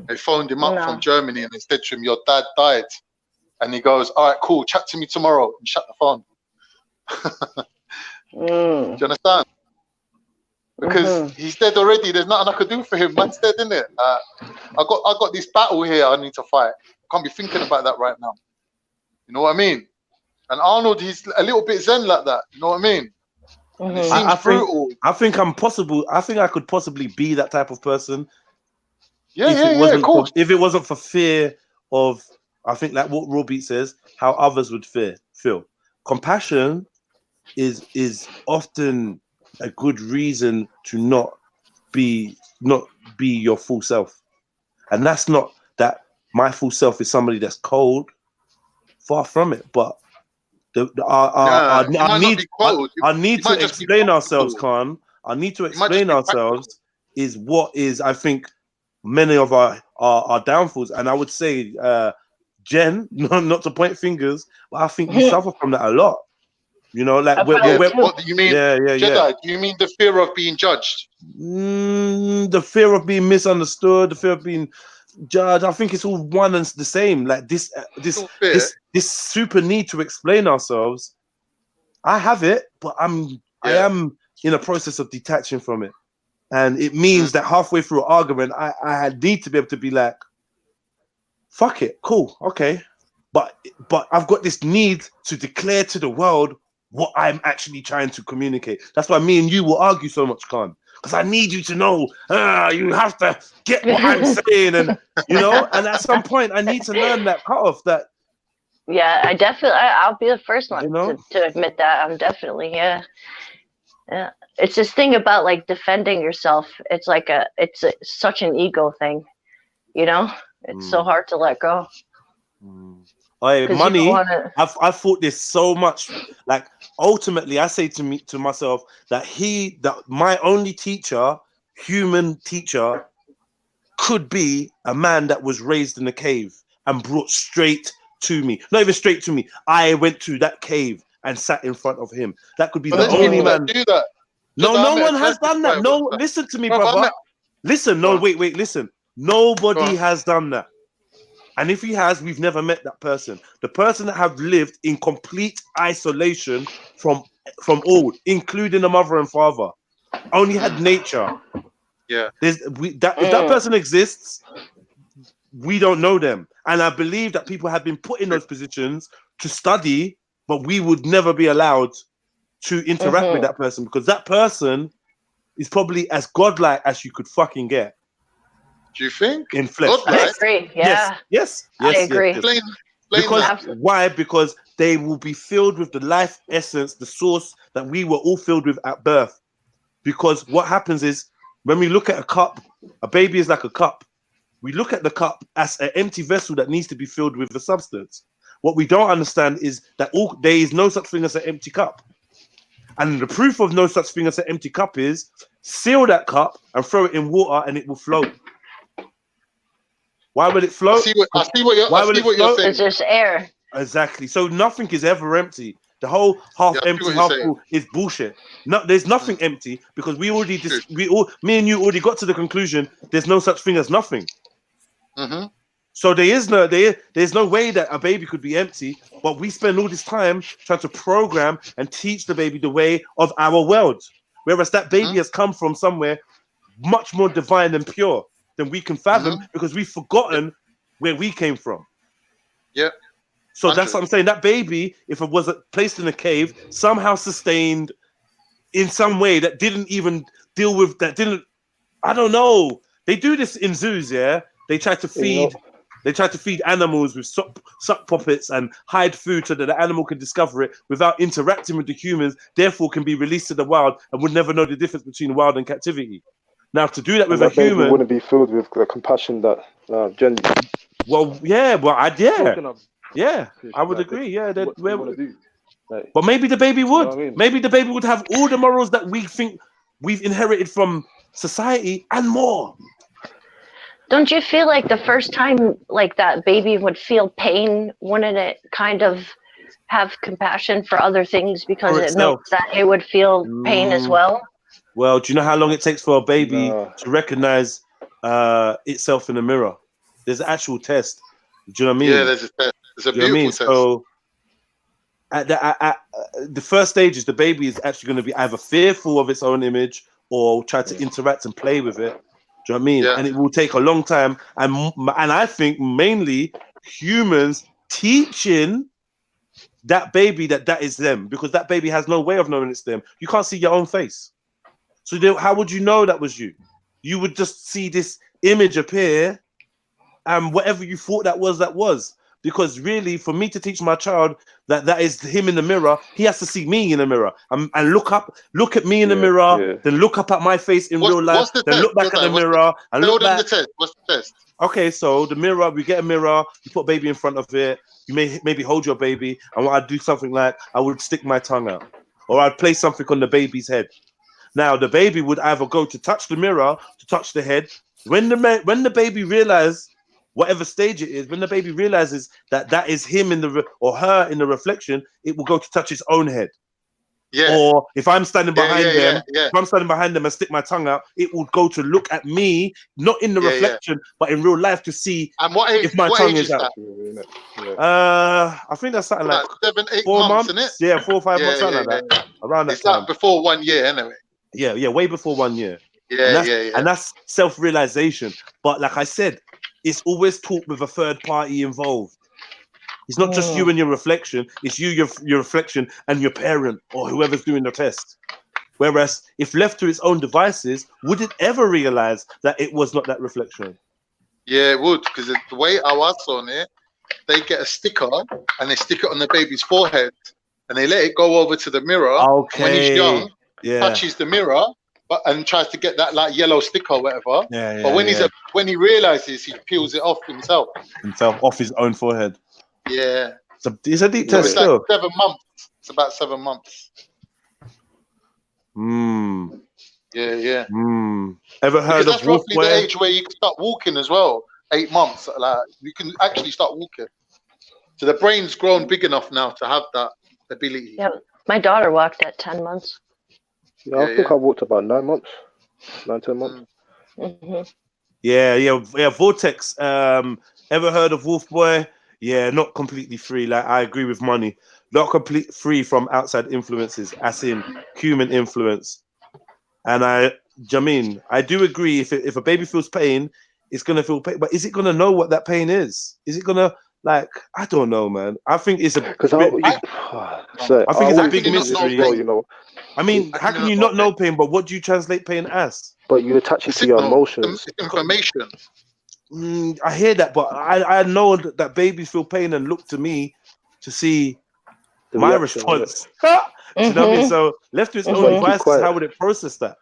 they phoned him up from Germany and they said to him, "Your dad died," and he goes, "All right, cool, chat to me tomorrow," and shut the phone. Do you understand? Because he's dead already. There's nothing I could do for him. Man's dead, isn't it? I got this battle here I need to fight. I can't be thinking about that right now. You know what I mean? And Arnold, he's a little bit zen like that. You know what I mean? It seems brutal. I think I could possibly be that type of person. Yeah, of course. If it wasn't for fear of, I think like what Robbie says, how others would feel. Compassion is often a good reason to not be your full self. And that's not that my full self is somebody that's cold. Far from it, but I need to explain ourselves, Khan. I need to explain ourselves is what is, I think, many of our downfalls. And I would say, Jen, not to point fingers, but I think you suffer from that a lot. You know, like what do you mean? Jedi, do you mean the fear of being judged? The fear of being misunderstood, the fear of being judged. I think it's all one and the same. Like this super need to explain ourselves. I have it, but I am in a process of detaching from it, and it means that halfway through an argument, I need to be able to be like, "Fuck it, cool, okay," but I've got this need to declare to the world what I'm actually trying to communicate. That's why me and you will argue so much, Khan. Because I need you to know, you have to get what I'm saying, and you know. And at some point, I need to learn that cutoff. That yeah, I'll be the first one to admit that. I'm definitely yeah. It's this thing about like defending yourself. It's like it's such an ego thing, you know. It's so hard to let go. Money. I've thought this so much. Like ultimately, I say to myself that my only teacher, human teacher, could be a man that was raised in a cave and brought straight to me. Not even straight to me. I went to that cave and sat in front of him. That could be the only man. Do that. No one has done that. No, listen to me, brother. Listen. No, wait. Listen. Nobody has done that. And if he has, we've never met that person. The person that have lived in complete isolation from all, including the mother and father, only had nature. Yeah. If that person exists, we don't know them. And I believe that people have been put in those positions to study, but we would never be allowed to interact with that person, because that person is probably as godlike as you could fucking get. Do you think? In flesh. I agree. Yeah. Yes. I agree. Explain Why? Because they will be filled with the life essence, the source that we were all filled with at birth. Because what happens is, when we look at a cup, a baby is like a cup. We look at the cup as an empty vessel that needs to be filled with a substance. What we don't understand is that there is no such thing as an empty cup. And the proof of no such thing as an empty cup is seal that cup and throw it in water and it will float. Why would it float? I see what you're saying. Because there's air. Exactly. So nothing is ever empty. The whole half empty, half full is bullshit. No, there's nothing empty because me and you already got to the conclusion there's no such thing as nothing. So there's no way that a baby could be empty, but we spend all this time trying to program and teach the baby the way of our world. Whereas that baby has come from somewhere much more divine and pure than we can fathom because we've forgotten where we came from. Yeah. So that's what I'm saying. That baby, if it was placed in a cave, somehow sustained in some way that didn't even deal with that. I don't know. They do this in zoos, yeah. They try to feed. They try to feed animals with suck puppets and hide food so that the animal can discover it without interacting with the humans. Therefore, can be released to the wild and would never know the difference between wild and captivity. Now, to do that with a human, wouldn't be filled with the compassion that Jen. Well, yeah, yeah, I would agree. Yeah, but maybe the baby would. You know what I mean? Maybe the baby would have all the morals that we think we've inherited from society and more. Don't you feel like the first time like that baby would feel pain, wouldn't it kind of have compassion for other things because it knows that it would feel pain as well? Well, do you know how long it takes for a baby to recognize itself in the mirror? There's an actual test. Do you know what I mean? Yeah, there's a test. It's a beautiful test. So at the first stage is the baby is actually going to be either fearful of its own image or try to interact and play with it. Do you know what I mean? Yeah. And it will take a long time. And I think mainly humans teaching that baby that is them, because that baby has no way of knowing it's them. You can't see your own face. So how would you know that was you? You would just see this image appear and whatever you thought that was. Because really, for me to teach my child that is him in the mirror, he has to see me in the mirror and look at me in the mirror, then look up at my face in real life, then look back at the mirror and look back. What's the test? Okay, so the mirror, we get a mirror, you put baby in front of it, you maybe hold your baby, and I'd do something like I would stick my tongue out, or I'd place something on the baby's head. Now the baby would either go to touch the mirror, to touch the head. When the baby realizes, whatever stage it is, when the baby realizes that is him or her in the reflection, it will go to touch its own head. Yeah. Or if I'm standing behind them, if I'm standing behind them and stick my tongue out, it will go to look at me, not in the reflection, but in real life to see if my tongue is out. I think that's something like 7, 8 4 months, months, isn't it? Yeah, 4 or 5 months, something like that. Around that it's time. Like before 1 year, anyway. Yeah, way before 1 year. Yeah. And that's self-realization. But like I said, it's always taught with a third party involved. It's not just you and your reflection. It's you, your reflection, and your parent or whoever's doing the test. Whereas if left to its own devices, would it ever realize that it was not that reflection? Yeah, it would, because the way I was on it, they get a sticker and they stick it on the baby's forehead and they let it go over to the mirror. Okay. When he's young, touches the mirror, and tries to get that like yellow sticker or whatever. But when he realizes, he peels it off himself off his own forehead. Yeah. It's a deep test. It's like 7 months. It's about 7 months. Yeah. Ever heard because of that's roughly the age where you can start walking as well. 8 months, like you can actually start walking. So the brain's grown big enough now to have that ability. Yeah, my daughter walked at 10 months. Yeah, I think I walked about 9 months, 10 months. Yeah. Vortex. Ever heard of Wolf Boy? Yeah, not completely free. Like I agree with Money, not completely free from outside influences, as in human influence. And I do agree. If a baby feels pain, it's gonna feel pain. But is it gonna know what that pain is? Is it gonna I don't know, man. I think it's a big mystery. Well, you know. I mean, how can you not know pain? But what do you translate pain as? But you attach it to your emotions. It's information. I hear that, but I know that babies feel pain and look to me to see my response. You know what I mean? So left to its own devices, how would it process that?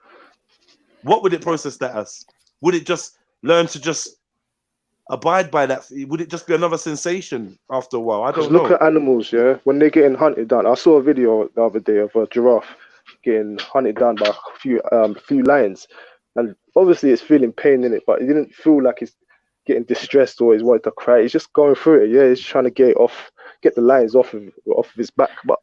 What would it process that as? Would it just learn to just abide by that? Would it just be another sensation after a while? I don't know. Look at animals, yeah. When they're getting hunted down, I saw a video the other day of a giraffe getting hunted down by a few lions, and obviously it's feeling pain in it, but it didn't feel like it's getting distressed or he's wanting to cry. He's just going through it. Yeah, he's trying to get the lions off of his back, but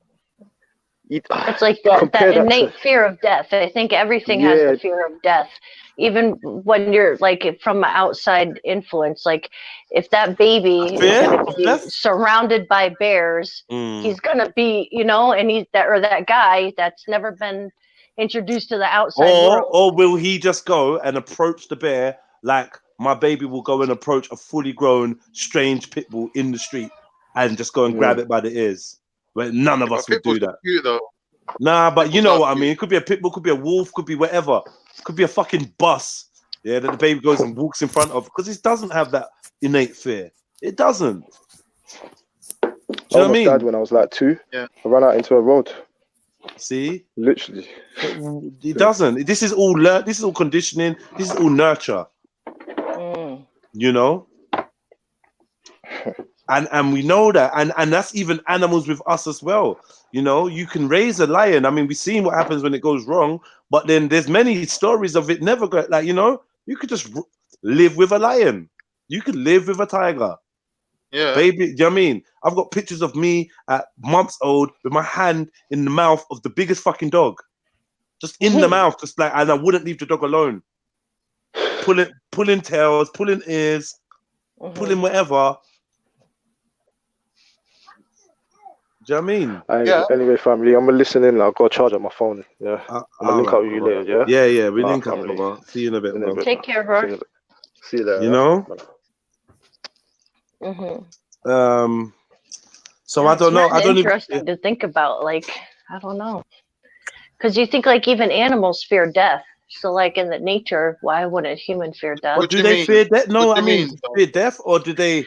it's like that innate fear of death. I think everything has the fear of death. Even when you're like from an outside influence, like if that baby is going to be surrounded by bears, he's going to be, you know, and that guy that's never been introduced to the outside world. Or will he just go and approach the bear like my baby will go and approach a fully grown strange pit bull in the street and just go and grab it by the ears? But none of us would do that. Cute, though. Nah, but you know what I mean. It could be a pit bull, could be a wolf, could be whatever. Could be a fucking bus. Yeah, that the baby goes and walks in front of, because it doesn't have that innate fear. It doesn't. Do you know what I mean? Died when I was like 2. Yeah. I ran out into a road. See, literally, it doesn't. This is all This is all conditioning. This is all nurture. You know. And we know that, and that's even animals with us as well. You know, you can raise a lion. I mean, we've seen what happens when it goes wrong, but then there's many stories of it never go. Like, you know, you could just live with a lion. You could live with a tiger. Yeah, baby. Do you know what I mean? I've got pictures of me at months old with my hand in the mouth of the biggest fucking dog, just in the mouth, just like, and I wouldn't leave the dog alone. Pulling tails, pulling ears, pulling whatever. Do you know what I mean? Anyway, family, I'm gonna listen in. I've got a charge on my phone. Yeah, I'm gonna link up with you later. Yeah. Yeah. We link up, brother. See you in a bit. Take care, bro. See you later. You know. So I don't know. I don't interesting to think about. Like, I don't know, because you think like even animals fear death. So like in the nature, why wouldn't human fear death? What do they fear death? No, I mean fear death, or do they?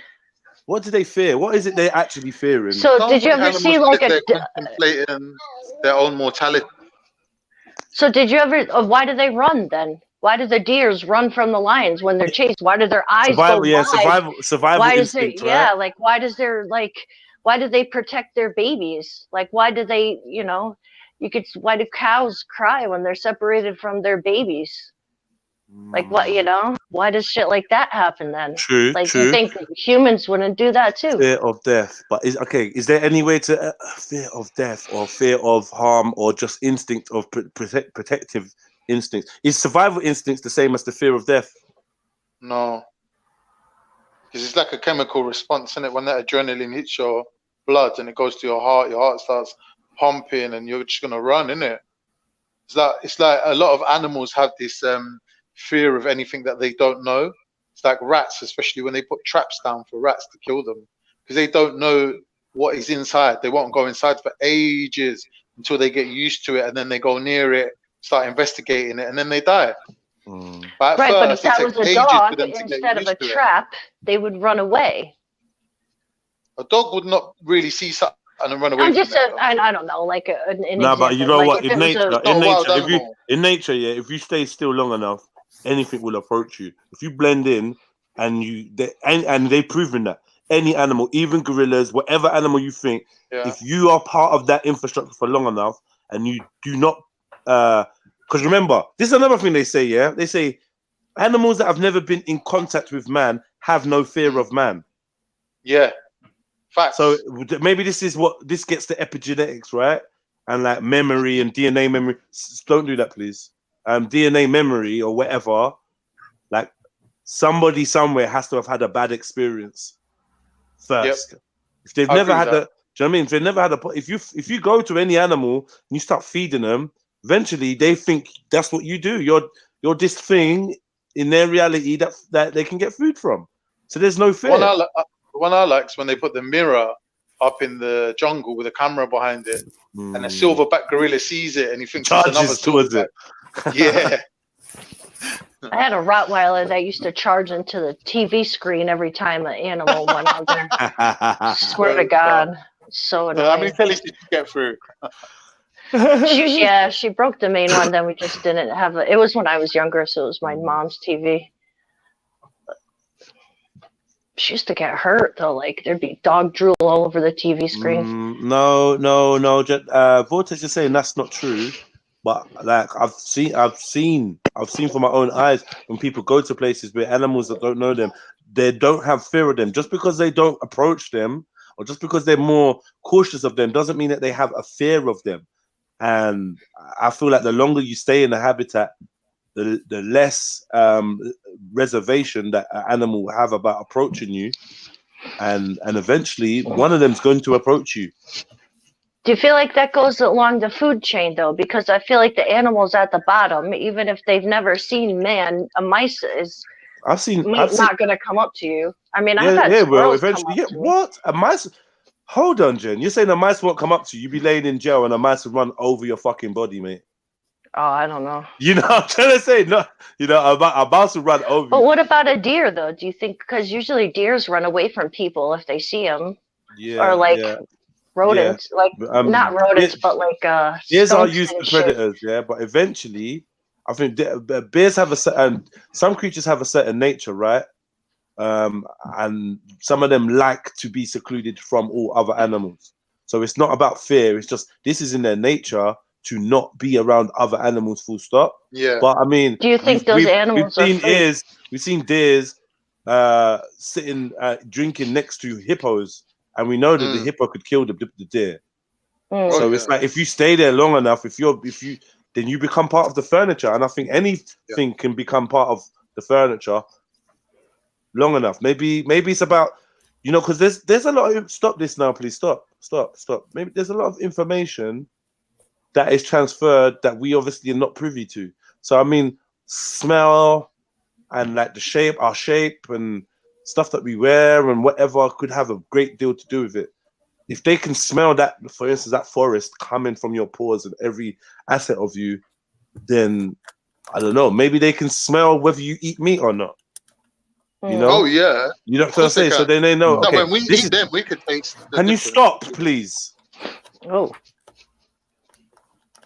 What do they fear? What is it they're actually fearing? So did you ever see like contemplating their own mortality? So did you ever? Why do they run then? Why do the deers run from the lions when they're chased? Why do their eyes go wide? Survival why instinct, does it, right? Like why does their why do they protect their babies? Like why do they, you know, why do cows cry when they're separated from their babies? Like what, you know? Why does shit like that happen then? True. You think humans wouldn't do that too? Fear of death, but is there any way to fear of death or fear of harm or just instinct of protective instinct? Is survival instincts the same as the fear of death? No, because it's like a chemical response, isn't it? When that adrenaline hits your blood and it goes to your heart starts pumping, and you're just gonna run, isn't it? It's like a lot of animals have this fear of anything that they don't know. It's like rats, especially when they put traps down for rats to kill them, because they don't know what is inside. They won't go inside for ages until they get used to it, and then they go near it, start investigating it, and then they die. But if that was a dog instead of a trap, they would run away. A dog would not really see something and run away. I'm just I don't know, like an example. But you know like what? In nature, yeah, if you stay still long enough, anything will approach you. If you blend in, and they've proven that any animal, even gorillas, whatever animal you think, if you are part of that infrastructure for long enough, and you do not, because remember, this is another thing they say. Yeah, they say animals that have never been in contact with man have no fear of man. Yeah. Facts. So maybe this gets to epigenetics, right? And like memory and DNA memory. Don't do that, please. DNA memory or whatever. Like somebody somewhere has to have had a bad experience first. Yep. If they've never had do you know what I mean? If they've never had if you go to any animal and you start feeding them, eventually they think that's what you do. You're this thing in their reality that they can get food from. So there's no fear. One I like is when they put the mirror up in the jungle with a camera behind it, and a silverback gorilla sees it and he thinks it's another towards it. Yeah. I had a Rottweiler that used to charge into the TV screen every time an animal went out there. Swear to God, so annoying. How many tellies did you get through? She broke the main one. Then we just didn't have it. It was when I was younger, so it was my mom's TV. She used to get hurt though. Like there'd be dog drool all over the TV screen. No. Vortex is saying that's not true. But like I've seen from my own eyes when people go to places where animals that don't know them, they don't have fear of them. Just because they don't approach them, or just because they're more cautious of them, doesn't mean that they have a fear of them. And I feel like the longer you stay in the habitat, the less reservation that an animal will have about approaching you, and eventually one of them's going to approach you. Do you feel like that goes along the food chain though? Because I feel like the animals at the bottom, even if they've never seen man, a mice is not going to come up to you. I mean, I've had squirrels eventually, come up to me. What? A mice? Hold on, Jen. You're saying a mice won't come up to you? You'd be laying in jail and a mice would run over your fucking body, mate. Oh, I don't know. You know what I'm trying to say? No, you know, a mouse will run over you. But what about a deer, though? Do you think, because usually deers run away from people if they see them? Yeah. Or like rodents, like not rodents, but like deers are used for predators, yeah. But eventually, I think bears have a certain, some creatures have a certain nature, right? And some of them like to be secluded from all other animals. So it's not about fear. It's just this is in their nature to not be around other animals, full stop. Yeah. But I mean, do you think those animals are free? We've seen deers sitting drinking next to hippos, and we know that the hippo could kill the deer. So it's like if you stay there long enough, then you become part of the furniture. And I think anything can become part of the furniture long enough. Maybe it's about, you know, because there's a lot of, stop this now, please, stop. Maybe there's a lot of information that is transferred that we obviously are not privy to. So I mean, smell and like our shape and stuff that we wear and whatever could have a great deal to do with it. If they can smell that, for instance, that forest coming from your pores and every asset of you, then I don't know, maybe they can smell whether you eat meat or not. You know? Oh yeah. You know what I'm saying? So then they know. No, okay, when we eat them, we could taste. Can you stop, please? Oh.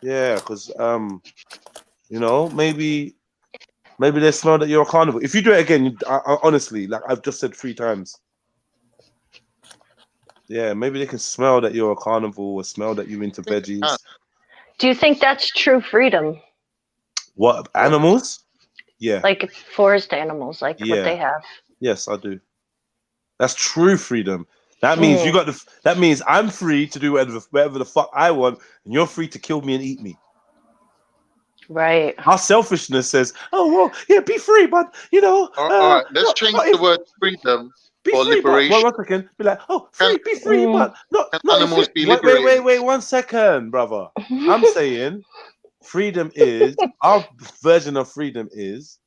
Yeah, because you know, maybe they smell that you're a carnivore. If you do it again, I honestly, like I've just said 3 times. Yeah, maybe they can smell that you're a carnivore or smell that you're into veggies. Do you think that's true freedom? What, animals? Yeah. Like forest animals, like what they have. Yes, I do. That's true freedom. That means that means I'm free to do whatever the fuck I want, and you're free to kill me and eat me. Right. Our selfishness says, "Oh well, yeah, be free, but you know." All right, let's change the word freedom for liberation. One second, be like, "Oh, be free, but not animals be liberated." Wait, 1 second, brother. I'm saying, freedom is our version of freedom is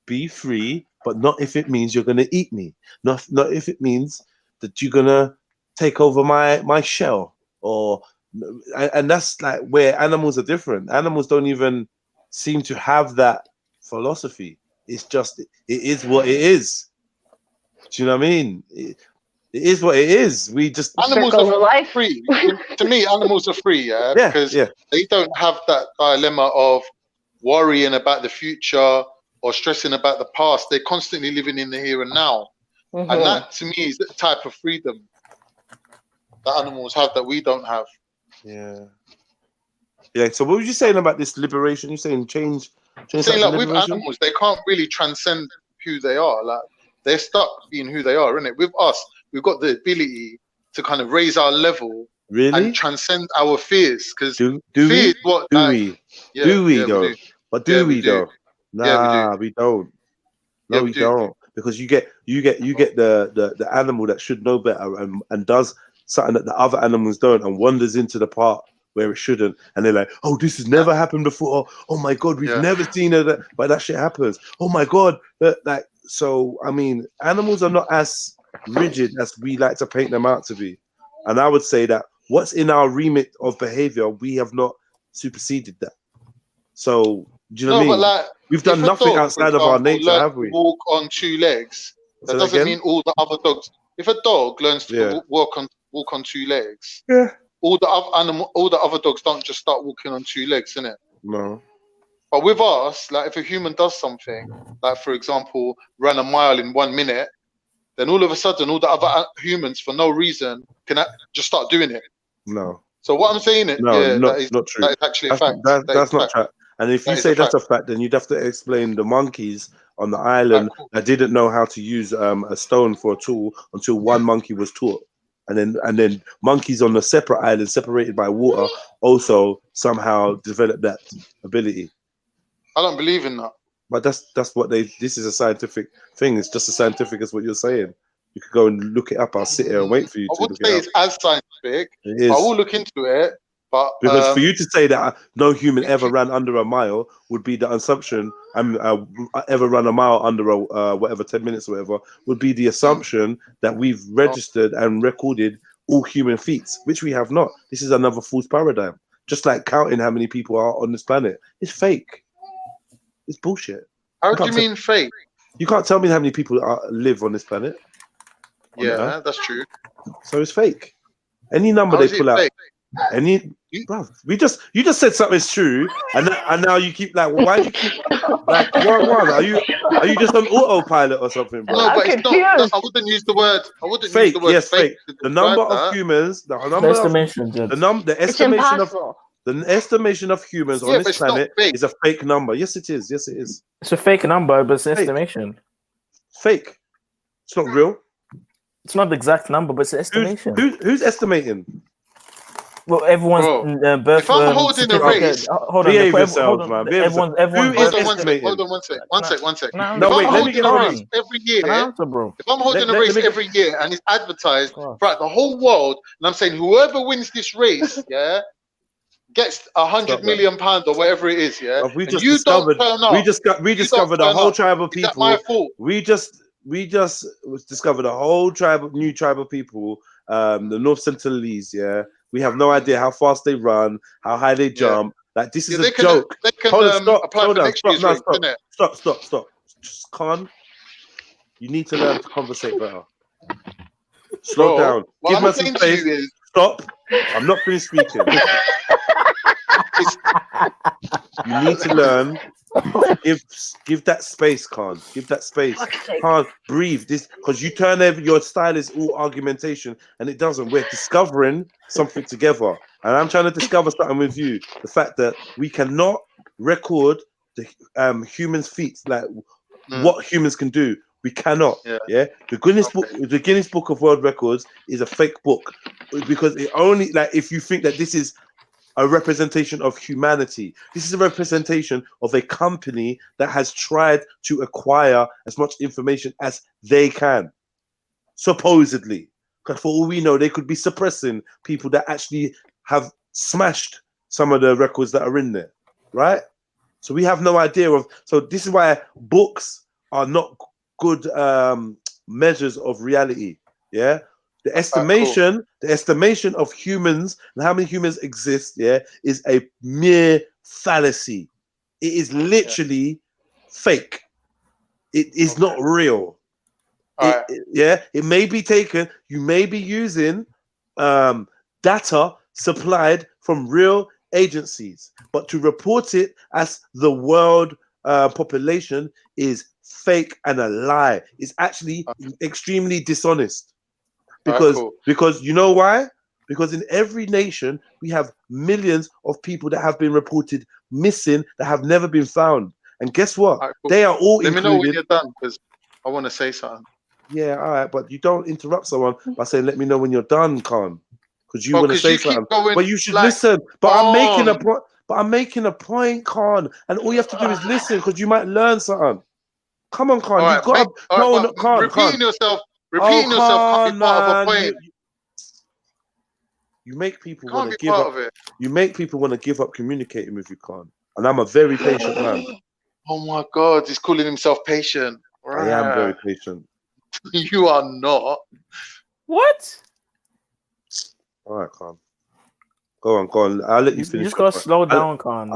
be free, but not if it means you're gonna eat me. Not if it means that you're gonna take over my shell, and that's like where animals are different. Animals don't even seem to have that philosophy. It's just it is what it is. Do you know what I mean? It is what it is. We just animals are free. To me, animals are free, because they don't have that dilemma of worrying about the future or stressing about the past. They're constantly living in the here and now. And that to me is the type of freedom that animals have that we don't have. Yeah. So what were you saying about this liberation? You're saying change saying like with animals, they can't really transcend who they are. Like they're stuck being who they are, isn't it? With us, we've got the ability to kind of raise our level and transcend our fears. Because do we? What, do we? Yeah, do we yeah, though? we do. But do we do. though? Nah, we don't. No, we don't. Because you get the animal that should know better and does something that the other animals don't and wanders into the part where it shouldn't, and they're like, "Oh, this has never happened before. Oh my god, we've never seen it." But that shit happens. Oh my god, like so. I mean, animals are not as rigid as we like to paint them out to be, and I would say that what's in our remit of behavior, we have not superseded that. So do you know what I mean? But like, we've done nothing outside of our nature, have we? Walk on 2 legs. That doesn't mean all the other dogs. If a dog learns to walk on 2 legs, all the other dogs don't just start walking on 2 legs, innit? No. But with us, like if a human does something, like for example, ran a mile in 1 minute, then all of a sudden all the other humans, for no reason, can just start doing it. No. So what I'm saying is, No, yeah, not true. that is actually a fact. That's not fact. And if you say that's a fact, then you'd have to explain the monkeys on the island that didn't know how to use a stone for a tool until one monkey was taught. And then monkeys on a separate island, separated by water, also somehow developed that ability. I don't believe in that. But that's what this is a scientific thing. It's just as scientific as what you're saying. You could go and look it up. I'll sit here and wait for you to look it up. I wouldn't say it's as scientific. It is. I will look into it. But because for you to say that no human ever ran under a mile would be the assumption. Ever run a mile under a whatever 10 minutes or whatever would be the assumption that we've registered and recorded all human feats, which we have not. This is another false paradigm. Just like counting how many people are on this planet, it's fake. It's bullshit. How do you mean fake? You can't tell me how many people live on this planet. Yeah, that's true. So it's fake. Any number they pull out. Bruv, you just said something's true, and now you keep like, well, why do you keep like what? Are you just on autopilot or something, bro? No, but it's not. I wouldn't use the word. Fake. Yes, fake. The number of humans, the estimation of humans on this planet is a fake number. Yes, it is. Yes, it is. It's a fake number, but it's an estimation. Fake. It's not real. It's not the exact number, but it's an estimation. Who's estimating? Well, everyone's birth. If I'm holding a race, behave yourself, man. Everyone. Hold on, one sec. No, wait. Let me get on every year. Answer, bro. If I'm holding a race every year and it's advertised throughout the whole world, and I'm saying whoever wins this race, gets £100 million or whatever it is, We just discovered a whole tribe of people. Is that my fault? We just discovered a whole new tribe of people, the North Sentinelese, We have no idea how fast they run, how high they jump. Like, this is a joke. They can apply for next year's race, Stop. Just Khan, you need to learn to conversate better. Slow down. Give me some space. Stop. I'm not finished speaking. You need to learn. Give that space, Khan. Give that space. Khan, breathe. This because you turn your style is all argumentation, and it doesn't. We're discovering something together, and I'm trying to discover something with you. The fact that we cannot record the humans' feats, like what humans can do. We cannot. The Guinness Book of World Records is a fake book because it only if you think that this is a representation of humanity. This is a representation of a company that has tried to acquire as much information as they can, supposedly. Because for all we know, they could be suppressing people that actually have smashed some of the records that are in there, right? So we have no idea of. So this is why books are not good measures of reality. Yeah. The estimation of humans and how many humans exist, is a mere fallacy. It is literally fake. It is not real. It may be taken. You may be using data supplied from real agencies, but to report it as the world population is fake and a lie. It's actually extremely dishonest. Because you know why? Because in every nation we have millions of people that have been reported missing that have never been found. And guess what? They are all Let me know when you're done because I want to say something. Yeah, all right, but you don't interrupt someone by saying "Let me know when you're done, Khan," because you want to say something. But you should listen. But I'm making a point. But I'm making a point, Khan, and all you have to do is listen because you might learn something. Come on, Khan. You've got to Khan. Repeating yourself can't be part of a point. You make people want to give up. You make people want to give up communicating with you, Khan. And I'm a very patient man. Oh my God, he's calling himself patient. I am very patient. You are not. What? All right, Khan. Go on. I'll let you finish. You just gotta slow down, Khan.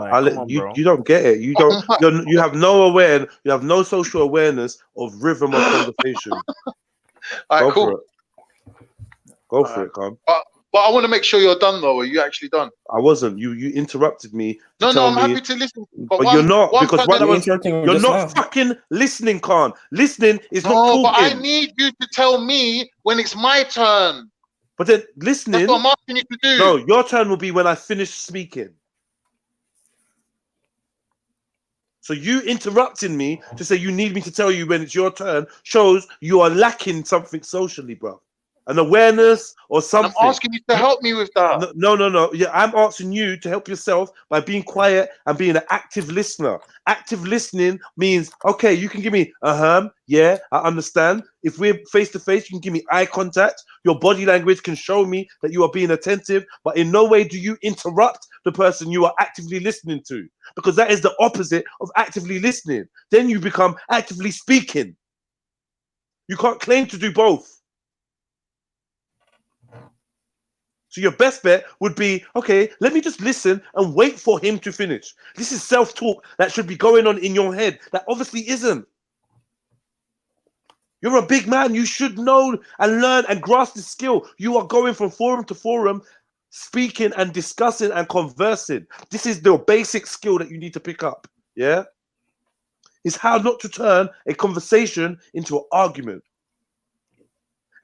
You don't get it. You don't. You have no awareness. You have no social awareness of rhythm of conversation. All right, cool. Go for it, Khan. But I want to make sure you're done, though. Are you actually done? I wasn't. You interrupted me. No, I'm happy to listen. But you're not because you're not fucking listening, Khan. Listening is not talking. But I need you to tell me when it's my turn. But then listening. That's what I'm asking you to do. No, your turn will be when I finish speaking. So you interrupting me to say you need me to tell you when it's your turn shows you are lacking something socially, bro. An awareness or something. I'm asking you to help me with that. No. Yeah, I'm asking you to help yourself by being quiet and being an active listener. Active listening means, okay, you can give me yeah, I understand. If we're face to face, you can give me eye contact. Your body language can show me that you are being attentive, but in no way do you interrupt the person you are actively listening to, because that is the opposite of actively listening. Then you become actively speaking. You can't claim to do both. So your best bet would be, okay, let me just listen and wait for him to finish. This is self-talk that should be going on in your head. That obviously isn't. You're a big man. You should know and learn and grasp the skill. You are going from forum to forum, speaking and discussing and conversing. This is the basic skill that you need to pick up. Yeah? It's how not to turn a conversation into an argument.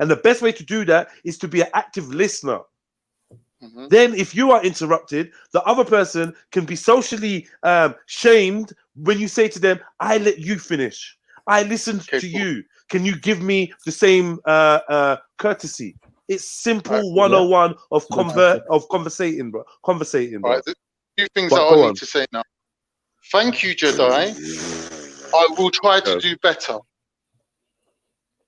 And the best way to do that is to be an active listener. Then if you are interrupted, the other person can be socially shamed when you say to them, I let you finish. I listened to you. Can you give me the same courtesy? It's simple 101 of conversating, bro. Conversating, bro. Right, the few things that I need to say now. Thank you, Jedi. I will try to do better.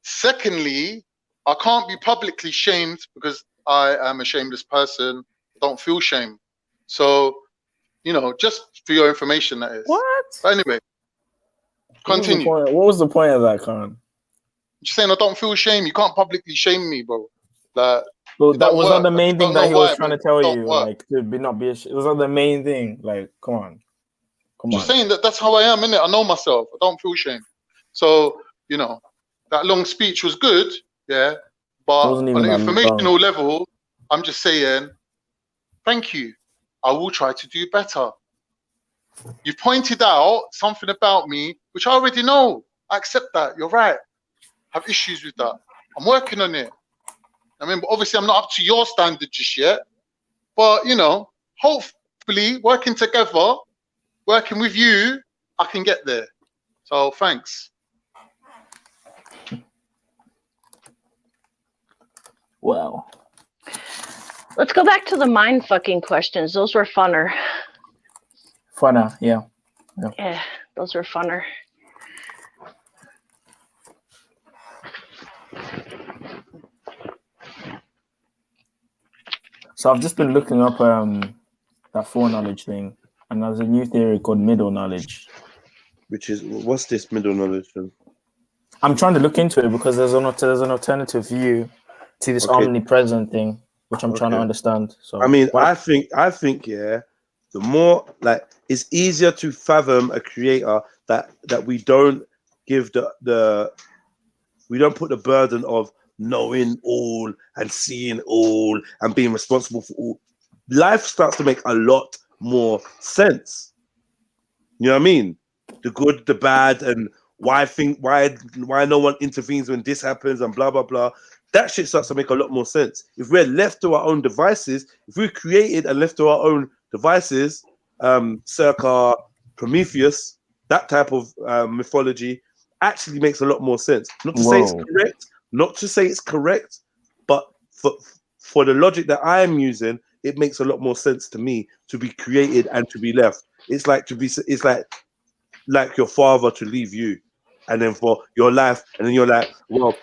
Secondly, I can't be publicly shamed because I am a shameless person. Don't feel shame. So, you know, just for your information, that is. What? But anyway, continue. What was the point of that, Khan? Just saying, I don't feel shame. You can't publicly shame me, bro. Like, well, that was not the main thing that he was trying to tell you. Like, to be not be. It was not the main thing. Like, come on. Just saying that's how I am, innit? I know myself. I don't feel shame. So, you know, that long speech was good, yeah. But on an informational level, I'm just saying, thank you. I will try to do better. You pointed out something about me, which I already know. I accept that. You're right. I have issues with that. I'm working on it. I mean, obviously, I'm not up to your standard just yet. But, you know, hopefully, working together, working with you, I can get there. So, thanks. Wow. Let's go back to the mind fucking questions. Those were funner. Funner, yeah. Yeah, those were funner. So I've just been looking up that foreknowledge thing, and there's a new theory called middle knowledge. Which is, what's this middle knowledge thing? I'm trying to look into it because there's an alternative view to this omnipresent thing, which I'm trying to understand. So I mean, I think, yeah, the more, like, it's easier to fathom a creator that we don't give we don't put the burden of knowing all and seeing all and being responsible for all. Life starts to make a lot more sense. You know what I mean? The good, the bad, and why no one intervenes when this happens and blah blah blah. That shit starts to make a lot more sense. If we're left to our own devices, if we're created and left to our own devices, circa Prometheus, that type of mythology actually makes a lot more sense. Not to say it's correct, not to say it's correct, but for the logic that I am using, it makes a lot more sense to me to be created and to be left. It's like like your father to leave you, and then for your life, and then you're like, well,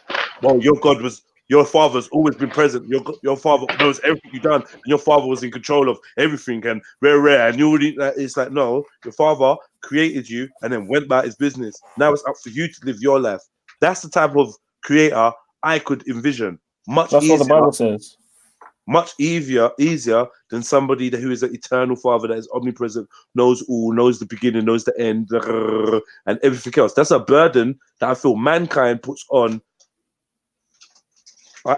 your father's always been present. Your father knows everything you've done, and your father was in control of everything, and rare, and you already. It's like, no, your father created you and then went about his business. Now it's up for you to live your life. That's the type of creator I could envision. That's easier, what the Bible says. Much easier than somebody who is an eternal father that is omnipresent, knows all, knows the beginning, knows the end, and everything else. That's a burden that I feel mankind puts on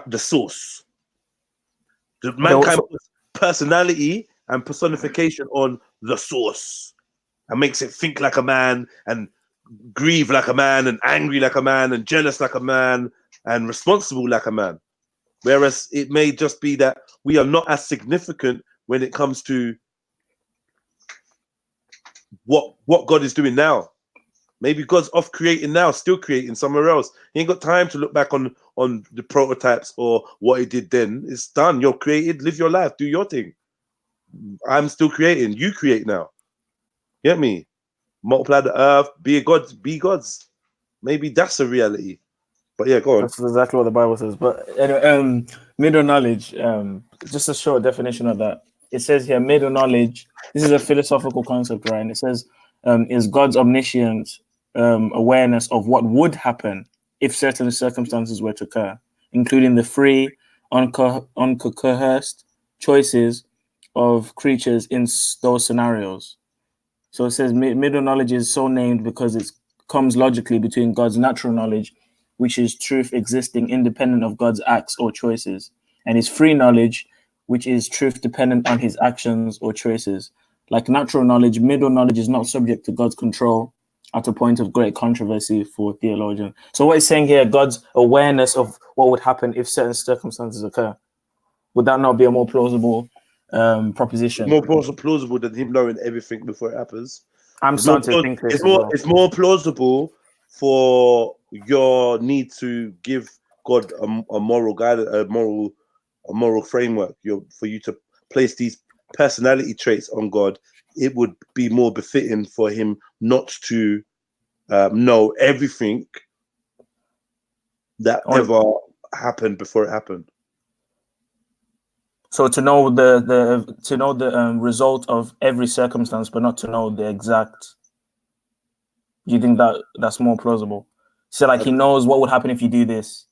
the source. The mankind puts personality and personification on the source and makes it think like a man and grieve like a man and angry like a man and jealous like a man and responsible like a man. Whereas it may just be that we are not as significant when it comes to what God is doing now. Maybe God's off creating now, still creating somewhere else. He ain't got time to look back on the prototypes or what he did then. It's done. You're created. Live your life. Do your thing. I'm still creating. You create now. Get me? Multiply the earth. Be a god. Be gods. Maybe that's a reality. But yeah, go on. That's exactly what the Bible says. But anyway, middle knowledge. Just a short definition of that. It says here, middle knowledge. This is a philosophical concept, right? And it says, is God's omniscient awareness of what would happen if certain circumstances were to occur, including the free, uncoerced choices of creatures in those scenarios. So it says middle knowledge is so named because it comes logically between God's natural knowledge, which is truth existing independent of God's acts or choices, and his free knowledge, which is truth dependent on his actions or choices. Like natural knowledge, middle knowledge is not subject to God's control at a point of great controversy for theologians. So what he's saying here, God's awareness of what would happen if certain circumstances occur. Would that not be a more plausible proposition? More plausible than him knowing everything before it happens. I'm starting to think this. It's more plausible for your need to give God a moral guidance, a moral framework. For you to place these personality traits on God, it would be more befitting for him not to know everything that ever happened before it happened. So to know the result of every circumstance, but not to know the exact. Do you think that's more plausible? So like he knows what would happen if you do this.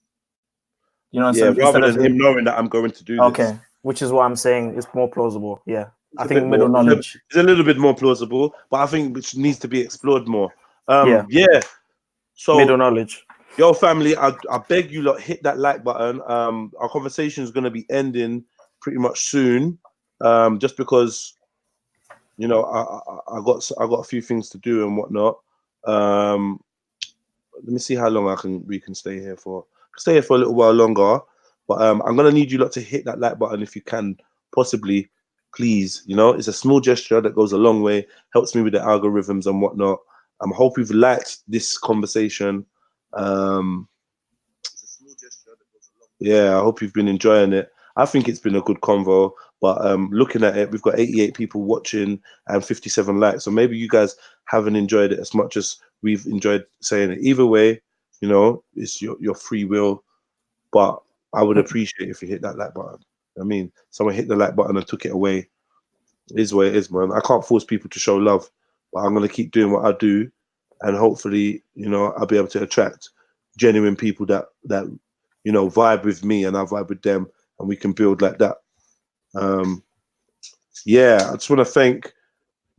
You know what I'm saying? Rather than him knowing that I'm going to do this. Okay, which is what I'm saying is more plausible. Yeah, I think middle knowledge. It's a little bit more plausible, but I think it needs to be explored more. Yeah. So middle knowledge. Yo, family, I beg you lot, hit that like button. Our conversation is going to be ending pretty much soon, just because, you know, I got a few things to do and whatnot. Let me see how long we can stay here for. Stay here for a little while longer, but I'm gonna need you lot to hit that like button if you can, possibly, please. You know, it's a small gesture that goes a long way, helps me with the algorithms and whatnot. I hope you've liked this conversation. Yeah, I hope you've been enjoying it. I think it's been a good convo, but looking at it, we've got 88 people watching and 57 likes. So maybe you guys haven't enjoyed it as much as we've enjoyed saying it. Either way, you know, it's your free will, but I would appreciate if you hit that like button. I mean, someone hit the like button and took it away. It is what it is, man. I can't force people to show love, but I'm going to keep doing what I do, and hopefully, you know, I'll be able to attract genuine people that you know, vibe with me and I vibe with them, and we can build like that. Yeah, I just want to thank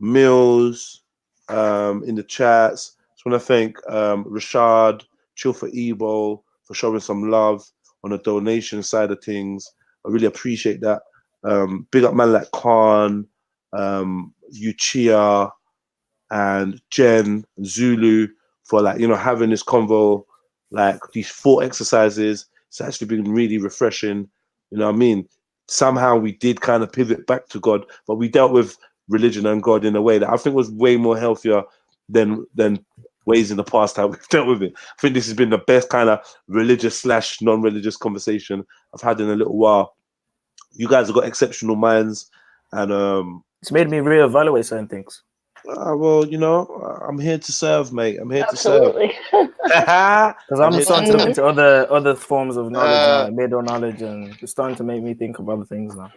Mills in the chats. I just want to thank Rashad, Chill for Ebo, for showing some love on the donation side of things. I really appreciate that. Big up man like Khan, Uchia, and Jen, and Zulu for, like, you know, having this convo, like these 4 exercises. It's actually been really refreshing. You know what I mean? Somehow we did kind of pivot back to God, but we dealt with religion and God in a way that I think was way more healthier than ways in the past how we've dealt with it. I think this has been the best kind of religious / non-religious conversation I've had in a little while. You guys have got exceptional minds, and it's made me reevaluate certain things. Well, you know, I'm here to serve, mate. I'm here Absolutely. to serve. Because I'm starting to look into other forms of knowledge now, like middle knowledge, and it's starting to make me think of other things now.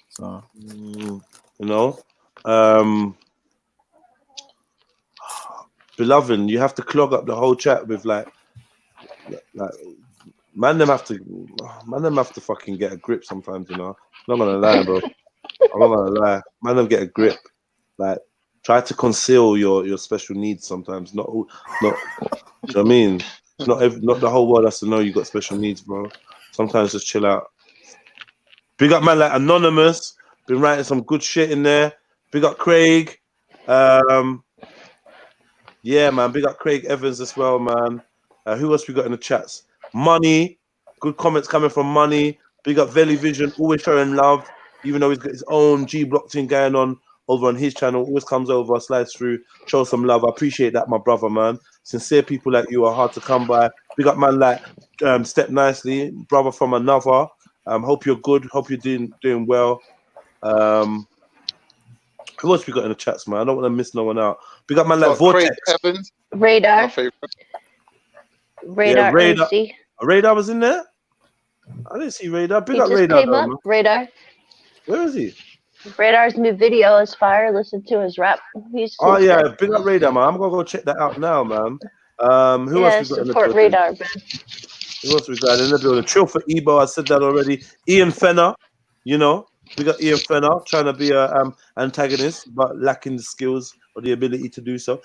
So, you know, beloved, you have to clog up the whole chat with like man them have to fucking get a grip sometimes, you know. I'm not gonna lie, bro. I'm not gonna lie. Man them get a grip. Like, try to conceal your special needs sometimes. Not do you know what I mean? Not the whole world has to know you got special needs, bro. Sometimes just chill out. Big up man like Anonymous, been writing some good shit in there. Big up Craig. Yeah, man. Big up Craig Evans as well, man. Who else we got in the chats? Money, Good comments coming from Money. Big up Veli Vision, always showing love, even though he's got his own G block thing going on over on his channel. Always comes over, slides through, shows some love. I appreciate that, my brother, man. Sincere people like you are hard to come by. Big up man like Step Nicely, brother from another. Hope you're good. Hope you're doing well. Who else we got in the chats, man? I don't want to miss no one out. Big up man like Vortex. Craig Evans, Radar. my favorite. Radar. Yeah, Radar. MC. Radar was in there? I didn't see Radar. Big He up just Radar, came though, up. man. Radar. Where is he? Radar's new video is fire. Listen to his rap. He's Oh good. yeah, big up Radar, man. I'm gonna go check that out now, man. Who else we got in the support building? Radar, man. Who else we got in the building? Trill for Ebo, I said that already. Ian Fenner, you know, we got Ian Fenner trying to be a antagonist, but lacking the skills or the ability to do so.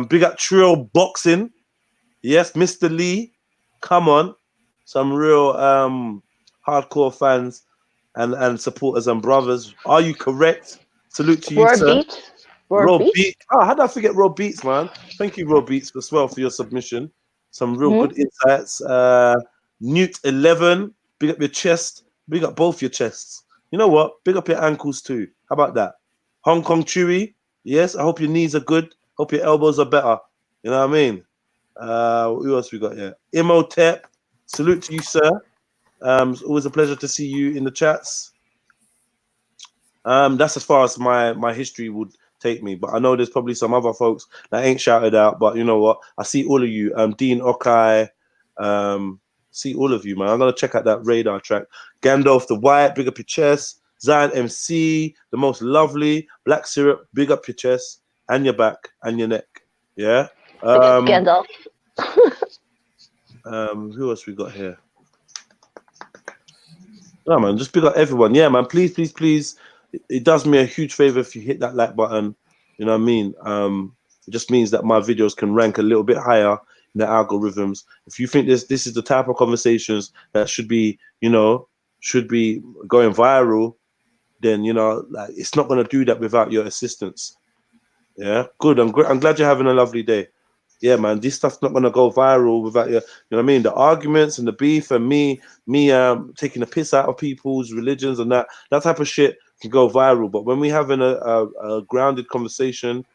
Big up Trill Boxing, yes, Mr. Lee, come on, some real hardcore fans and supporters and brothers. Are you correct? Salute to you, Roar sir. Beats. Raw Beats. Oh, how did I forget Raw Beats, man? Thank you, Raw Beats, as well for your submission. Some real good insights. Newt 11, big up your chest. Big up both your chests. You know what? Big up your ankles too. How about that? Hong Kong Chewy. Yes, I hope your knees are good. Hope your elbows are better. You know what I mean? Who else we got here? Imhotep. Salute to you, sir. It's always a pleasure to see you in the chats. That's as far as my history would take me, but I know there's probably some other folks that ain't shouted out, but you know what, I see all of you. Dean Okai, see all of you, man. I'm gonna check out that Radar track. Gandalf the White, big up your chest. Zion MC, the most lovely. Black Syrup, big up your chest and your back and your neck. Yeah. Gandalf. Who else we got here? No, man, just big up everyone. Yeah, man, please. It does me a huge favor if you hit that like button. You know what I mean? It just means that my videos can rank a little bit higher in the algorithms. If you think this is the type of conversations that should be going viral, then like it's not gonna do that without your assistance. Yeah, good. I'm glad you're having a lovely day. Yeah, man, this stuff's not gonna go viral without you. You know what I mean? The arguments and the beef and me taking the piss out of people's religions and that type of shit can go viral. But when we're having a grounded conversation,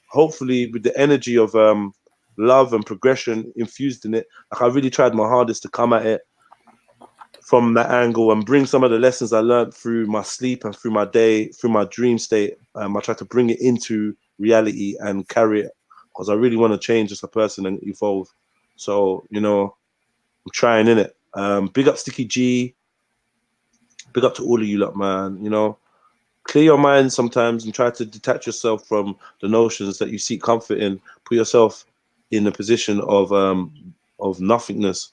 hopefully with the energy of love and progression infused in it, like I really tried my hardest to come at it from that angle and bring some of the lessons I learned through my sleep and through my day, through my dream state. I tried to bring it into reality and carry it, because I really want to change as a person and evolve. So, I'm trying in it. Big up Sticky G. Big up to all of you lot, man. Clear your mind sometimes and try to detach yourself from the notions that you seek comfort in. Put yourself in a position of nothingness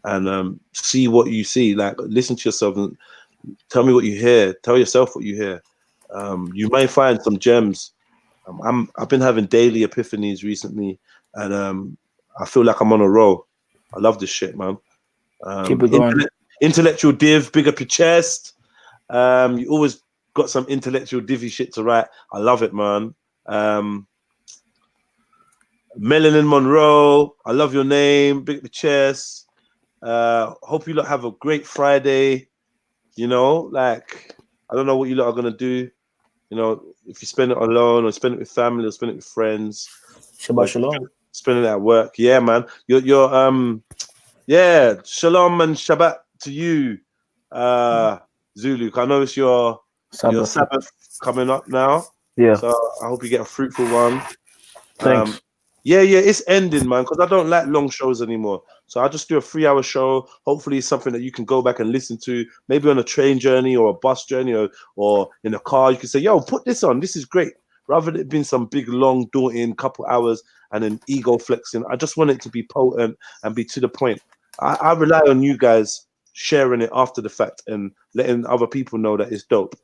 and see what you see. Like, listen to yourself and tell me what you hear. Tell yourself what you hear. You may find some gems. I've been having daily epiphanies recently, and I feel like I'm on a roll. I love this shit, man. Keep it going. Intellectual div, big up your chest. You always got some intellectual divvy shit to write. I love it, man. Melanin Monroe, I love your name, big up your chest. Hope you lot have a great Friday. Like, I don't know what you lot are gonna do. If you spend it alone or spend it with family or spend it with friends. Shabbat shalom. Spend it at work. Yeah, man. You're shalom and Shabbat to you, Zulu. I know it's your Sabbath coming up now. Yeah. So I hope you get a fruitful one. Thanks. Yeah, it's ending, man, because I don't like long shows anymore. So I just do a 3-hour show. Hopefully it's something that you can go back and listen to, maybe on a train journey or a bus journey or in a car. You can say, yo, put this on. This is great. Rather than it being some big, long, daunting couple hours and then ego flexing. I just want it to be potent and be to the point. I rely on you guys sharing it after the fact and letting other people know that it's dope.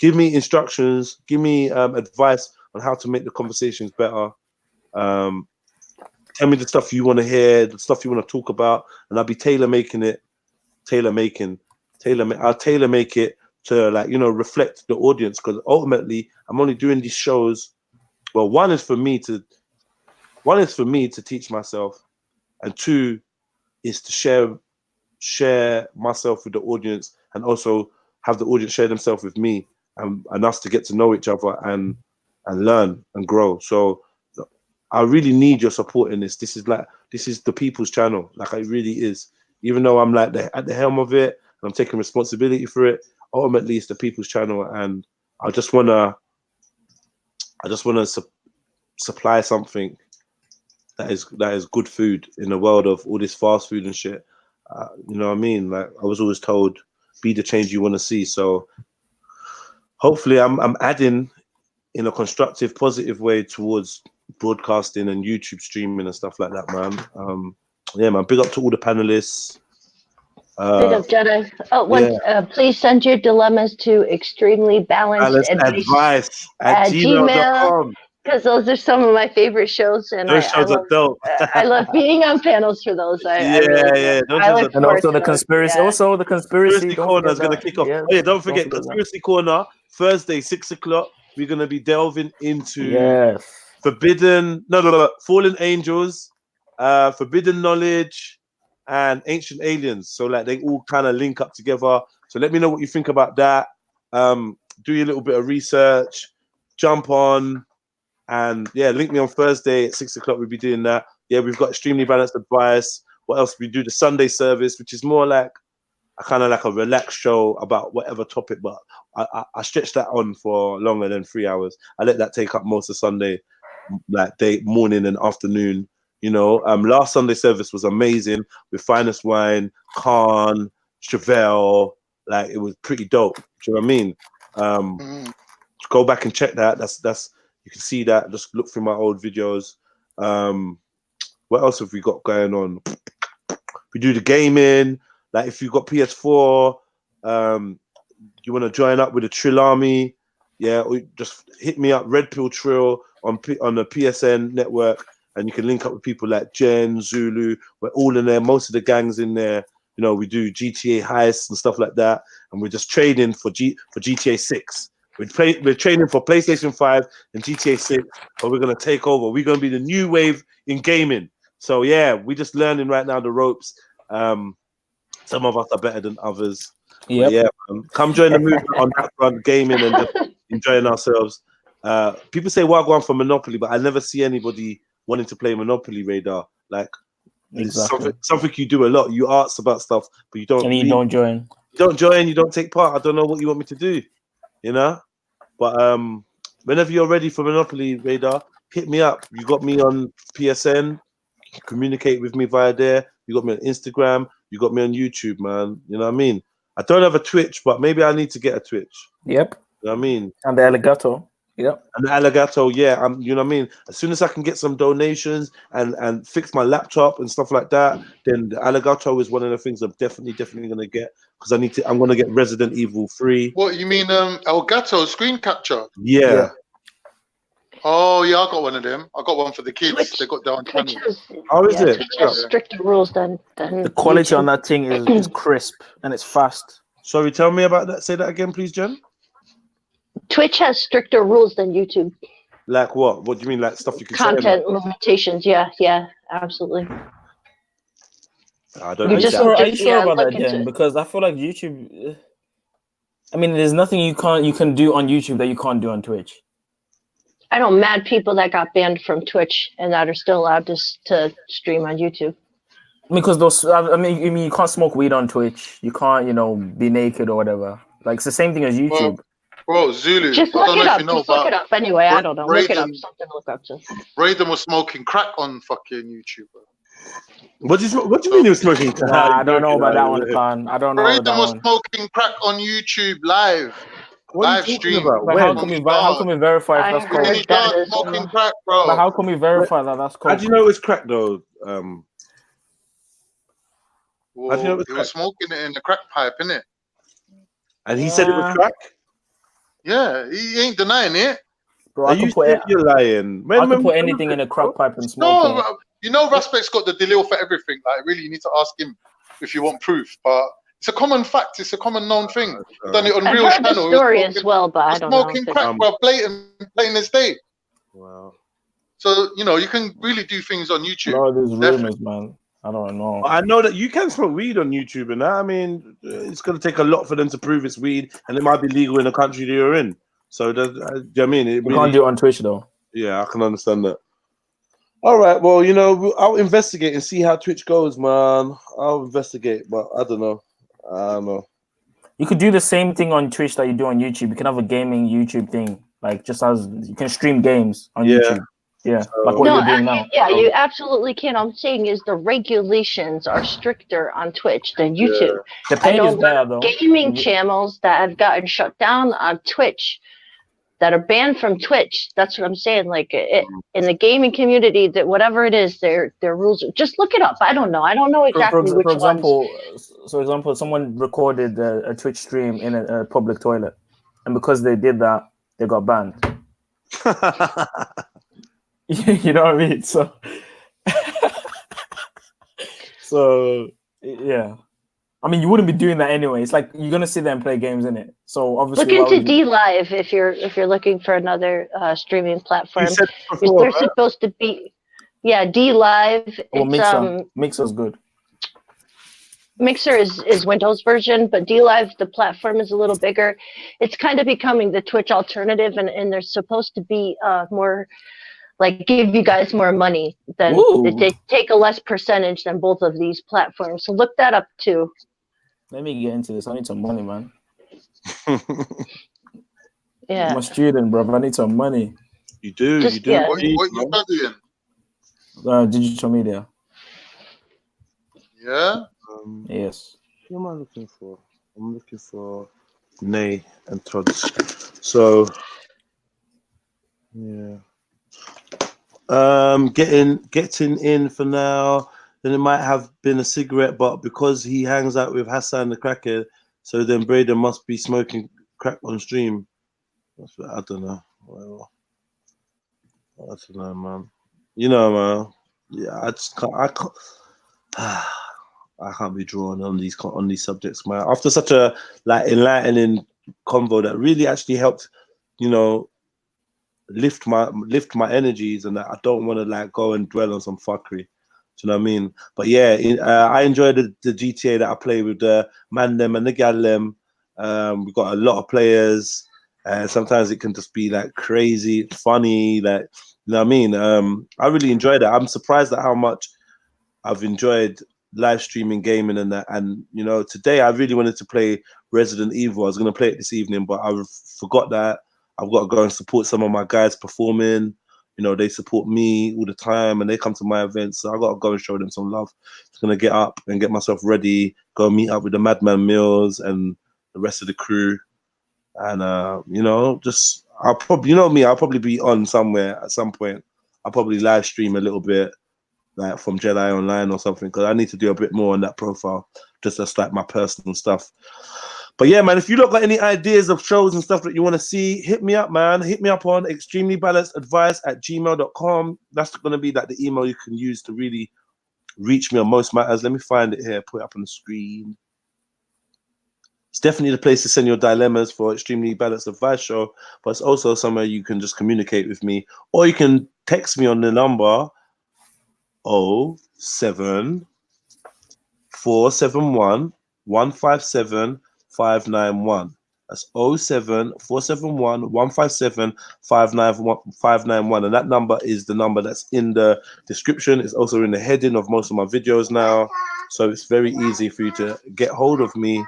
Give me instructions. Give me advice on how to make the conversations better. Tell me the stuff you want to hear, the stuff you want to talk about, and I'll be tailor making it to reflect the audience, because ultimately I'm only doing these shows. Well, one is for me to teach myself, and two is to share share myself with the audience, and also have the audience share themselves with me, and us to get to know each other and learn and grow. So I really need your support in this. This is the people's channel. Like, it really is. Even though I'm like at the helm of it, and I'm taking responsibility for it, ultimately it's the people's channel, and I just wanna supply something that is good food in the world of all this fast food and shit. You know what I mean? Like, I was always told, be the change you want to see. So hopefully I'm adding in a constructive, positive way towards broadcasting and YouTube streaming and stuff like that, man. Yeah, man. Big up to all the panelists. Big up, Jedi. Oh, please send your dilemmas to extremely balanced advice at gmail.com. Because those are some of my favorite shows, and those shows are dope. I love being on panels for those. And also the conspiracy. Yeah. Also the conspiracy corner is gonna kick off. Yeah, oh yeah, don't forget conspiracy corner Thursday 6 o'clock. We're gonna be delving into fallen angels, forbidden knowledge, and ancient aliens. So like they all kind of link up together. So let me know what you think about that. Do your little bit of research, jump on. And yeah, link me on Thursday at 6 o'clock. We'll be doing that. Yeah, we've got extremely balanced advice. What else? We do the Sunday service, which is more like a relaxed show about whatever topic, but I stretch that on for longer than 3 hours. I let that take up most of Sunday, like morning and afternoon. You know, last Sunday service was amazing with Finest Wine, Khan, Chevelle. Like, it was pretty dope. Do you know what I mean? Go back and check that. That's. You can see that. Just look through my old videos. What else have we got going on? We do the gaming. Like, if you've got PS4, you want to join up with the Trill Army, yeah, or just hit me up, Red Pill Trill on the PSN network, and you can link up with people like Jen, Zulu. We're all in there. Most of the gang's in there. You know, we do GTA heists and stuff like that, and we're just trading for GTA 6. We're training for PlayStation 5 and GTA 6, but we're going to take over. We're going to be the new wave in gaming. So, yeah, we're just learning right now the ropes. Some of us are better than others. Yep. Yeah, come join the movement on that front, gaming and just enjoying ourselves. People say Wagwan for Monopoly, but I never see anybody wanting to play Monopoly, Radar. Like, exactly. something you do a lot. You ask about stuff, but you don't. And you don't join. You don't join. You don't take part. I don't know what you want me to do. You know, but whenever you're ready for Monopoly, Radar, hit me up. You got me on PSN. Communicate with me via there. You got me on Instagram. You got me on YouTube, man. You know what I mean? I don't have a Twitch, but maybe I need to get a Twitch. Yep. You know what I mean? And the Alligator. Yep. And the Alligator, yeah. You know what I mean? As soon as I can get some donations and fix my laptop and stuff like that, then the Alligator is one of the things I'm definitely going to get, because I'm going to get Resident Evil 3. What, you mean Elgato screen capture? Yeah. Oh, yeah, I got one of them. I got one for the kids. Twitch, they got their own channel. How is it? Twitch has stricter rules than the quality YouTube. on that thing is crisp and it's fast. Sorry, tell me about that. Say that again, please, Jen. Twitch has stricter rules than YouTube. Like what? What do you mean? Like stuff you can Content limitations. Yeah, absolutely. I don't know. Are you sure about that, Jen? Into... Because I feel like YouTube. I mean, there's nothing you can do on YouTube that you can't do on Twitch. I know mad people that got banned from Twitch and that are still allowed to stream on YouTube. Because those, I mean, you can't smoke weed on Twitch. You can't, be naked or whatever. Like, it's the same thing as YouTube. Bro, Zulu. Just look it up. Look it up anyway. I don't know. Raiden, look it up. Something to look up to. Raiden was smoking crack on fucking YouTube, bro. What do you mean he was smoking crack? Nah, I don't know about that one, Khan. I don't know. Raiden was smoking crack on YouTube live. Live stream. But how can we verify if that's correct? That smoking crack, bro. But how can we verify that that's correct? How do you know it's crack though? Well, he was smoking it in the crack pipe, innit? And he said it was crack? Yeah, he ain't denying it. Bro, you're lying. I can put anything in a crack pipe and smoke it. You know, Raspect's got the deal for everything. Like, really, you need to ask him if you want proof. But it's a common fact. It's a common known thing. We've done it on real channel. The story as well, but I don't know. Smoking crack, bro, blatant as day. Wow. So, you can really do things on YouTube. No, there's rumors, man. I don't know. I know that you can smoke weed on YouTube, and that, I mean, it's going to take a lot for them to prove it's weed, and it might be legal in the country that you're in. So, do you know what I mean? You can't do it on Twitch, though. Yeah, I can understand that. All right, well, you know, I'll investigate and see how Twitch goes, man. I'll investigate, but I don't know. You could do the same thing on Twitch that you do on YouTube. You can have a gaming YouTube thing, like just as you can stream games on YouTube. Yeah, like what you're doing now. Yeah, you absolutely can. I'm saying is the regulations are stricter on Twitch than YouTube. The pay is better, though. Gaming channels that have gotten shut down on Twitch, that are banned from Twitch. That's what I'm saying. Like in the gaming community, that whatever it is, their rules. Just look it up. I don't know. I don't know exactly which ones. For example, someone recorded a Twitch stream in a public toilet, and because they did that, they got banned. You know what I mean? So, yeah. I mean, you wouldn't be doing that anyway. It's like you're gonna sit there and play games, in it. So obviously, look into D Live if you're looking for another streaming platform. They're supposed to be, D Live. Mixer's good. Mixer is Windows version, but D Live, the platform is a little bigger. It's kind of becoming the Twitch alternative, and they're supposed to be more. Like give you guys more money than they take a less percentage than both of these platforms. So look that up too. Let me get into this. I need some money, man. Yeah. I'm a student, bro. I need some money. You do. What you studying? Digital media. Yeah. Yes. Who am I looking for? I'm looking for Nay and Todd's. So yeah. Getting in for now. Then it might have been a cigarette, but because he hangs out with Hassan the cracker, so then Braden must be smoking crack on stream. I don't know. Well, I don't know, man. You know, man. Yeah, I just can't. I can't be drawn on these subjects, man. After such a enlightening convo that really actually helped, you know, lift my energies, and that I don't want to go and dwell on some fuckery. Do you know what I mean? But yeah, I enjoy the GTA that I play with the man them and the gal them. We've got a lot of players, and sometimes it can just be crazy, funny, you know what I mean? I really enjoy that. I'm surprised at how much I've enjoyed live streaming gaming and that. And you know, today I really wanted to play Resident Evil. I was going to play it this evening, but I forgot that I've got to go and support some of my guys performing. You know, they support me all the time and they come to my events, so I got to go and show them some love. I'm going to get up and get myself ready, go meet up with the Madman Mills and the rest of the crew. And, you know, I'll probably be on somewhere at some point. I'll probably live stream a little bit, from Jedi Online or something, because I need to do a bit more on that profile, just as my personal stuff. But yeah, man, if you got any ideas of shows and stuff that you want to see, hit me up, man. Hit me up on extremelybalanceadvice@gmail.com. That's going to be the email you can use to really reach me on most matters. Let me find it here, put it up on the screen. It's definitely the place to send your dilemmas for Extremely Balanced Advice Show, but it's also somewhere you can just communicate with me, or you can text me on the number 07471 157 591. That's 07471 157 591, and that number is the number that's in the description. It's also in the heading of most of my videos now, so it's very easy for you to get hold of me.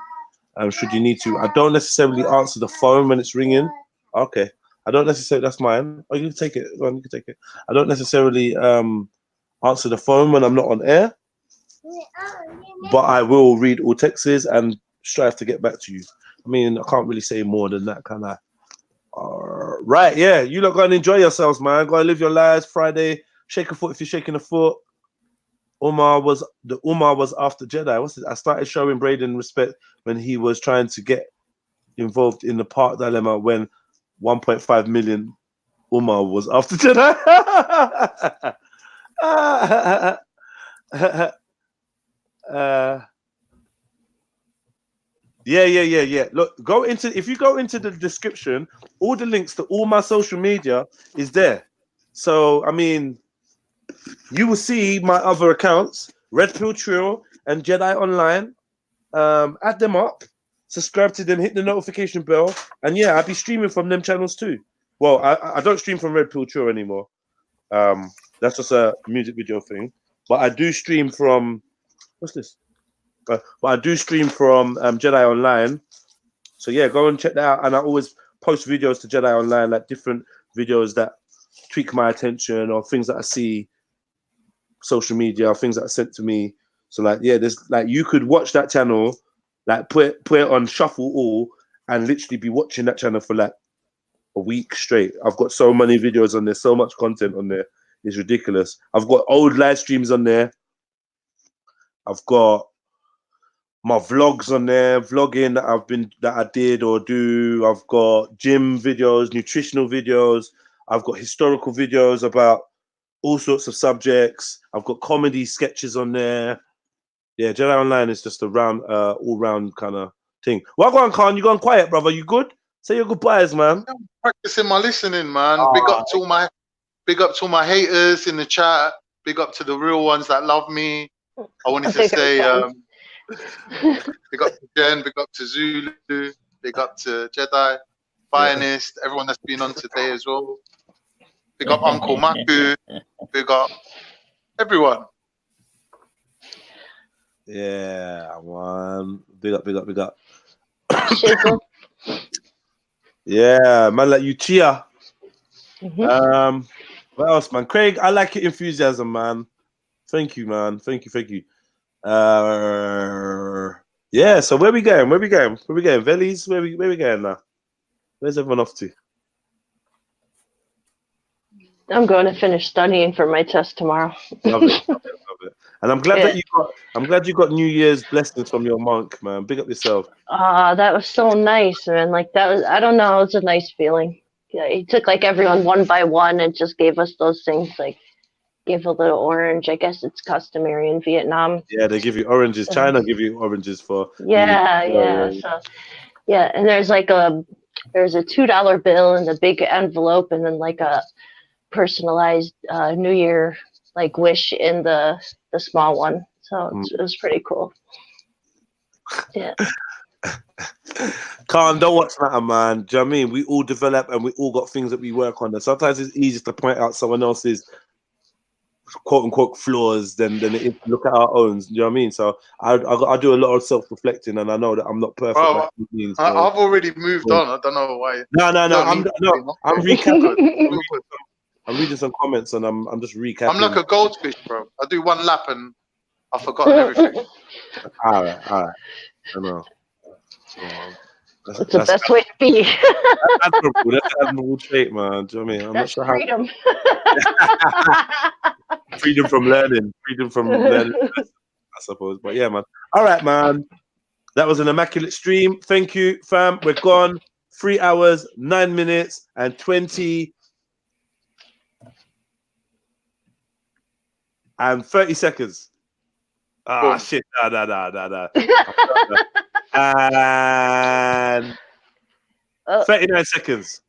Should you need to. I don't necessarily answer the phone when it's ringing. Okay, I don't necessarily. That's mine. Oh, you can take it. Go on, you can take it. I don't necessarily answer the phone when I'm not on air, but I will read all texts and strive to get back to you. I mean, I can't really say more than that, can I? Right, yeah. You lot go and enjoy yourselves, man. Go and live your lives. Friday, shake a foot if you're shaking a foot. Umar was after Jedi. I started showing Braden respect when he was trying to get involved in the park dilemma when 1.5 million Umar was after Jedi. Yeah. Look, if you go into the description, all the links to all my social media is there. So I mean, you will see my other accounts Red Pill Trill and Jedi Online. Add them up, subscribe to them, hit the notification bell, and yeah, I'll be streaming from them channels too. Well, I don't stream from Red Pill Trill anymore. That's just a music video thing. But I do stream from what's this? But I do stream from Jedi Online. So yeah, go and check that out. And I always post videos to Jedi Online, like different videos that tweak my attention or things that I see, social media, or things that are sent to me. So like, yeah, there's like you could watch that channel, like put it on shuffle all, and literally be watching that channel for like a week straight. I've got so many videos on there, so much content on there. It's ridiculous. I've got old live streams on there. I've got my vlogs on there, vlogging that I did or do. I've got gym videos, nutritional videos. I've got historical videos about all sorts of subjects. I've got comedy sketches on there. Yeah, Jedi Online is just a all-round kind of thing. Well, go on, Khan. You gone quiet, brother? You good? Say your goodbyes, man. I'm practicing my listening, man. Big up to all my haters in the chat. Big up to the real ones that love me. I wanted to say, big up to Jen, big up to Zulu, big up to Jedi, Finest, everyone that's been on today as well. Big up Uncle Maku, big up everyone. Yeah, man. Big up, big up, big up. Shizzle. Yeah, man, like you cheer. What else, man? Craig, I like your enthusiasm, man. Thank you, man. Thank you. Yeah, so where we going? Vellies? Where we going now? Where's everyone off to? I'm going to finish studying for my test tomorrow. Love it. And I'm glad that you got New Year's blessings from your monk, man. Big up yourself. That was so nice, man. Like that was, I don't know, it was a nice feeling. Yeah, he took like everyone one by one and just gave us those things, like gave a little orange. I guess it's customary in Vietnam. Yeah, they give you oranges. China give you oranges for yeah. So yeah, and there's a $2 bill in the big envelope, and then like a personalized New Year like wish in the small one. So it was pretty cool. Yeah. Khan, don't watch that, man. Do you know what I mean? We all develop and we all got things that we work on. And sometimes it's easier to point out someone else's quote unquote flaws than it is to look at our own. Do you know what I mean? So I do a lot of self-reflecting, and I know that I'm not perfect. Well, I've already moved on. I don't know why. No. I'm recapping. I'm reading some comments and I'm just recapping. I'm like a goldfish, bro. I do one lap and I've forgotten everything. All right. I know. That's the best way to be. That's admirable trait, man. Do you know what I mean? I'm not sure freedom. Freedom from learning. I suppose. But yeah, man. All right, man. That was an immaculate stream. Thank you, fam. We're gone. 3 hours, 9 minutes, and 20 and 30 seconds. Ah, shit. Nah. And 39 seconds.